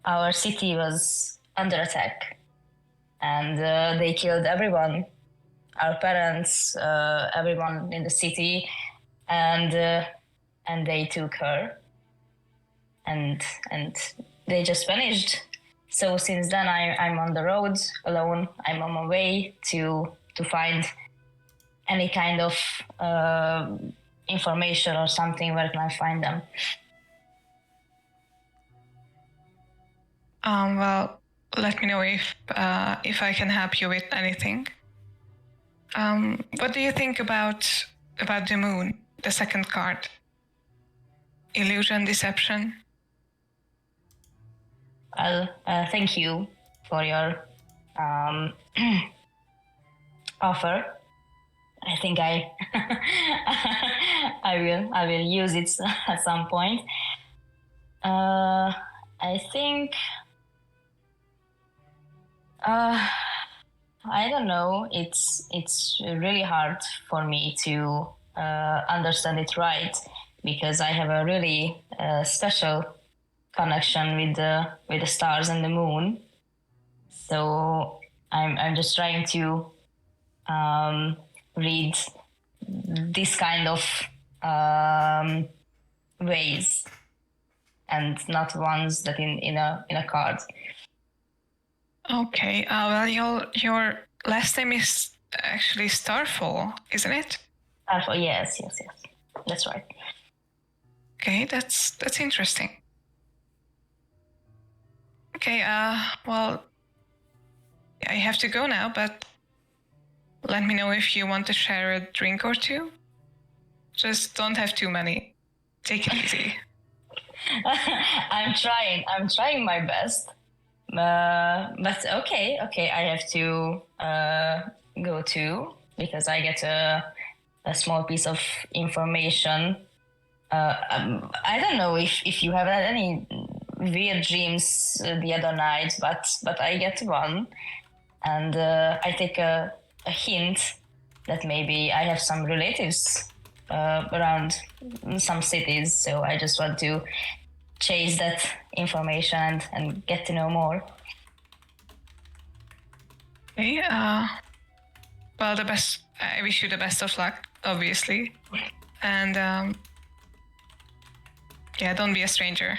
our city was under attack, and they killed everyone, our parents, everyone in the city, and they took her, and they just vanished. So since then, I'm on the road alone. I'm on my way to find any kind of information or something where can I find them. Well, let me know if I can help you with anything. What do you think about the moon, the second card? Illusion, deception? Well, thank you for your offer. I think I will use it at some point. I think I don't know. It's really hard for me to understand it right, because I have a really special connection with the stars and the moon. So I'm just trying to read this kind of ways, and not ones that in a card. Okay. Well, your last name is actually Starfall, isn't it? Yes. That's right. Okay, that's interesting. Okay. Well, I have to go now, but let me know if you want to share a drink or two. Just don't have too many. Take it easy. I'm trying my best. But okay, I have to go too, because I get a small piece of information. I don't know if you have had any weird dreams the other night, but I get one, and I take a hint that maybe I have some relatives around some cities, so I just want to chase that information and get to know more. Okay. Well, the best. I wish you the best of luck, obviously, and yeah, don't be a stranger.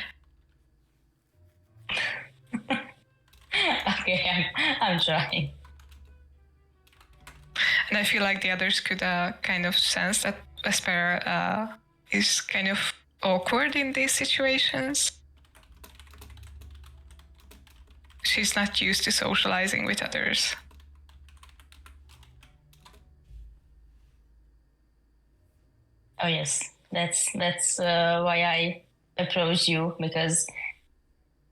Okay, I'm trying. And I feel like the others could kind of sense that Vespera is kind of awkward in these situations. She's not used to socializing with others. Oh yes, that's why I approached you, because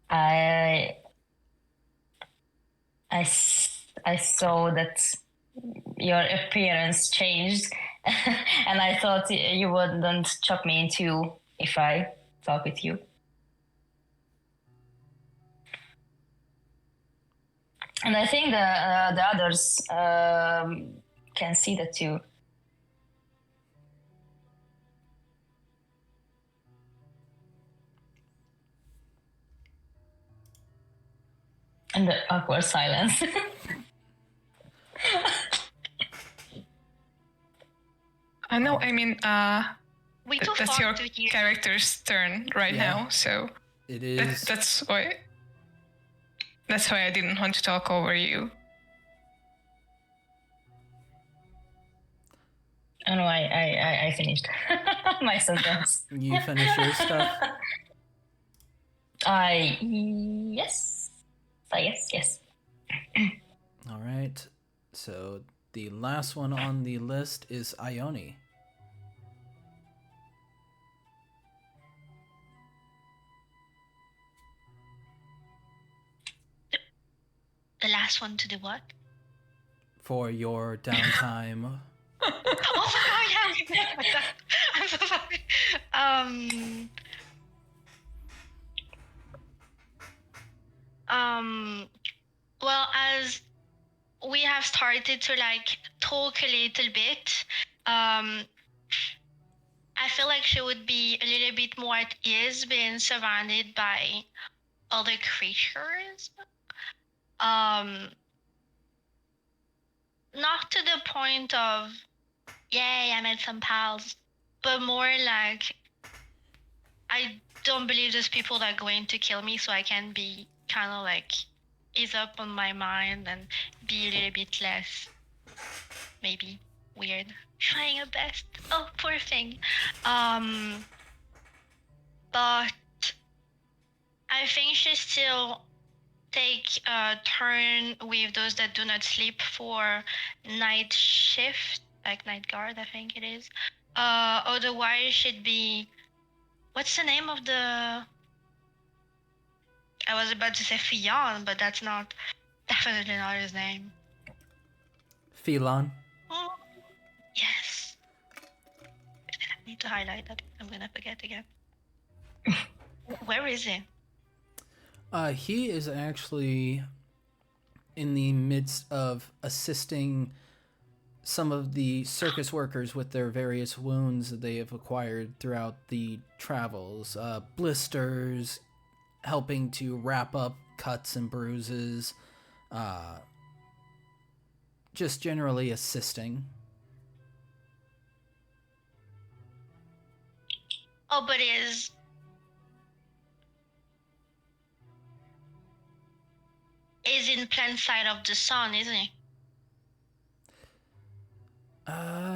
I saw that your appearance changed, and I thought you wouldn't chop me in two if I talk with you. And I think the others can see that too. And the awkward silence. No, I mean, We too that's your fucked with you. character's turn right Yeah. now, so It is. that's why I didn't want to talk over you. Oh no, I finished my sentence. You finish your stuff? Yes. Yes. All right. So the last one on the list is Ione. The last one to do what? For your downtime. Oh my god, yeah, we did with that. I'm so sorry. Well, as we have started to like talk a little bit, I feel like she would be a little bit more at ease being surrounded by other creatures. Not to the point of, yay, I made some pals, but more like, I don't believe there's people that are going to kill me, so I can be kind of like ease up on my mind and be a little bit less, maybe, weird. Trying her best. Oh, poor thing. But I think she still take a turn with those that do not sleep for night shift, like night guard, I think it is. Otherwise, she'd be. What's the name of the? I was about to say Fion, but that's not. Definitely not his name. Phelon. Oh, yes. I need to highlight that. I'm gonna forget again. Where is he? He is actually in the midst of assisting some of the circus workers with their various wounds that they have acquired throughout the travels. Blisters, helping to wrap up cuts and bruises, just generally assisting. Oh, but is in plain sight of the sun, isn't he?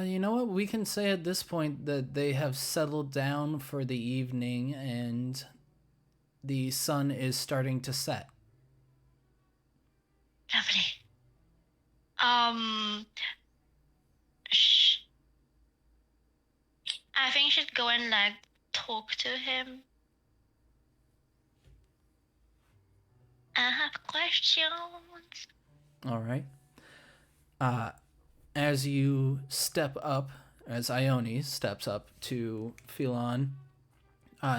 You know what? We can say at this point that they have settled down for the evening and the sun is starting to set. Lovely. I think she'd go and like talk to him. I have questions. All right. As you step up, as Ione steps up to Philon,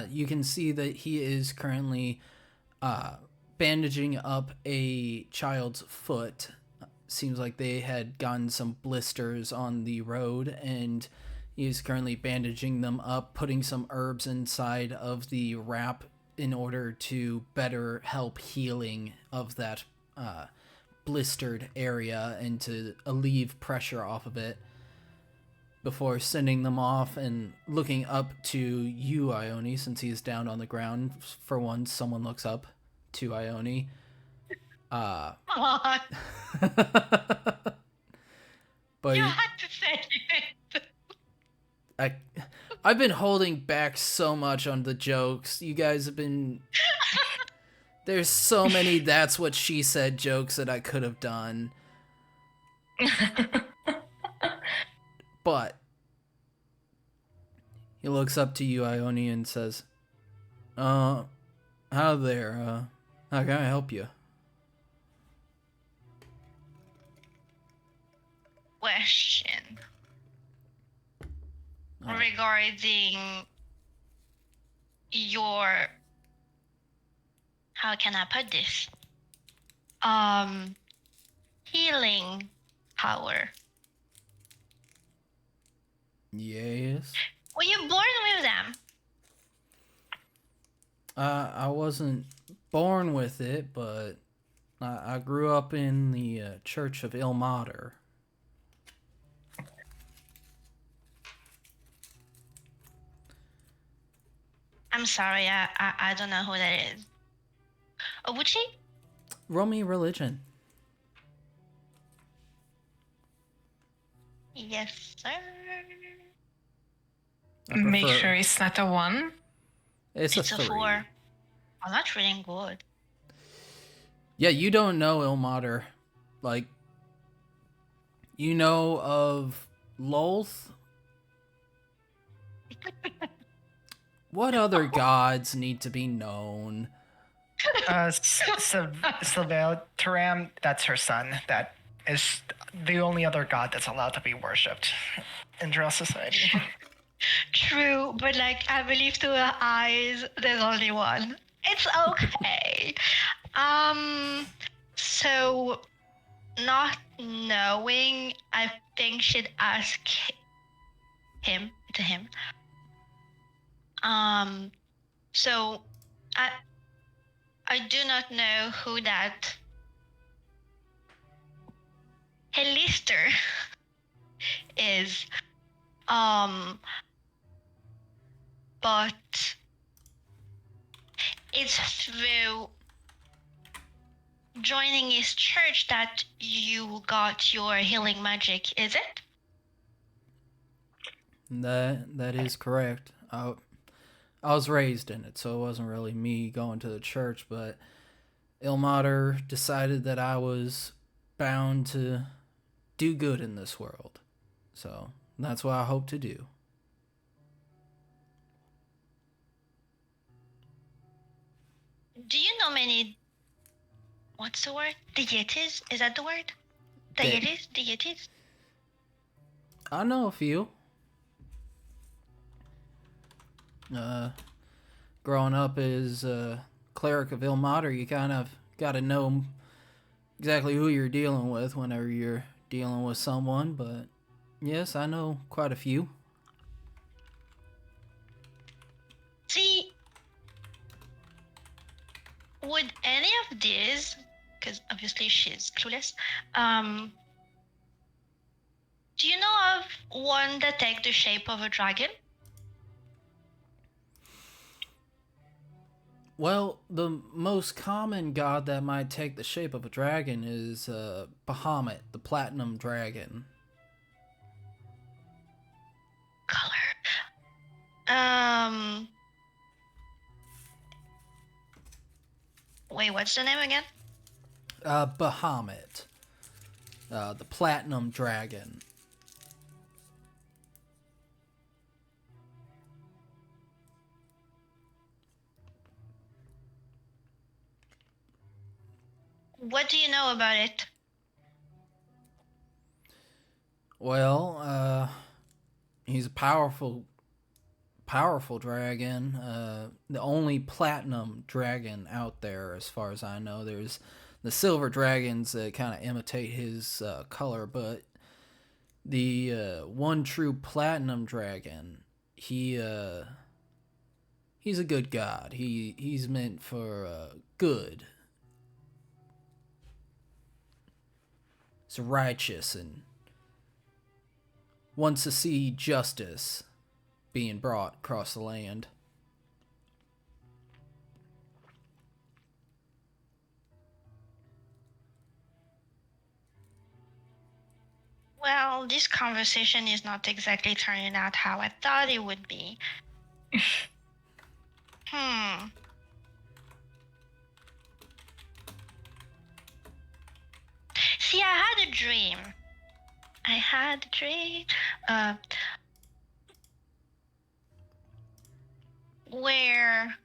you can see that he is currently bandaging up a child's foot. Seems like they had gotten some blisters on the road, and he's currently bandaging them up, putting some herbs inside of the wrap in order to better help healing of that blistered area and to alleviate pressure off of it, before sending them off and looking up to you, Ione, since he's down on the ground. For once, someone looks up to Ione. Come on. But You had to say it. I've been holding back so much on the jokes. You guys have been... There's so many that's what she said jokes that I could have done. But he looks up to you, Ione, and says, hi there, how can I help you? Question regarding your, how can I put this? Healing power. Yes? Were you born with them? I wasn't born with it, but I grew up in the Church of Ilmater. I'm sorry, I don't know who that is. Would she? Roll me religion. Yes, sir. Make sure it's not a 1. It's a It's a 3. 4. I'm not reading good. Yeah, you don't know Ilmater. Like, you know of Lolth? What other gods need to be known? Taram, that's her son. That is the only other god that's allowed to be worshipped in Drow society. True, but like I believe to her eyes, there's only one. It's okay. So not knowing, I think she'd ask him. So I do not know who that Helister is. But it's through joining his church that you got your healing magic, is it? That is correct. I was raised in it, so it wasn't really me going to the church, but Ilmater decided that I was bound to do good in this world. So that's what I hope to do. Do you know many, what's the word? Deities? Is that the word? De- Deities? I know a few. Growing up as a cleric of Ilmater, you kind of got to know exactly who you're dealing with whenever you're dealing with someone, but yes, I know quite a few. See, would any of these, because obviously she's clueless, do you know of one that take the shape of a dragon? Well, the most common god that might take the shape of a dragon is Bahamut, the platinum dragon. Color. Wait, what's the name again? Bahamut, the platinum dragon. What do you know about it? Well, he's a powerful dragon. The only platinum dragon out there, as far as I know. There's the silver dragons that kind of imitate his color, but the one true platinum dragon, he's a good god. He's meant for good. He's righteous and wants to see justice being brought across the land. Well, this conversation is not exactly turning out how I thought it would be. See, I had a dream. Where,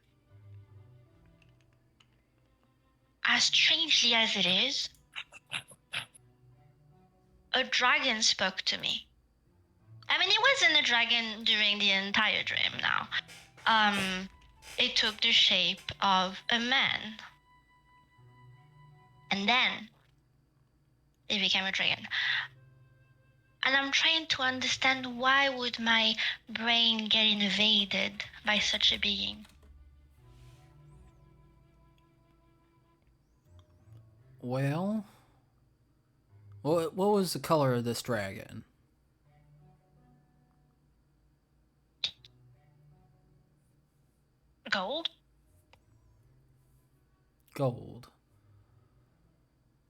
as strangely as it is, a dragon spoke to me. I mean, it wasn't a dragon during the entire dream now. It took the shape of a man. And then it became a dragon. And I'm trying to understand, why would my brain get invaded by such a being? Well, what was the color of this dragon? Gold? Gold.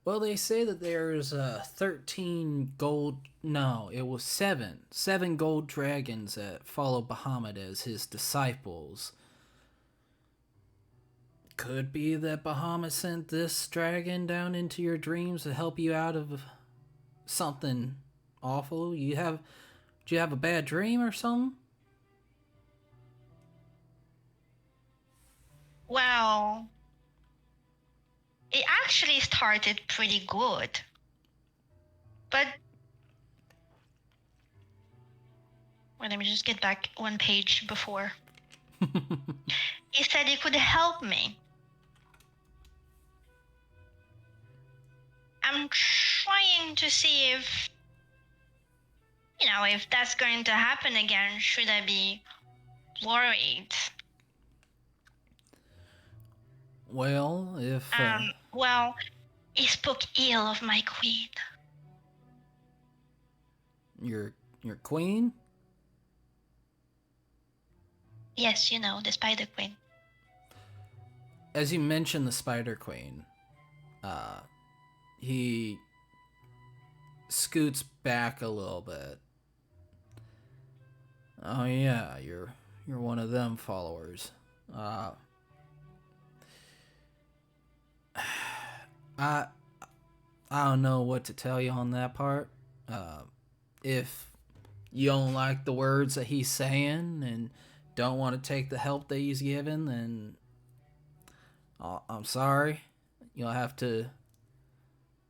Well, they say that there's 13 gold... No, it was 7. 7 gold dragons that follow Bahamut as his disciples. Could be that Bahamut sent this dragon down into your dreams to help you out of something awful. Do you have a bad dream or something? Well, it actually started pretty good. But wait, let me just get back one page before. He said he could help me. I'm trying to see if that's going to happen again. Should I be worried? Well, if... Well, he spoke ill of my queen. Your queen? Yes, the Spider Queen. As you mentioned the Spider Queen, he scoots back a little bit. Oh yeah, you're one of them followers. I don't know what to tell you on that part. If you don't like the words that he's saying and don't want to take the help that he's given, then I'm sorry. You'll have to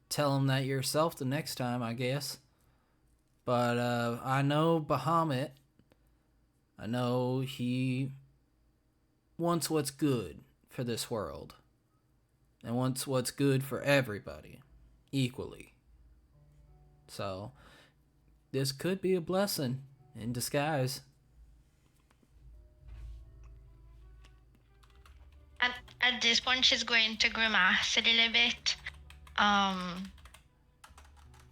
tell him that yourself the next time, I guess. But I know Bahamut. I know he wants what's good for this world. And wants what's good for everybody equally. So this could be a blessing in disguise. And at this point, she's going to grimace a little bit.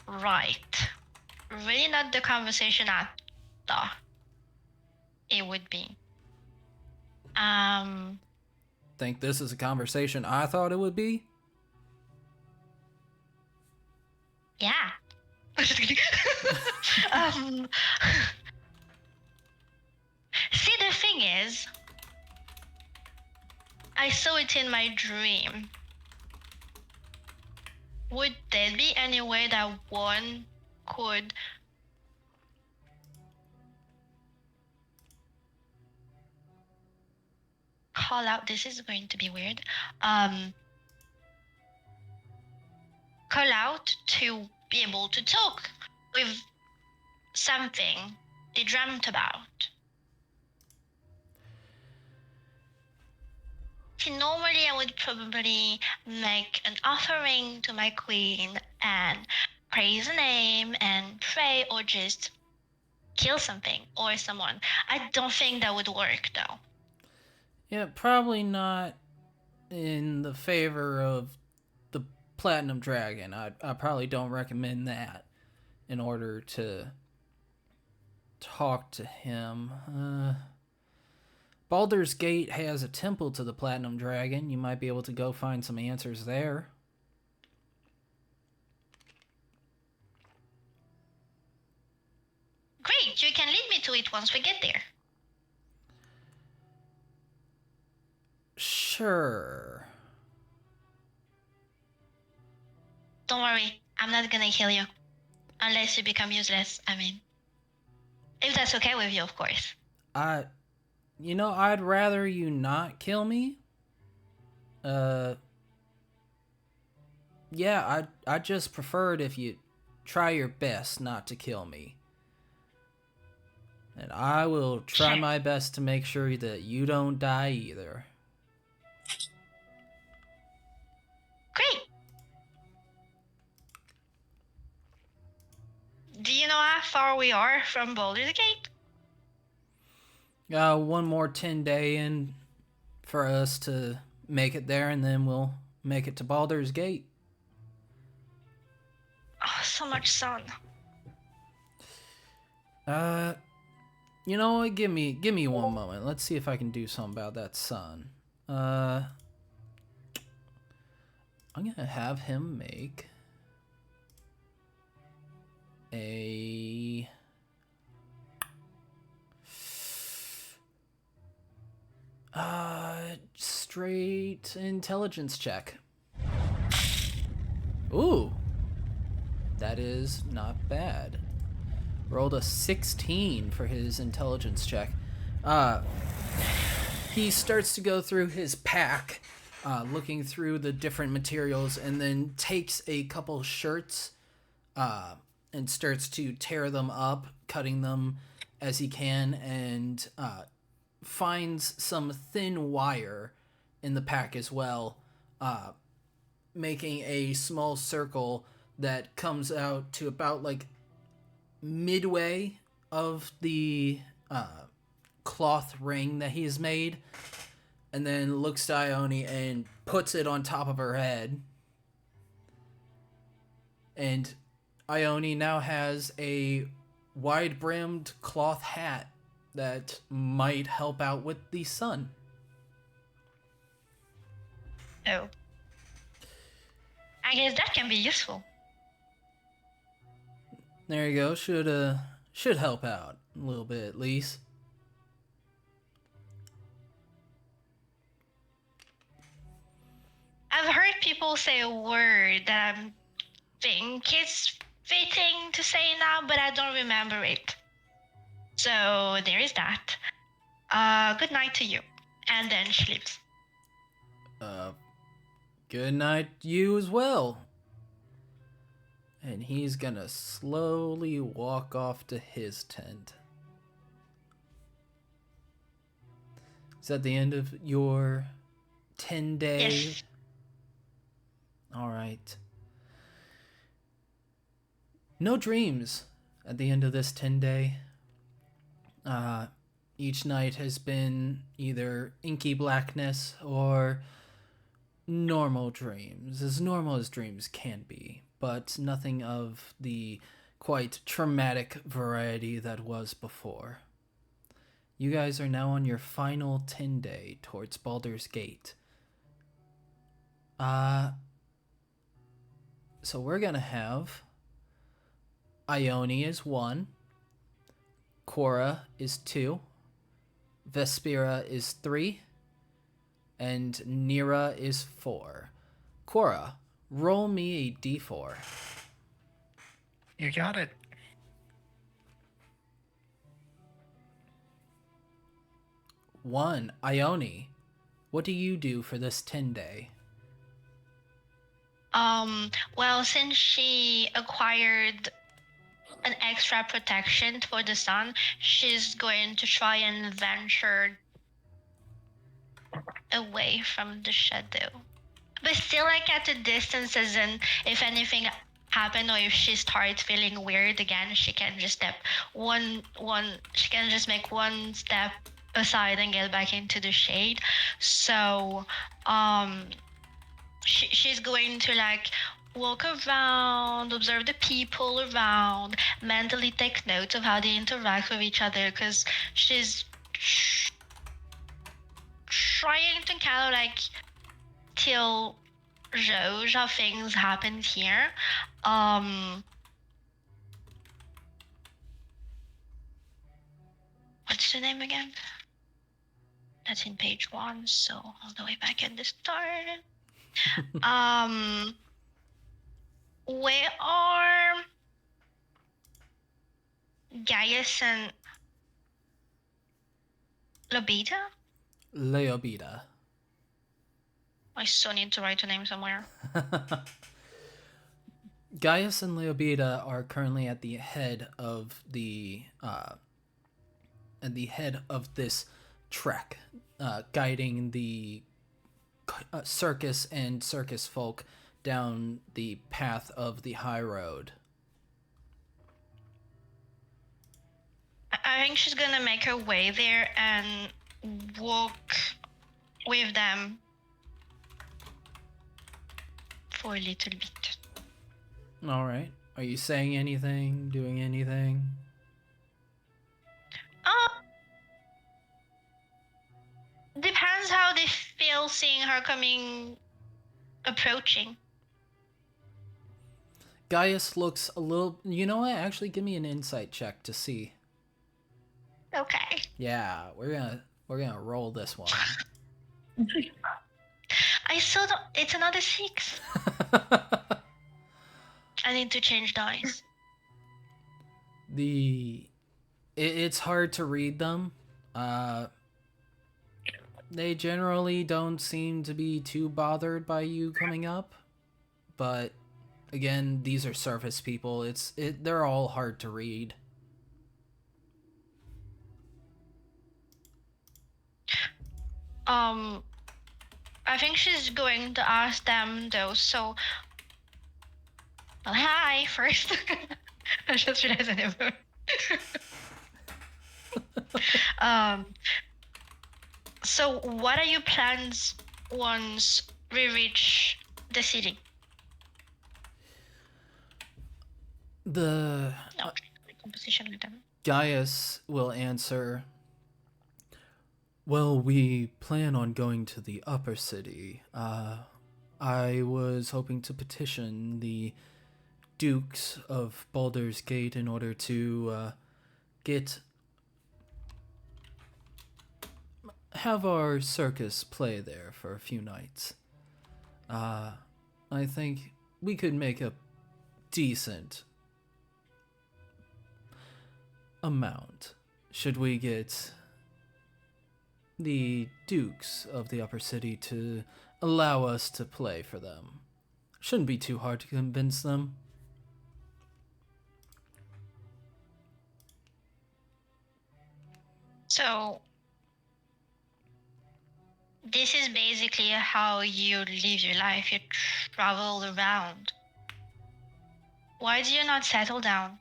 Right. Really not the conversation I thought it would be. Think this is a conversation I thought it would be? Yeah. Just kidding. See, the thing is, I saw it in my dream. Would there be any way that one could call out? This is going to be weird. Call out to be able to talk with something they dreamt about. See, normally I would probably make an offering to my queen and praise a name and pray, or just kill something or someone. I don't think that would work though. Yeah, probably not in the favor of the Platinum Dragon. I probably don't recommend that in order to talk to him. Baldur's Gate has a temple to the Platinum Dragon. You might be able to go find some answers there. Great, you can lead me to it once we get there. Sure. Don't worry, I'm not gonna kill you. Unless you become useless, I mean. If that's okay with you, of course. I'd rather you not kill me. Yeah, I just preferred if you try your best not to kill me. And I will try my best to make sure that you don't die either. Great. Do you know how far we are from Baldur's Gate? One more 10-day in for us to make it there, and then we'll make it to Baldur's Gate. Oh, so much sun. You know what? Give me one moment. Let's see if I can do something about that sun. I'm gonna have him make a straight intelligence check. Ooh, that is not bad. Rolled a 16 for his intelligence check. He starts to go through his pack, looking through the different materials, and then takes a couple shirts and starts to tear them up, cutting them as he can, and finds some thin wire in the pack as well, making a small circle that comes out to about like midway of the cloth ring that he's made, and then looks to Ione and puts it on top of her head. And Ione now has a wide-brimmed cloth hat that might help out with the sun. Oh. I guess that can be useful. There you go. Should help out a little bit at least. I've heard people say a word that I think is fitting to say now, but I don't remember it. So there is that. Good night to you. And then she leaves. Good night you as well. And he's gonna slowly walk off to his tent. Is that the end of your 10-day? Yes. All right. No dreams at the end of this 10-day. Each night has been either inky blackness or normal dreams, as normal as dreams can be, but nothing of the quite traumatic variety that was before. You guys are now on your final 10 day towards Baldur's Gate. So we're gonna have Ione is 1, Cora is 2, Vespera is 3, and Nira is 4. Cora, roll me a d4. You got it. 1. Ione, what do you do for this 10 day? Well, since she acquired an extra protection for the sun, she's going to try and venture away from the shadow. But still like at a distance, as in if anything happened or if she starts feeling weird again, she can just she can just make one step aside and get back into the shade. So she's going to like walk around, observe the people around, mentally take notes of how they interact with each other, because she's trying to kind of like tell Rose how things happened here. What's the name again? That's in page 1, so all the way back at the start. Where are Gaius and Lobita? Leobita. I still need to write a name somewhere. Gaius and Leobita are currently at the head of this trek, guiding the circus and circus folk down the path of the high road. I think she's gonna make her way there and walk with them for a little bit. All right. Are you saying anything? Doing anything? Depends how they feel seeing her approaching. Gaius looks a little. You know what? Actually, give me an insight check to see. Okay. Yeah, we're gonna roll this one. I still don't. It's another 6. I need to change dice. It's hard to read them. They generally don't seem to be too bothered by you coming up, but again, these are surface people. They're all hard to read. I think she's going to ask them though. So, well, hi first. I just realized I never. So, what are your plans once we reach the city? The No, composition with them. Gaius will answer, well, we plan on going to the upper city. I was hoping to petition the Dukes of Baldur's Gate in order to have our circus play there for a few nights. I think we could make a decent amount should we get the Dukes of the upper city to allow us to play for them. Shouldn't be too hard to convince them. So, this is basically how you live your life. You travel around. Why do you not settle down?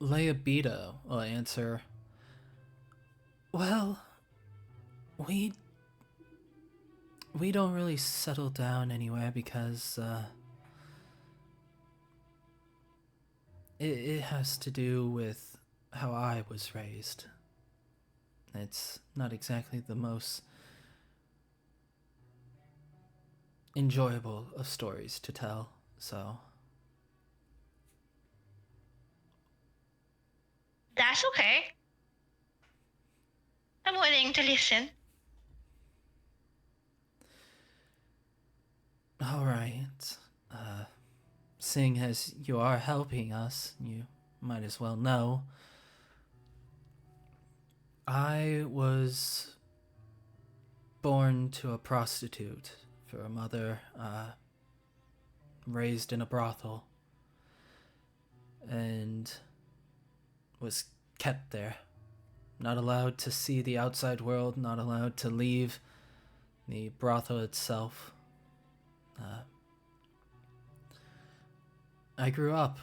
Leobita will answer, well, we don't really settle down anywhere because it has to do with how I was raised. It's not exactly the most enjoyable of stories to tell, so... That's okay. I'm willing to listen. Alright. Seeing as you are helping us, you might as well know. I was born to a prostitute for a mother, raised in a brothel, and was kept there. Not allowed to see the outside world, not allowed to leave the brothel itself. I grew up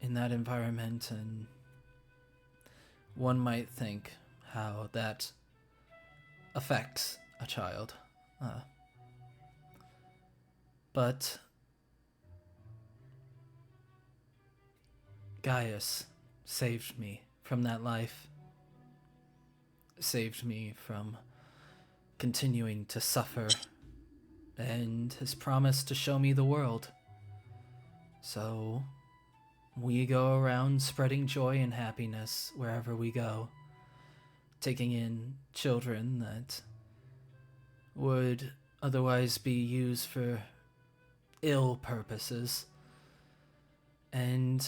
in that environment, and one might think how that affects a child. But Gaius saved me from that life. Saved me from continuing to suffer, and has promised to show me the world. So we go around spreading joy and happiness wherever we go, taking in children that would otherwise be used for ill purposes, and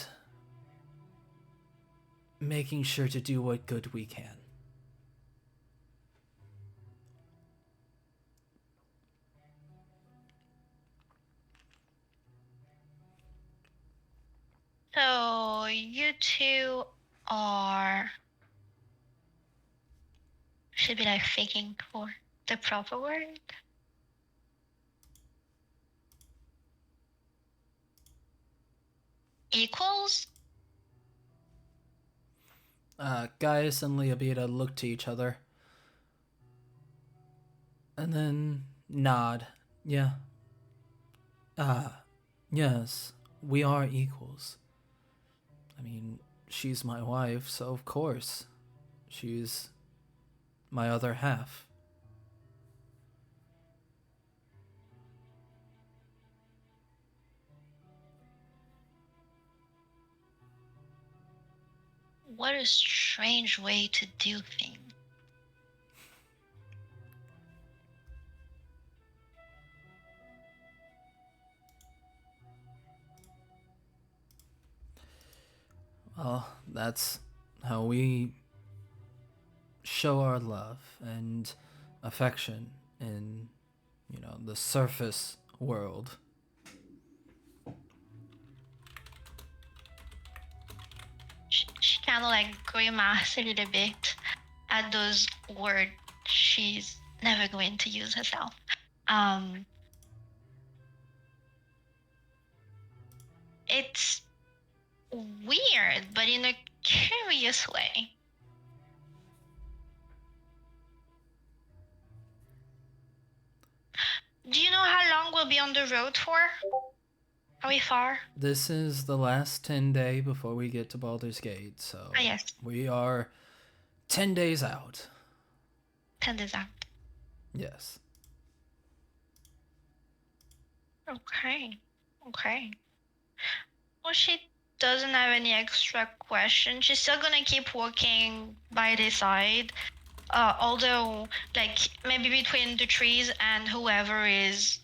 making sure to do what good we can. So you two are, should be like thinking for the proper word. Equals? Gaius and Leobita look to each other, and then nod. Yeah. Yes, we are equals. I mean, she's my wife, so of course. She's my other half. What a strange way to do things. Well, that's how we show our love and affection in, the surface world. She kind of like grimaces a little bit at those words she's never going to use herself. It's weird, but in a curious way. Do you know how long we'll be on the road for? Are we far? This is the last 10 day before we get to Baldur's Gate, so Yes. we are 10 days out. 10 days out. Yes. Okay. Well, she doesn't have any extra questions. She's still gonna keep walking by the side. Although, like, maybe between the trees and whoever is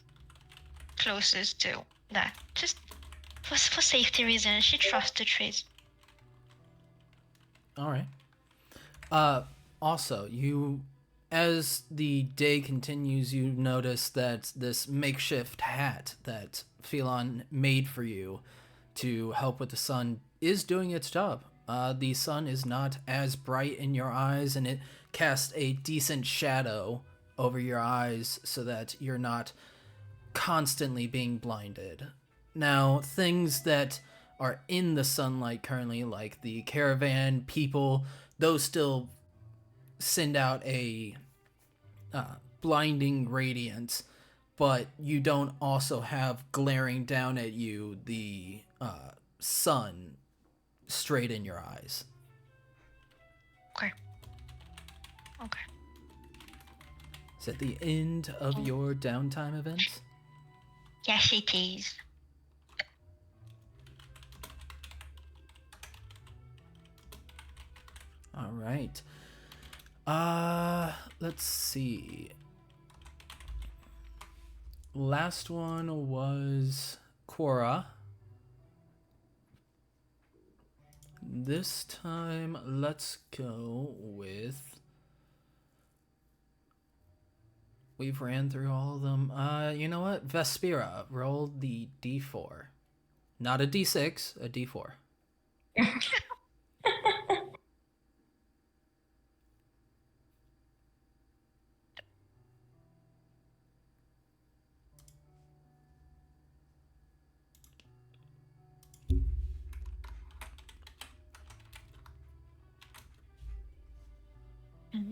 closest to that. Just for safety reasons, she trusts the trees. Alright. Also, as the day continues, you notice that this makeshift hat that Phelon made for you to help with the sun is doing its job. The sun is not as bright in your eyes, and it casts a decent shadow over your eyes so that you're not constantly being blinded. Now, things that are in the sunlight currently, like the caravan, people, those still send out a blinding radiance, but you don't also have glaring down at you the sun straight in your eyes. Okay. Is that the end of your downtime events? Yes, it is. All right. Let's see. Last one was Quora. This time, let's go with... We've ran through all of them. You know what? Vespera, roll the d4. Not a d6, a d4.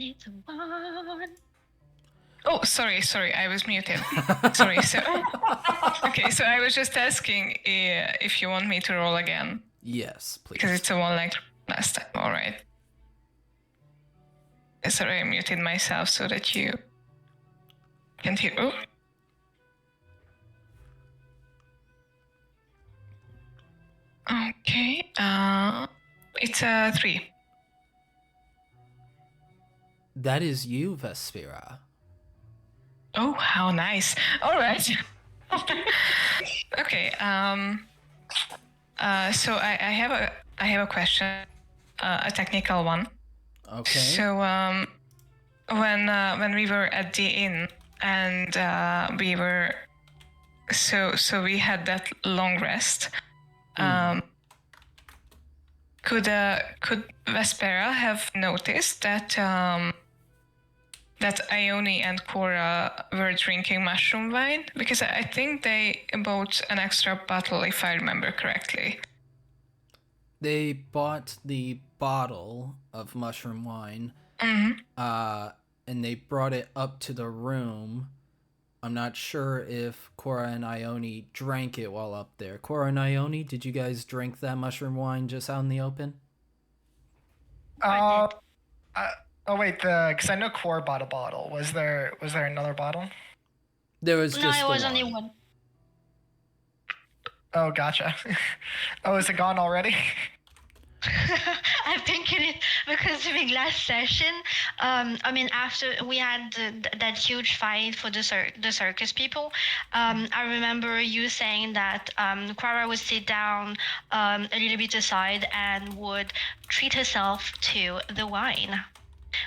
It's one. Oh, sorry, I was muted. Sorry. So, okay, so I was just asking if you want me to roll again, Yes, please. because it's a one like last time. All right. Sorry, I muted myself so that you can hear. Oh. Okay. It's a 3. That is you, Vespera. Oh, how nice. All right. Okay. So I have a question, a technical one. Okay. So when we were at the inn and we were so we had that long rest. Could Vespera have noticed that that Ione and Cora were drinking mushroom wine? Because I think they bought an extra bottle, if I remember correctly. They bought the bottle of mushroom wine, and they brought it up to the room. I'm not sure if Cora and Ione drank it while up there. Cora and Ione, did you guys drink that mushroom wine just out in the open? Oh wait, because I know Core bought a bottle. Was there another bottle? There was No, just it the was one. only one. Oh, gotcha. Oh, is it gone already? I'm thinking it because I mean last session, I mean after we had that huge fight for the circus people, I remember you saying that Clara would sit down a little bit aside and would treat herself to the wine.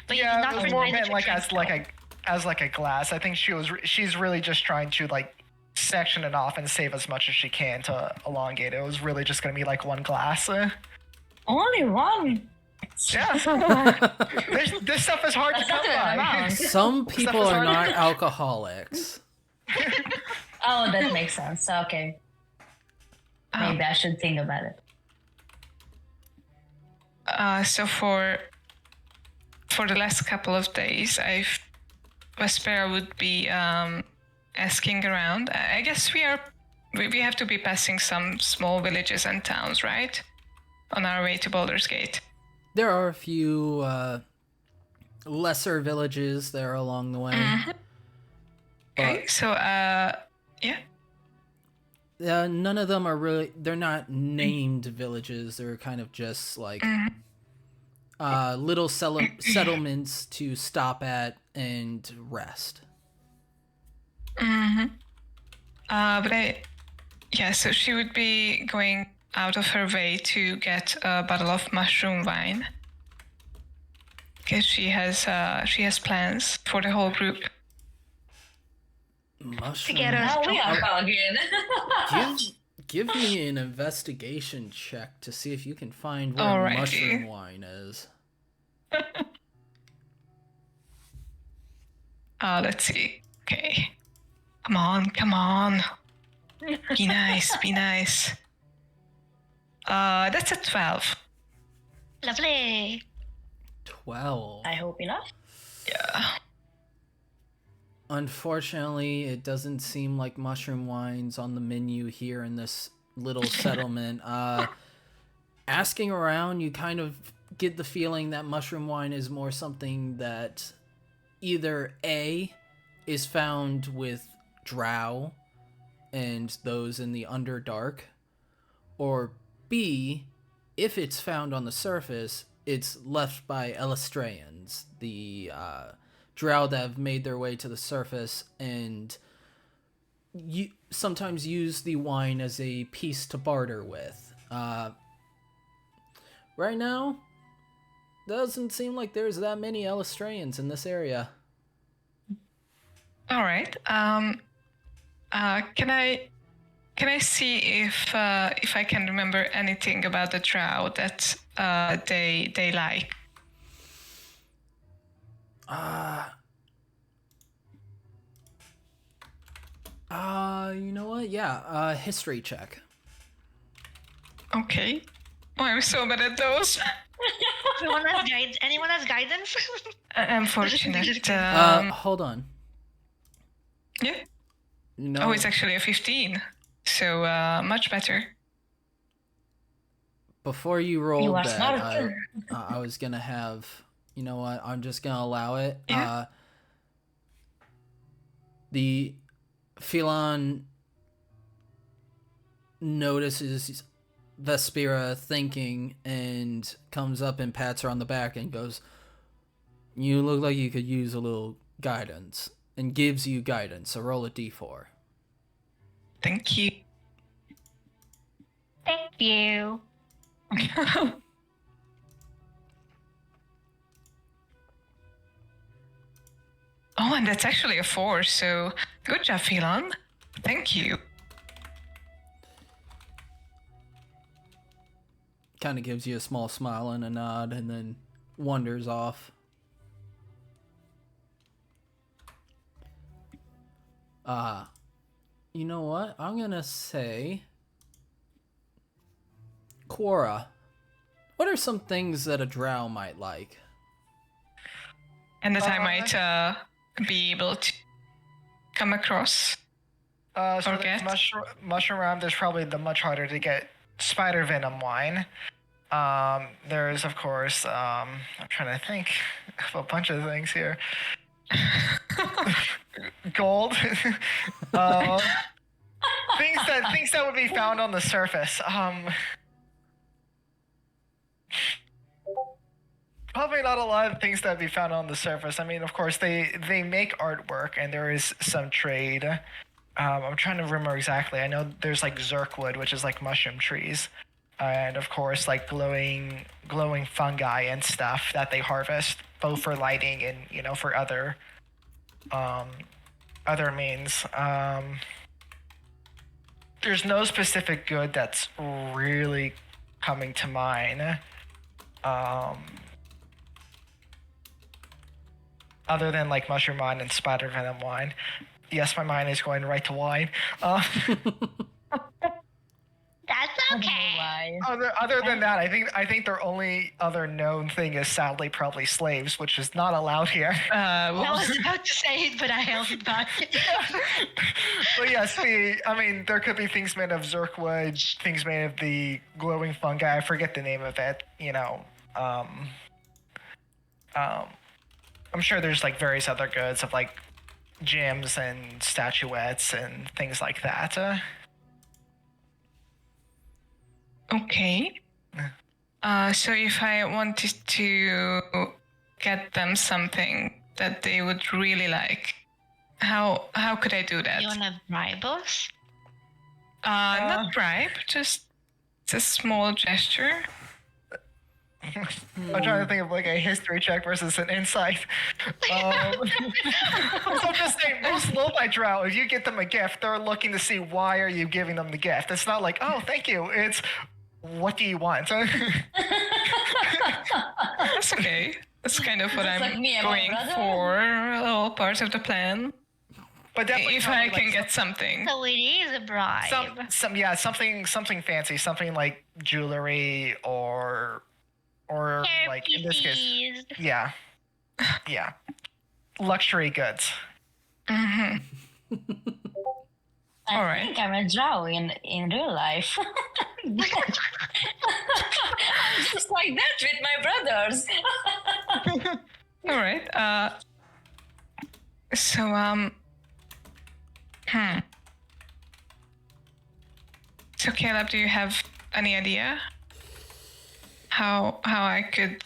But you did Yeah, not it was more pretend meant to like drink as like a glass. I think she's really just trying to like section it off and save as much as she can to elongate it. It was really just gonna be like one glass. Only one. Yeah. this stuff is hard to That's come not an by. amount. Some people is are hard. not alcoholics. Oh, that makes sense. Okay. Maybe I should think about it. So for the last couple of days, Vespera would be asking around. I guess we have to be passing some small villages and towns, right? On our way to Baldur's Gate. There are a few lesser villages there along the way. Okay, so yeah. None of them are really... They're not named villages. They're kind of just like little settlements to stop at and rest. So she would be going out of her way to get a bottle of mushroom wine. Because she has plans for the whole group. Mushroom. Together. Now we are talking. Give me an investigation check to see if you can find where Alrighty. mushroom wine is. Let's see. Okay. Come on. Be nice. That's a 12. Lovely. 12. I hope enough. Yeah. Unfortunately, it doesn't seem like mushroom wine's on the menu here in this little settlement. Asking around, you kind of get the feeling that mushroom wine is more something that either A is found with drow and those in the Underdark, or B, if it's found on the surface, it's left by Elastrayans, the drow that have made their way to the surface and sometimes use the wine as a piece to barter with. Right now, doesn't seem like there's that many Elastrayans in this area. All right. Can I see if I can remember anything about the drow that they like? You know what? Yeah, history check. Okay. Oh, I'm so bad at those. Anyone has guidance? Unfortunate. Hold on. Yeah. No. Oh, it's actually a 15. So much better. Before you rolled You are that, smart. I was gonna have. You know what? I'm just gonna allow it. Yeah. The Phelan notices Vespera thinking and comes up and pats her on the back and goes, "You look like you could use a little guidance," and gives you guidance. So roll a d4. Thank you. Thank you. Oh, and that's actually a 4, so good job, Phelan. Thank you. Kind of gives you a small smile and a nod and then wanders off. You know what? I'm gonna say, Quora, what are some things that a drow might like? And that I might be able to come across. So Or the get. mushroom round is probably the much harder to get spider venom wine. There's of course I'm trying to think of a bunch of things here. Gold. Things that would be found on the surface. Probably not a lot of things that would be found on the surface. I mean, of course, they make artwork, and there is some trade. I'm trying to remember exactly. I know there's like zirkwood, which is like mushroom trees, and of course, like glowing fungi and stuff that they harvest, both for lighting and for other means. There's no specific good that's really coming to mind. Other than like mushroom wine and spider venom wine. Yes, my mind is going right to wine. That's I don't know okay. why. Other than that, I think their only other known thing is sadly probably slaves, which is not allowed here. I was about to say it, but I held it back. But yes, there could be things made of zirkwood, things made of the glowing fungi. I forget the name of it. I'm sure there's like various other goods of like gems and statuettes and things like that. Okay. So if I wanted to get them something that they would really like, how could I do that? You wanna bribe us? Not bribe, just a small gesture. I'm trying to think of like a history check versus an insight. So just saying, most lo-fi drow, if you get them a gift, they're looking to see why are you giving them the gift. It's not like, oh, thank you. It's what do you want? That's okay. That's kind of what It's I'm like me and my going brother. for. All part of the plan. But definitely If I can get something. So it is a bribe. something fancy, something like jewelry or like in this case, Hairpieces. yeah, luxury goods. Mm-hmm. I All right. think I'm a drow in real life. I'm just like that with my brothers. All right. So So Caleb, do you have any idea how I could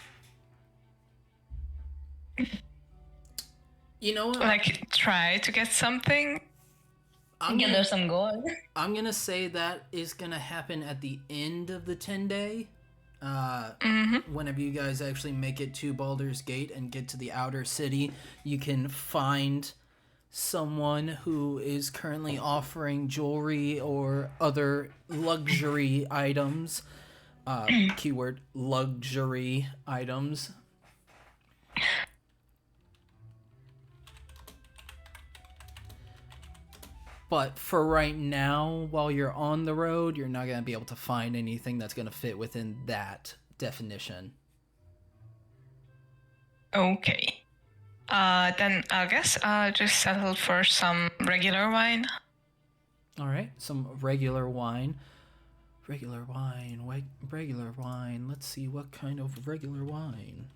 You know what? like try to get something? Gather some gold. I'm gonna say that is gonna happen at the end of the 10-day. Whenever you guys actually make it to Baldur's Gate and get to the outer city, you can find someone who is currently offering jewelry or other luxury items. Keyword luxury items. But for right now, while you're on the road, you're not going to be able to find anything that's going to fit within that definition. Okay. Then I guess I'll just settle for some regular wine. All right, some regular wine. Regular wine. Let's see what kind of regular wine.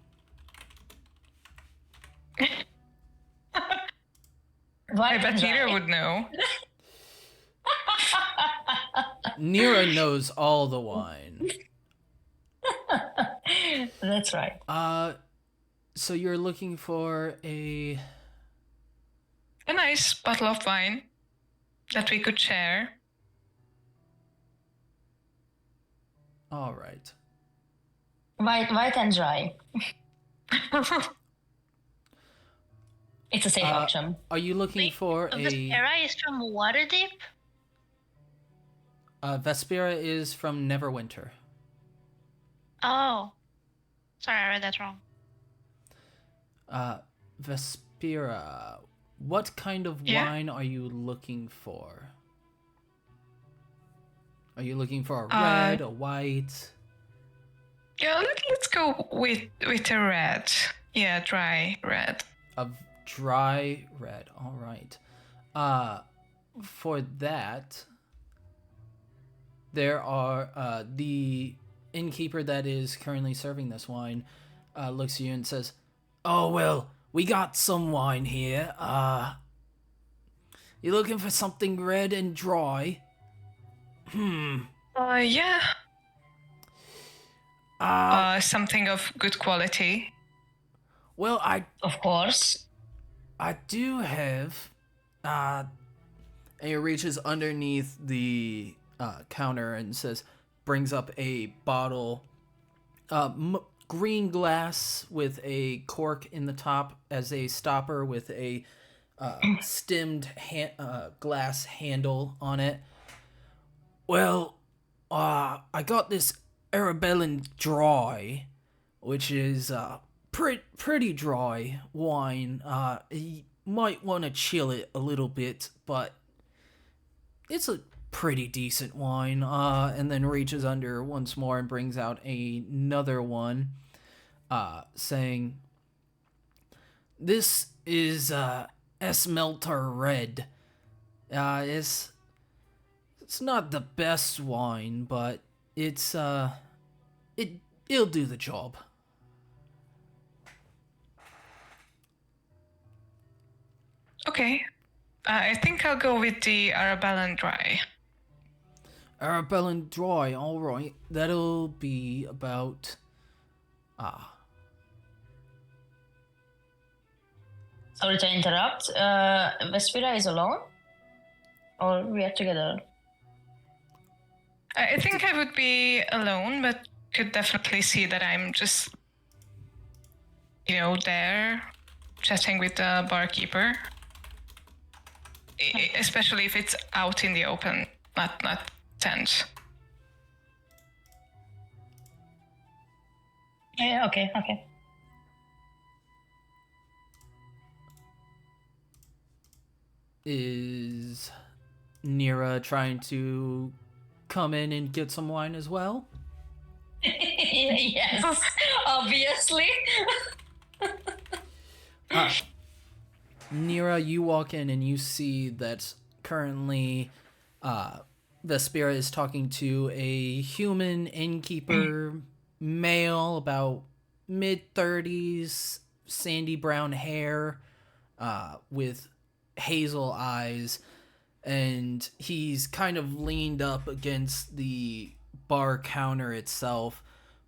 I bet Peter would know. Nira knows all the wine. That's right. So you're looking for a nice bottle of wine that we could share. all right. White and dry. It's a safe option. Are you looking for a Vespera is from Waterdeep? Vespera is from Neverwinter. Oh. Sorry, I read that wrong. Vespera, what kind of wine are you looking for? Are you looking for a red, a white? Yeah, let's go with a red. Yeah, dry red. A dry red. All right. For that, there are the innkeeper that is currently serving this wine looks at you and says, "Oh well, we got some wine here. You looking for something red and dry?" Yeah. Something of good quality. Well, Of course. I do have, and he reaches underneath the counter and brings up a bottle, green glass with a cork in the top as a stopper with a stemmed glass handle on it. Well, I got this Arabellan Dry, which is pretty dry wine. You might want to chill it a little bit, but it's a pretty decent wine. And then reaches under once more and brings out another one, saying, "This is Esmelter Red. It's not the best wine, but it'll do the job." Okay. I think I'll go with the Arabellan Dry. Arabellan Dry, all right. That'll be about Sorry to interrupt. Vespera is alone? Or we are together? I think I would be alone, but could definitely see that I'm just, there chatting with the barkeeper. Especially if it's out in the open, not tent. Yeah, okay. Is Nira trying to come in and get some wine as well? Yes, obviously. Nira, you walk in and you see that currently Vespera is talking to a human innkeeper, male, about mid-30s, sandy brown hair, with hazel eyes, and he's kind of leaned up against the bar counter itself,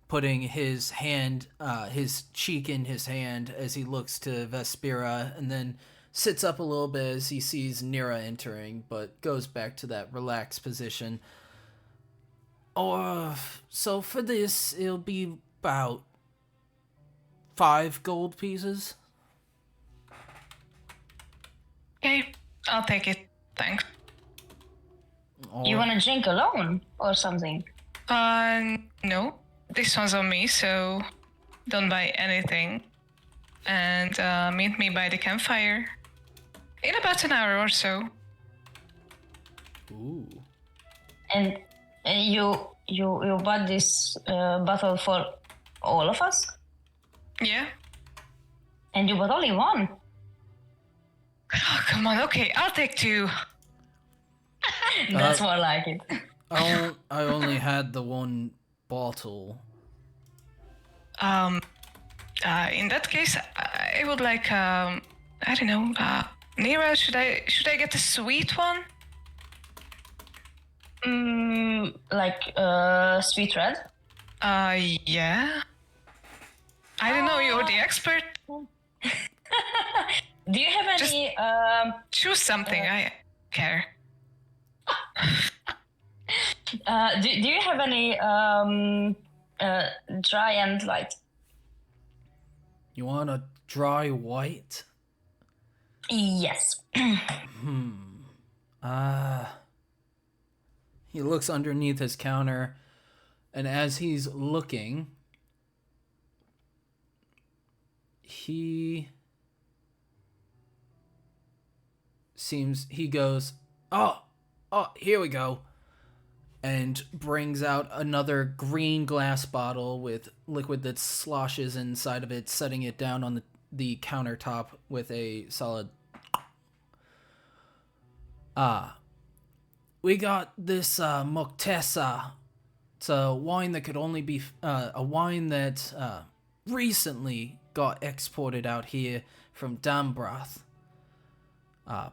putting his hand, his cheek in his hand as he looks to Vespera, and then sits up a little bit as he sees Nira entering, but goes back to that relaxed position. So for this, it'll be about 5 gold pieces. Okay, I'll take it. Thanks. You want to drink alone or something? No. This one's on me, so don't buy anything. And meet me by the campfire in about an hour or so. Ooh. And you bought this bottle for all of us? Yeah? And you bought only one? Oh, come on. Okay, I'll take 2. That's more like it. I only had the one bottle. In that case, I would like, I don't know, Nira, should I get the sweet one? Like sweet red? Yeah. I don't know, you're the expert. Do you have Just- any Choose something, I care. do you have any dry and light? You want a dry white? Yes. He looks underneath his counter, and as he's looking, he goes, oh, here we go, and brings out another green glass bottle with liquid that sloshes inside of it, setting it down on the countertop with a solid. We got this Moctezza. It's a wine that could only be a wine that recently got exported out here from Dambrath.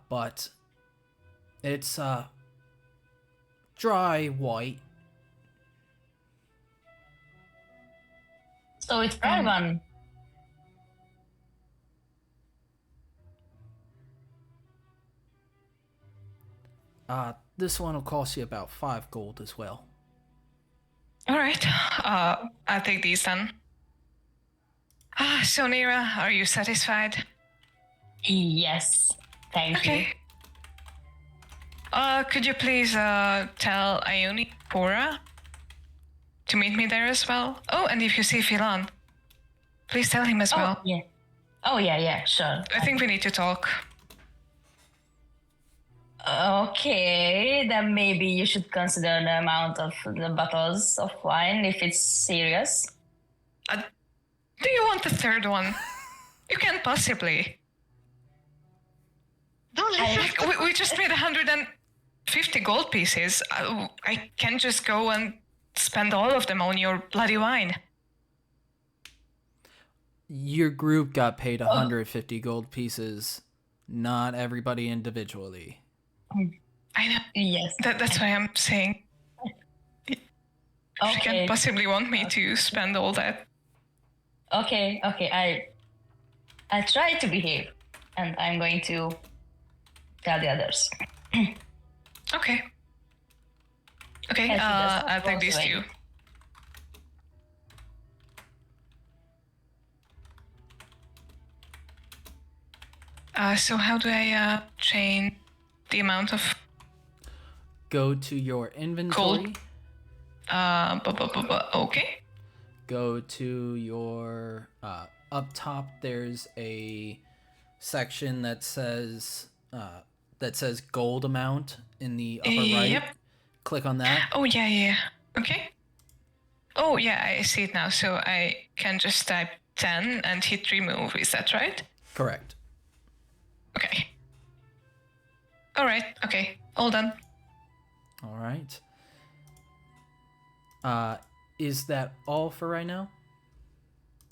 But it's dry white. So it's dry one. This one will cost you about 5 gold as well. All right, I'll take these then. So Nira, are you satisfied? Yes. Thank you. Okay. Could you please tell Ione Pora to meet me there as well? Oh, and if you see Philan, please tell him as well. Yeah. Oh, yeah, sure. I think we need to talk. Okay, then maybe you should consider the amount of the bottles of wine if it's serious. Do you want the third one? You can't possibly. Don't listen. We just paid 150 gold pieces. I can't just go and spend all of them on your bloody wine. Your group got paid 150 gold pieces, not everybody individually. I know. Yes. That's why I'm saying. She can't possibly want me to spend all that. Okay. I try to behave, and I'm going to tell the others. Okay, Yes, I'll take these away. two. So how do I change the amount of Go to your inventory. okay. Go to your up top. There's a section that says gold amount in the upper right. Yep. Click on that. Oh yeah. Okay. Oh yeah, I see it now. So I can just type 10 and hit remove. Is that right? Correct. Okay. All right. Okay. All done. All right. Is that all for right now?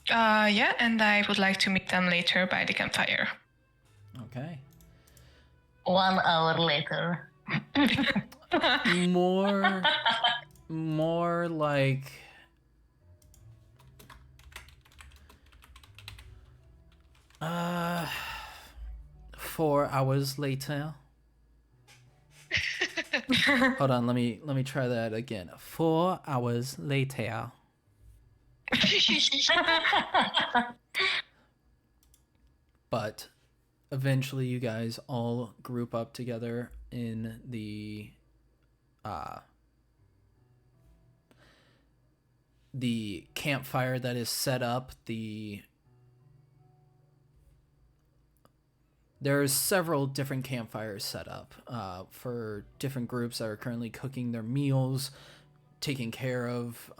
Yeah, and I would like to meet them later by the campfire. Okay. 1 hour later. More like 4 hours later. Hold on, let me try that again. 4 hours later. But eventually you guys all group up together in the campfire that is set up. There's several different campfires set up for different groups that are currently cooking their meals, taking care of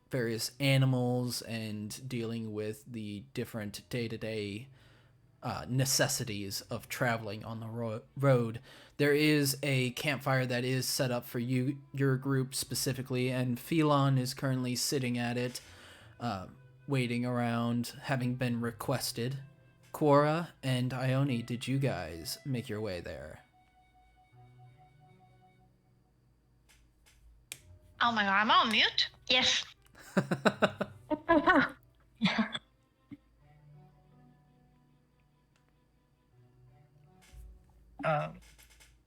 various animals, and dealing with the different day-to-day necessities of traveling on the road. There is a campfire that is set up for your group specifically, and Phelon is currently sitting at it, waiting around, having been requested. Quora and Ione, did you guys make your way there? Oh my god, I'm on mute? Yes.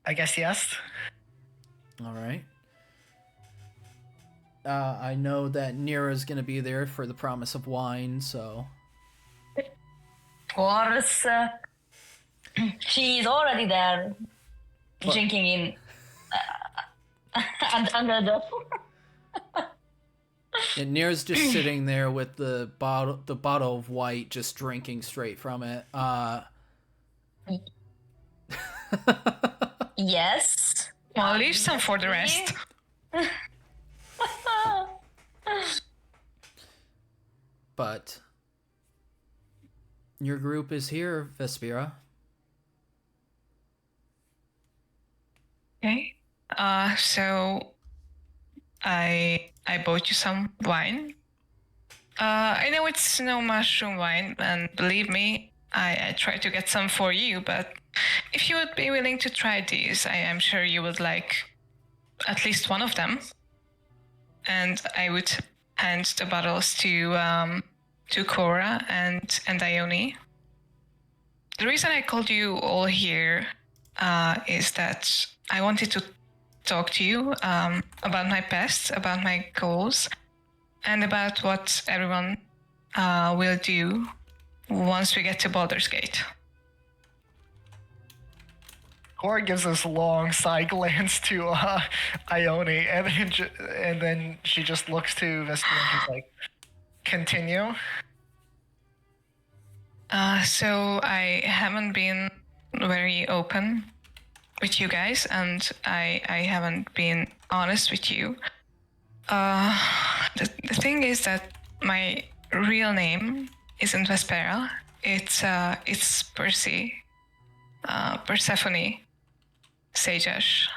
I guess yes. All right. I know that Nira's gonna be there for the promise of wine, so... Of course. She's already there, drinking in under the. And Nira's just sitting there with the bottle of white, just drinking straight from it. Yes. Well, leave some for the rest. But your group is here, Vespira. Okay. So I bought you some wine. I know it's no mushroom wine, and believe me, I tried to get some for you, but if you would be willing to try these, I am sure you would like at least one of them. And I would hand the bottles to Cora and Ione. The reason I called you all here is that I wanted to talk to you about my past, about my goals, and about what everyone will do once we get to Baldur's Gate. Cora gives this long side glance to Ione, and then she just looks to Vesper and she's like, "Continue." So I haven't been very open with you guys, and I haven't been honest with you. The thing is that my real name isn't Vespera. It's Percy, Persephone, Sagesh,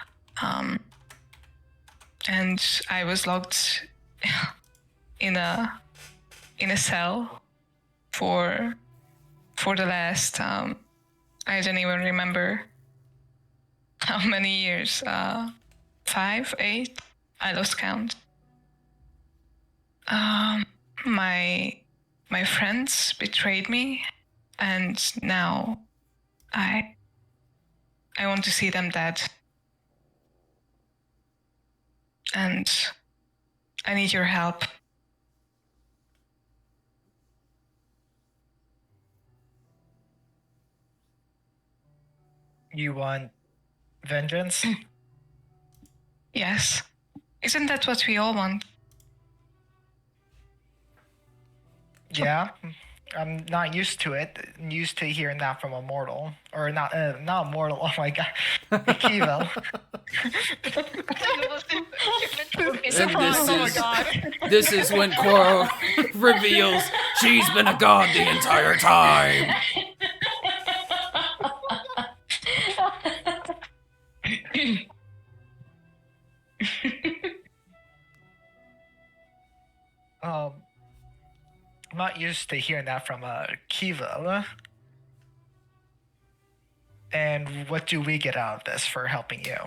and I was locked in a cell for the last I don't even remember how many years, 5, 8, I lost count. My friends betrayed me, and now I want to see them dead. And I need your help. You want vengeance? Yes. Isn't that what we all want? Yeah. I'm not used to it. I'm used to hearing that from a mortal. Or not mortal, oh my god. Kiva. And this is when Cora reveals she's been a god the entire time. I'm not used to hearing that from Kiva. And what do we get out of this for helping you?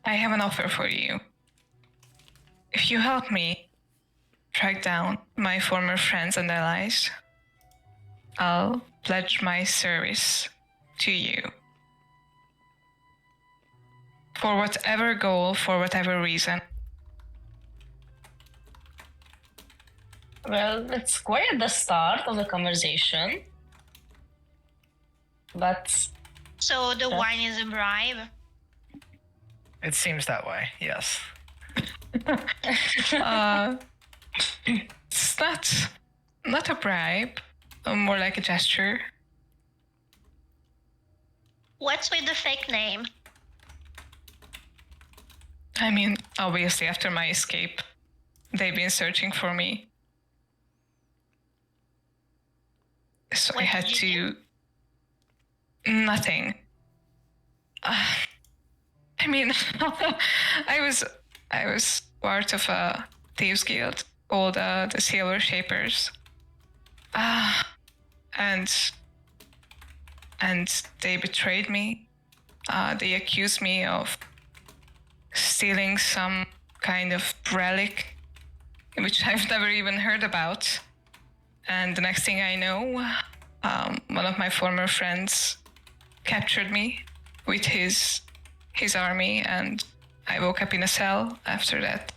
I have an offer for you. If you help me track down my former friends and allies, I'll pledge my service to you. For whatever goal, for whatever reason. Well, it's quite at the start of the conversation. But So the wine is a bribe? It seems that way, yes. It's not a bribe, more like a gesture. What's with the fake name? I mean, obviously after my escape, they've been searching for me. So What I had did you to... Nothing. I mean, I was part of a thieves guild called the Silver Shapers. And they betrayed me. They accused me of stealing some kind of relic, which I've never even heard about. And the next thing I know, one of my former friends captured me with his army, and I woke up in a cell after that.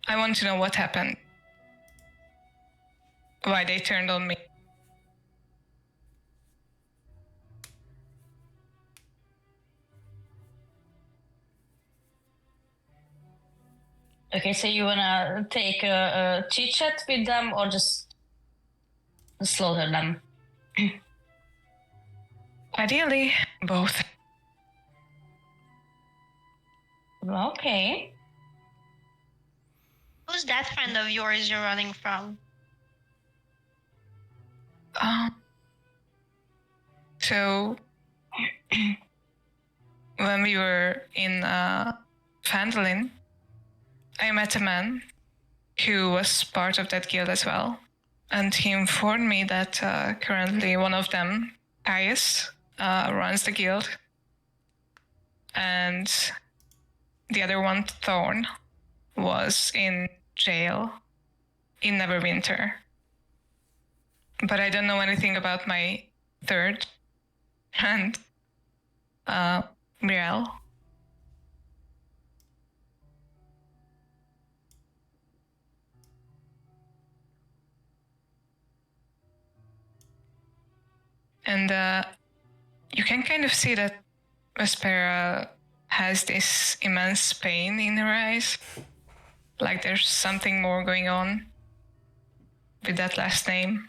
I want to know what happened. Why they turned on me. okay, so you wanna take a chit chat with them or just slaughter them? Ideally, both. Okay. Who's that friend of yours you're running from? So when we were in Phandalin, I met a man who was part of that guild as well. And he informed me that currently one of them, Caius, runs the guild. And the other one, Thorn, was in jail in Neverwinter. But I don't know anything about my third friend, Muriel. And you can kind of see that Vespera has this immense pain in her eyes. Like there's something more going on with that last name.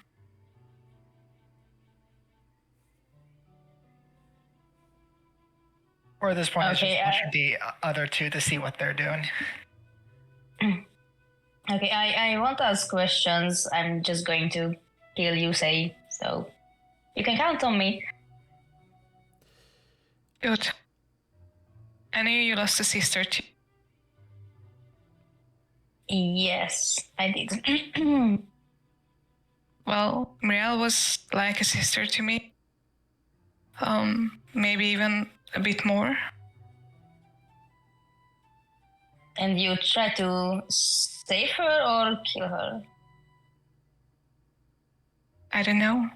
Or at this point, it's Okay, just pushing the other two to see what they're doing. Okay, I won't ask questions. I'm just going to kill you, say. So you can count on me. Good. I knew you lost a sister too. Yes, I did. Well, Muriel was like a sister to me. Maybe even a bit more. And you try to save her or kill her? I don't know.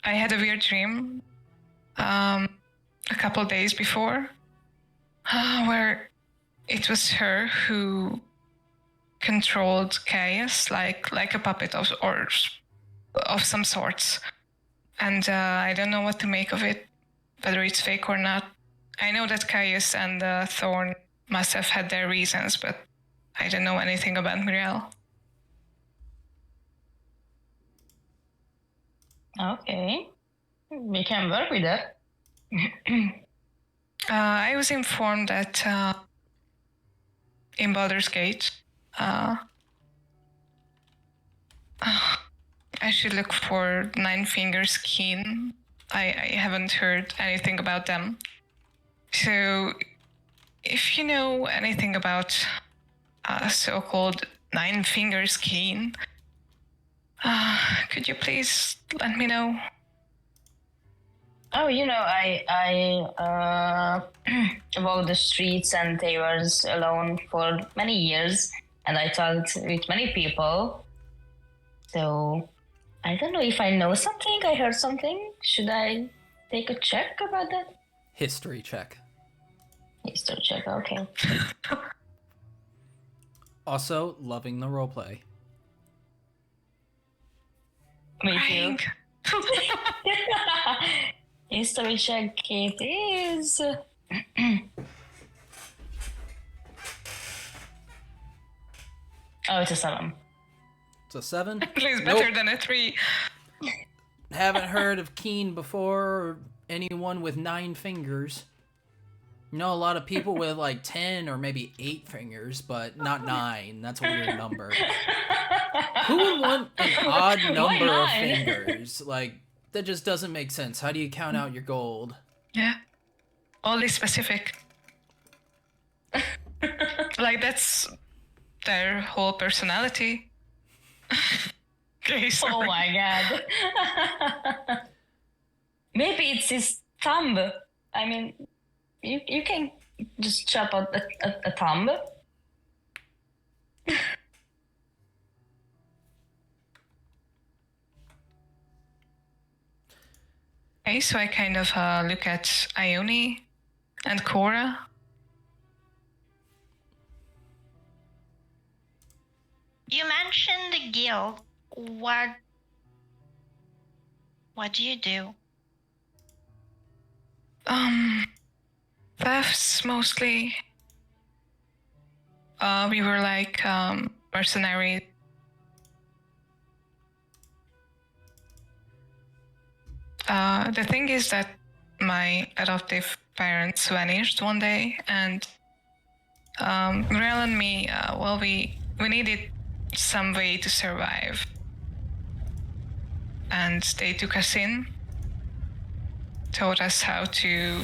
I had a weird dream a couple days before where it was her who controlled Caius like a puppet of some sorts. And I don't know what to make of it, whether it's fake or not. I know that Caius and Thorn must have had their reasons, but I don't know anything about Muriel. Okay, we can work with that. I was informed that in Baldur's Gate, I should look for Nine Fingers Keen. I haven't heard anything about them. So, if you know anything about so-called 9 fingers Keen. Could you please let me know? Oh, I walked the streets and taverns alone for many years, and I talked with many people. So I don't know if I know something. I heard something. Should I take a check about that? History check. History check. Okay. Also, loving the roleplay. Me Crying. too. History check it is. Oh, it's a 7. It's a 7. At least Nope. better than a 3. Haven't heard of Keen before, or anyone with 9 fingers. You know, a lot of people with like 10 or maybe 8 fingers, but not 9. That's a weird number. Who would want an odd number of 9? fingers? Like, that just doesn't make sense. How do you count out your gold? Yeah. Oddly specific. Like, that's their whole personality. Okay, Oh sorry. my god. Maybe it's his thumb. I mean, you can just chop out a thumb. Okay, so I kind of look at Ione and Cora. You mentioned the guild. What do you do? Thefts mostly. We were like mercenaries. The thing is that my adoptive parents vanished one day, and Grell and me, we needed some way to survive, and they took us in, taught us how to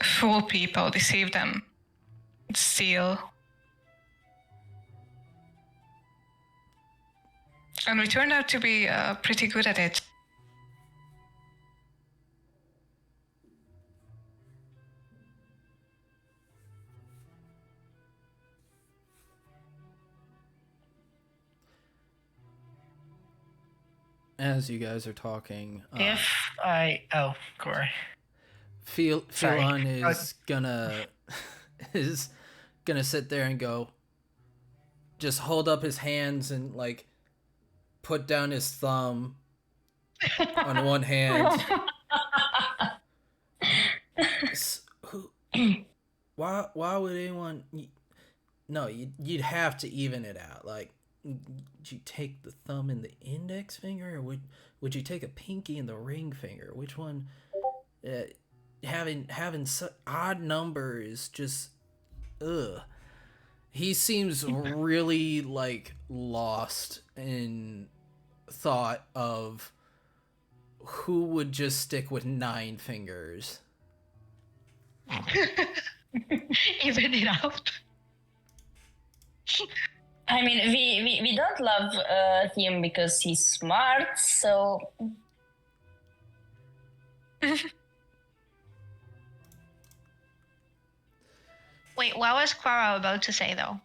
fool people, deceive them, steal. And we turned out to be pretty good at it. As you guys are talking, Corey. Sorry. Phelan is gonna sit there and go, just hold up his hands and like put down his thumb on one hand. Why would anyone? No, you'd have to even it out. Like, would you take the thumb and the index finger, or would you take a pinky and the ring finger? Which one? Having odd numbers, just ugh. He seems really like lost in thought of who would just stick with 9 fingers. Even it out. I mean, we don't love him because he's smart, so... Wait, what was Clara about to say though?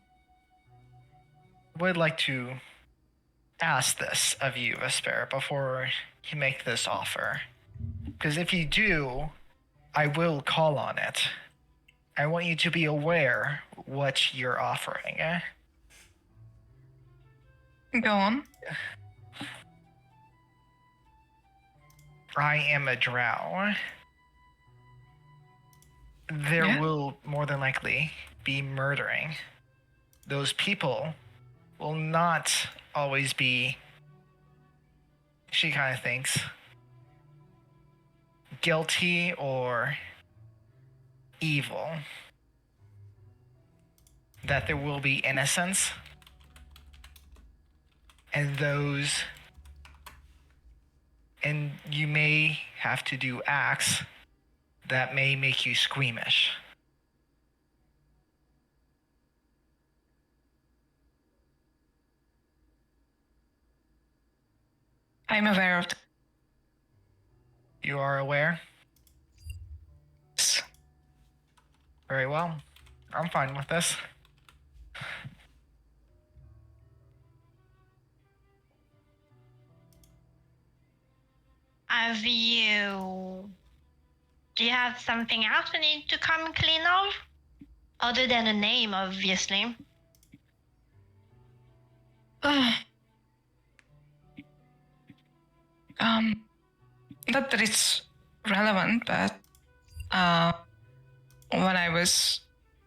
Would like to ask this of you, Vesper, before you make this offer. Because if you do, I will call on it. I want you to be aware what you're offering. Go on. I am a drow. There will more than likely be murdering. Those people will not always be, she kind of thinks, guilty or evil. That there will be innocence. And you may have to do acts that may make you squeamish. I'm aware of You are aware? this. Very well. I'm fine with this. Do you have something else we need to come clean of? Other than a name, obviously. Not that it's relevant, but when I was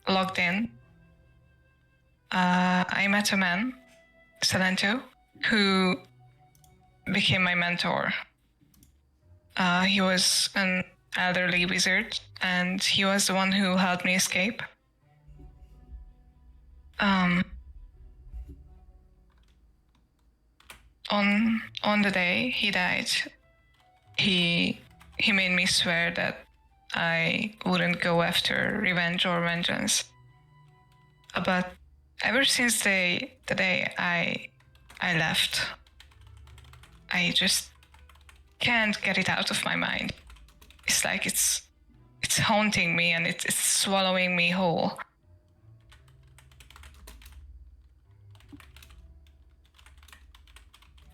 logged in, I met a man, Salento, who became my mentor. He was an elderly wizard, and he was the one who helped me escape. On the day he died, he made me swear that I wouldn't go after revenge or vengeance. But ever since the day I left, I just can't get it out of my mind. It's like it's haunting me, and it's swallowing me whole.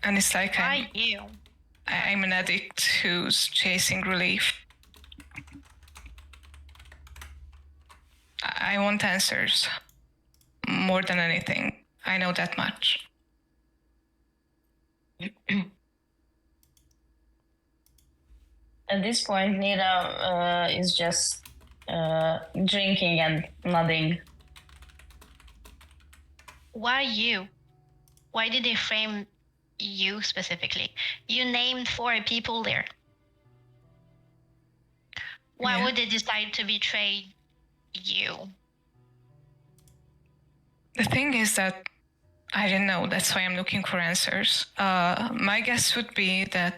And it's like Why you? I'm an addict who's chasing relief. I want answers more than anything. I know that much. At this point, Nina is just drinking and nodding. Why you? Why did they frame you specifically? You named 4 people there. Why would they decide to betray you? The thing is that I didn't know. That's why I'm looking for answers. My guess would be that,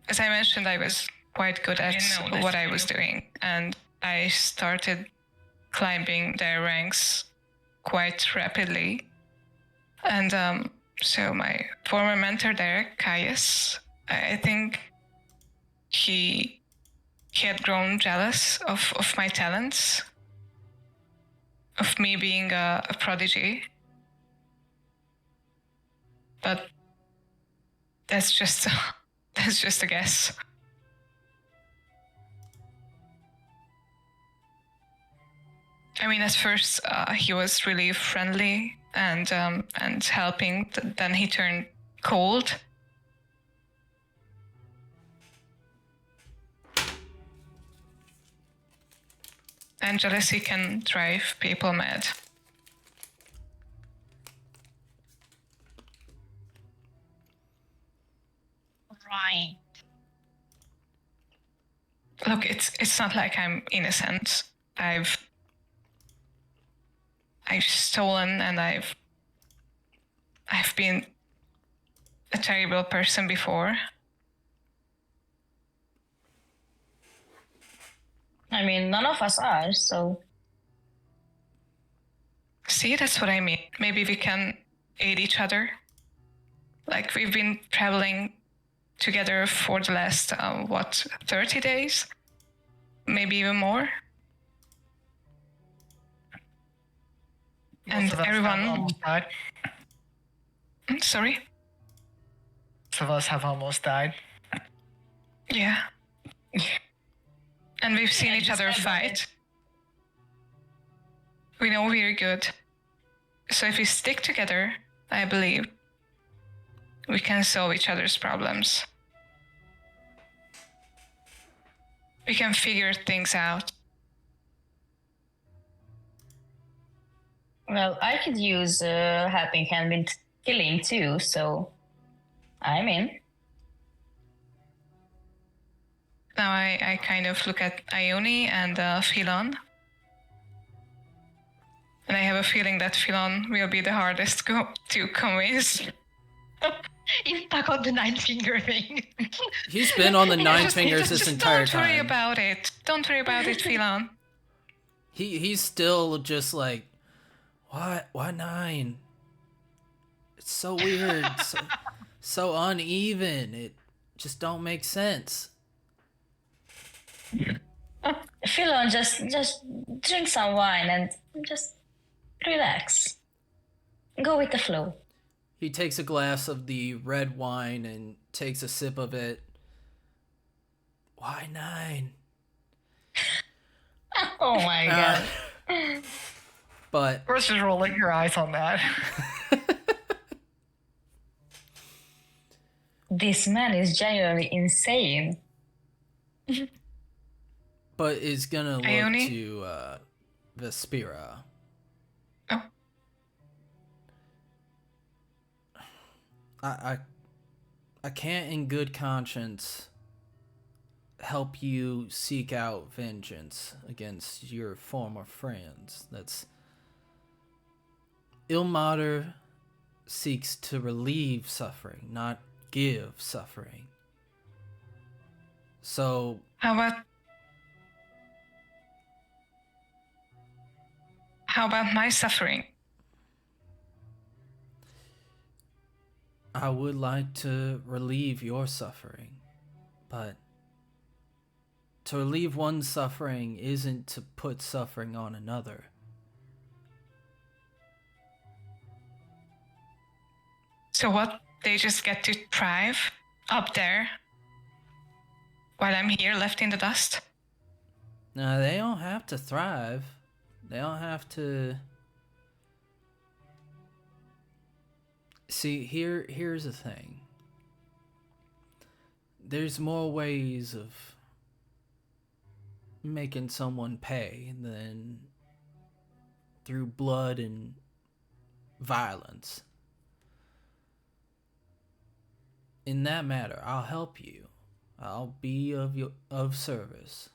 as I mentioned, I was quite good at what I was doing, and I started climbing their ranks quite rapidly. And so my former mentor there, Caius, I think he had grown jealous of my talents, of me being a prodigy. But that's just a guess. I mean, at first he was really friendly and helping. Then he turned cold. And jealousy can drive people mad. Right. Look, it's not like I'm innocent. I've stolen, and I've been a terrible person before. I mean, none of us are, so... See, that's what I mean. Maybe we can aid each other. Like, we've been traveling together for the last, 30 days? Maybe even more? And Most of us have everyone... almost died. Sorry? Most of us have almost died. Yeah. And we've seen Yeah, each just other said fight. We know we're good. So if we stick together, I believe we can solve each other's problems. We can figure things out. Well, I could use helping hand with killing too, so I'm in. Now I kind of look at Ione and Philon. And I have a feeling that Philon will be the hardest to convince. You stuck on the 9 finger thing. He's been on the 9 fingers this entire Don't worry time. about it. Don't worry about it, Philon. He's still just like, what? Why 9? It's so weird. so uneven. It just don't make sense. Philon, just drink some wine and just relax. Go with the flow. He takes a glass of the red wine and takes a sip of it. Why 9? Oh my god. But Of course, just rolling your eyes on that. This man is genuinely insane. but is gonna look Ione? to Vespira. Oh. I can't in good conscience help you seek out vengeance against your former friends. That's Ilmater seeks to relieve suffering, not give suffering. So How about my suffering? I would like to relieve your suffering, but to relieve one suffering isn't to put suffering on another. So what? They just get to thrive up there while I'm here left in the dust? Now, they don't have to thrive. They don't have to... See, here's the thing. There's more ways of making someone pay than through blood and violence. In that matter, I'll help you. I'll be of service.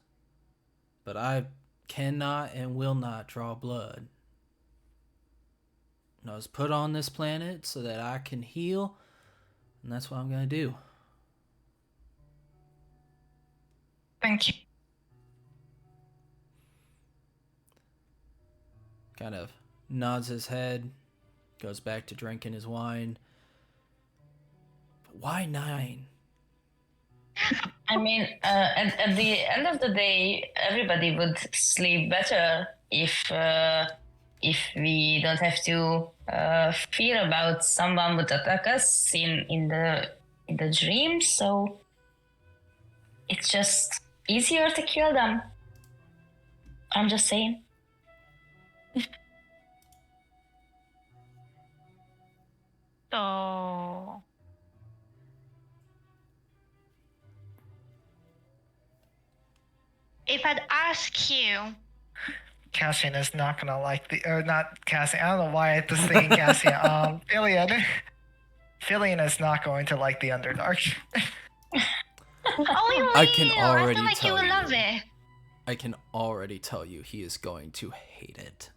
But I cannot and will not draw blood. I was put on this planet so that I can heal, and that's what I'm gonna do. Thank you. Kind of nods his head, goes back to drinking his wine. Why 9? I mean, at the end of the day, everybody would sleep better if we don't have to fear about someone would attack us in the dream. So it's just easier to kill them. I'm just saying. So if I'd ask you, Cassian is not gonna like the, or not Cassian. I don't know why I'm just thinking Cassian. Filian. Filian is not going to like the Underdark. oh, you I can will. I already feel like you tell will you. love it. I can already tell you he is going to hate it.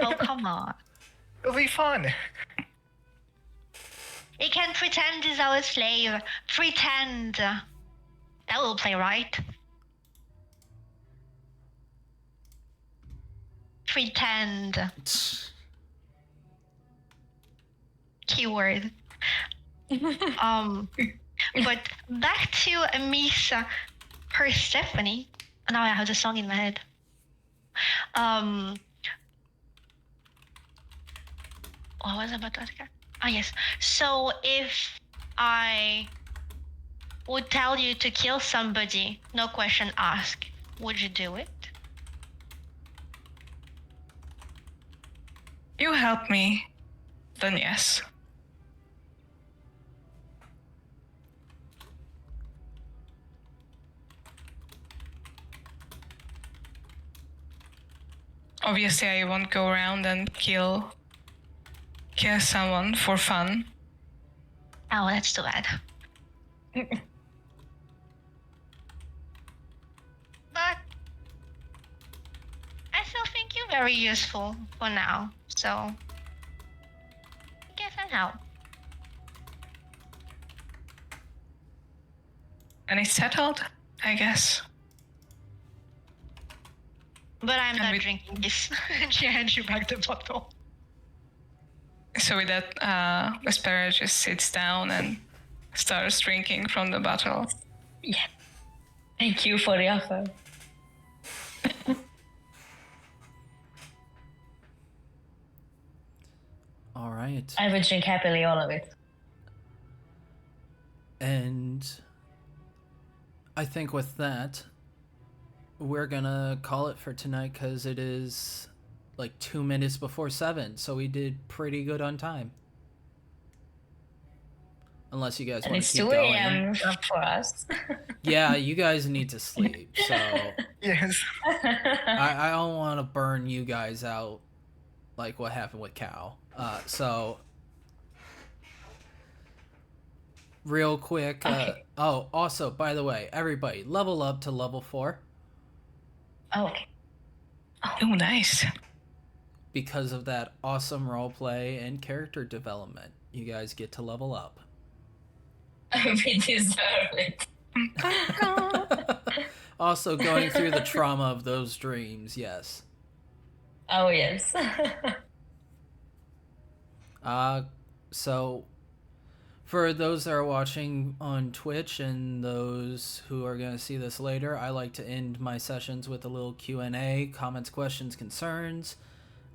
Oh, come on. It'll be fun. He can pretend he's our slave. Pretend. That will play right. Pretend. Keyword. But back to Miss Persephone. Now I have the song in my head. What was I about to ask her? Ah, yes. So if I would tell you to kill somebody, no question asked, would you do it? You help me, then yes. Obviously, I won't go around and kill someone for fun. Oh, that's too bad. But I still think you're very useful for now, so I guess I'll help. And it's settled, I guess. But I'm And not we- drinking this. She hands you back the bottle. So with that, Vespera just sits down and starts drinking from the bottle. Yeah. Thank you for the offer. All right. I would drink happily all of it. And I think with that, we're gonna call it for tonight because it is like 2 minutes before 7, so we did pretty good on time. Unless you guys And want it's to keep 2 going. a.m. for us. Yeah, you guys need to sleep, so Yes. I don't want to burn you guys out like what happened with Cal. So real quick, Okay. oh, also, by the way, everybody, level up to level 4 Okay. Oh, nice. because of that awesome roleplay and character development. You guys get to level up. We deserve it. Also, going through the trauma of those dreams, yes. Oh, yes. So for those that are watching on Twitch and those who are going to see this later, I like to end my sessions with a little Q&A, comments, questions, concerns,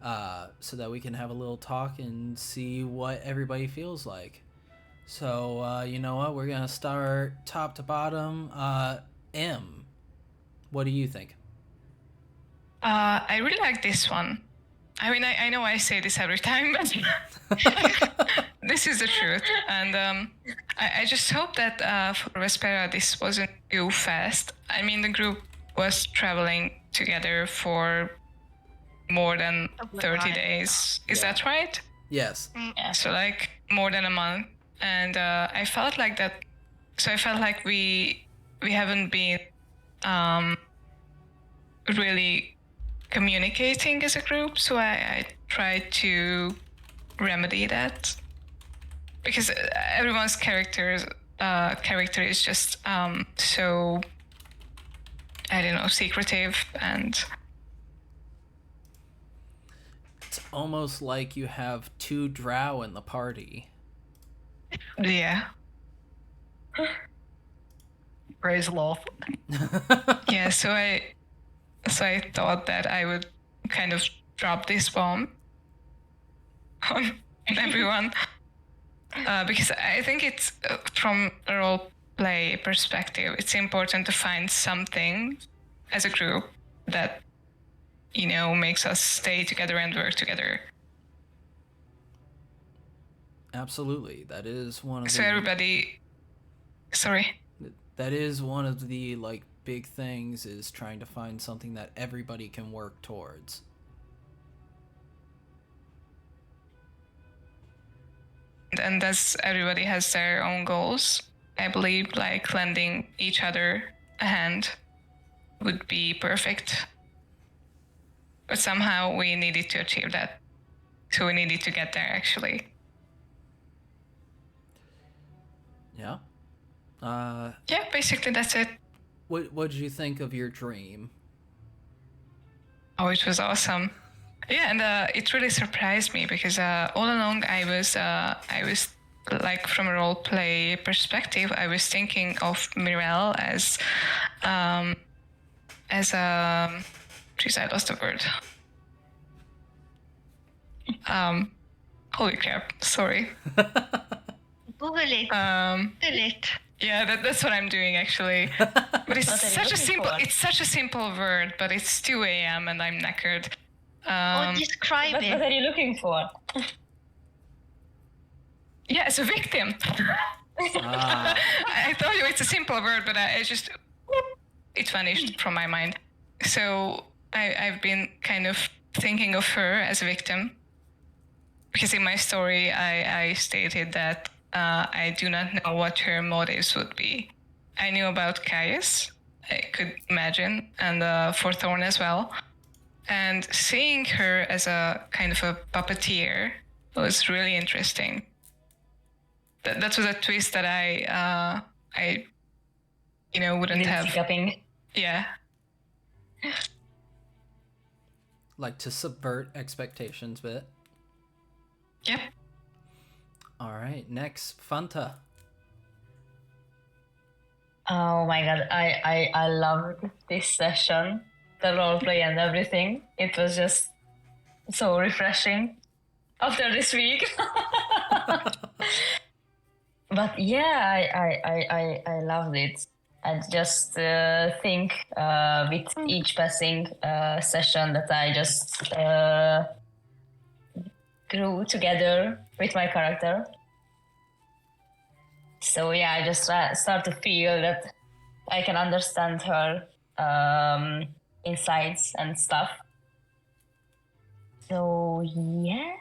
so that we can have a little talk and see what everybody feels like. So, you know what? We're going to start top to bottom. M, what do you think? I really like this one. I mean, I know I say this every time, but this is the truth. And I just hope that for Vespera, this wasn't too fast. I mean, the group was traveling together for more than 30 days. Is that right? Yes. Yeah. So like more than a month. And I felt like that. So I felt like we haven't been really communicating as a group. So I tried to remedy that because everyone's character is just so, I don't know, secretive, and It's almost like you have 2 drow in the party. yeah. Praise Lolth. Yeah, so I thought that I would kind of drop this bomb on everyone because I think it's from a role play perspective, it's important to find something as a group that, you know, makes us stay together and work together. Absolutely. That is one of So everybody, sorry. That is one of the like big things, is trying to find something that everybody can work towards. And as everybody has their own goals, I believe like lending each other a hand would be perfect. But somehow we needed to achieve that. So we needed to get there, actually. Yeah. Yeah, basically that's it. What did you think of your dream? Oh, it was awesome. Yeah, and it really surprised me because all along I was like, from a role play perspective, I was thinking of Mirel as a, geez, I lost the word. Holy crap! Sorry. Google it. Google it. Yeah, that's what I'm doing actually. But it's What are you such a looking simple for? it's such a simple word, but it's 2 a.m. and I'm knackered. Or describe What it. are you looking for? Yeah, as a victim. Ah, I told you it's a simple word, but I just, it vanished from my mind. So I've been kind of thinking of her as a victim. Because in my story, I stated that I do not know what her motives would be. I knew about Caius, I could imagine, and for Thorn as well. And seeing her as a kind of a puppeteer was really interesting. That was a twist that I wouldn't have. Hiccuping. Yeah. like to subvert expectations, but Yep. All right, next, Fanta. Oh my god, I loved this session, the roleplay and everything. It was just so refreshing after this week. But yeah, I loved it. I just think with each passing session that I just grew together with my character. So yeah, I just start to feel that I can understand her insights and stuff. So yeah,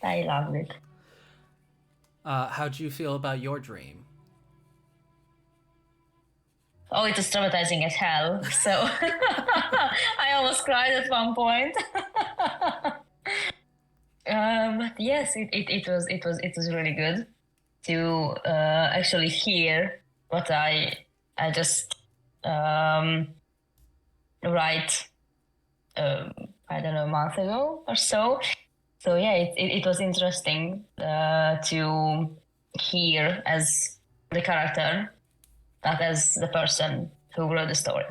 I loved it. How'd you feel about your dream? Oh, it was traumatizing as hell. So I almost cried at one point. But yes, it was really good to actually hear what I just write. I don't know, a month ago or so. So yeah, it was interesting to hear as the character, not as the person who wrote the story.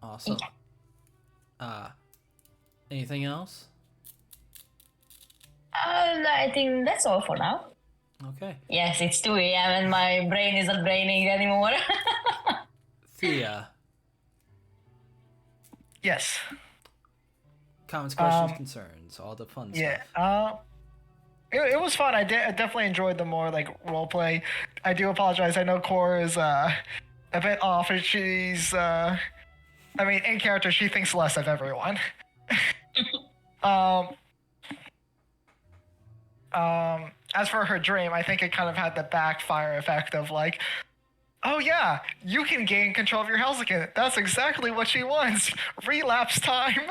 Awesome. Anything else? I think that's all for now. Okay. Yes, it's 2 a.m. and my brain isn't braining anymore. Thea. Yes. Comments, questions, concerns, all the fun Yeah. stuff. It was fun. I definitely enjoyed the more like role play. I do apologize. I know Cora is a bit off. And she's I mean, in character, she thinks less of everyone. As for her dream, I think it kind of had the backfire effect of like, oh yeah, you can gain control of your health again. That's exactly what she wants. Relapse time.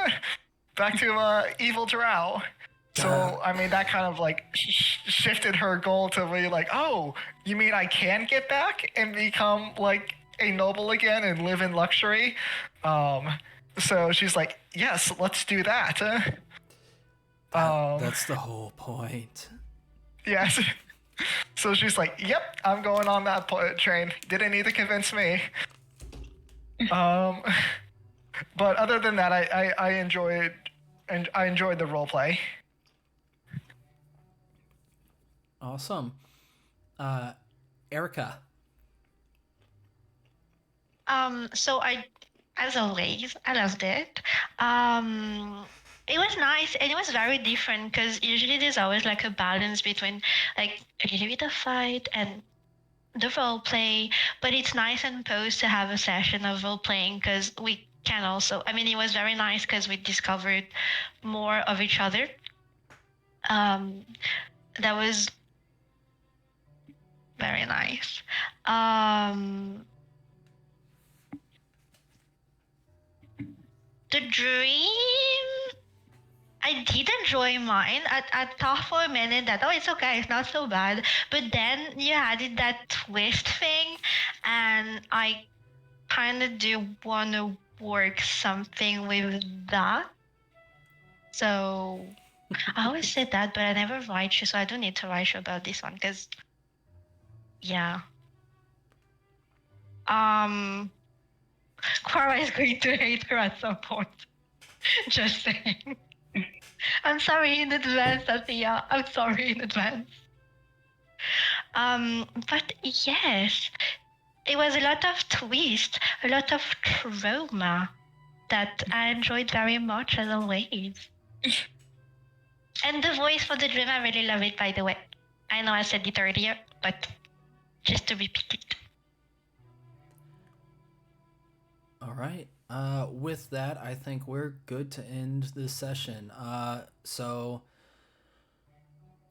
Back to evil drow. So I mean, that kind of like shifted her goal to be like, oh, you mean I can get back and become like a noble again and live in luxury? So she's like, yes, let's do that. That's the whole point. Yes. So she's like, yep, I'm going on that train. Didn't need to convince me. But other than that, I enjoyed the role play. Awesome. Erica. So as always, I loved it. It was nice and it was very different because usually there's always like a balance between like a little bit of fight and the role play, but it's nice and posed to have a session of role playing because we can also, I mean, it was very nice because we discovered more of each other. That was very nice. The dream, I did enjoy mine. I thought for a minute that, oh, it's okay, it's not so bad. But then you added that twist thing, and I kind of do want to work something with that. So I always said that, but I never write you, so I don't need to write you about this one, because, yeah. Cora is going to hate her at some point. Just saying. I'm sorry in advance, Athea. I'm sorry in advance. But yes, it was a lot of twist, a lot of trauma that I enjoyed very much as always. And the voice for the dream, I really love it, by the way. I know I said it earlier, but just to repeat it. All right. With that, I think we're good to end this session. So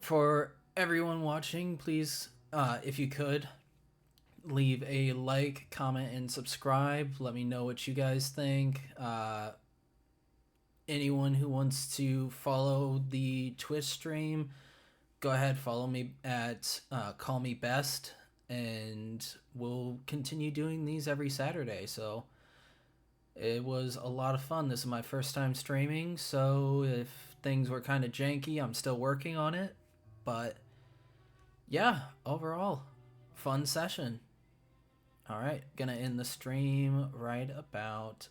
for everyone watching, please, if you could, leave a like, comment, and subscribe. Let me know what you guys think. Anyone who wants to follow the Twitch stream, go ahead, follow me at Call Me Best, and we'll continue doing these every Saturday. So it was a lot of fun. This is my first time streaming, so if things were kind of janky. I'm still working on it, but yeah, overall, fun session. All right, gonna end the stream right about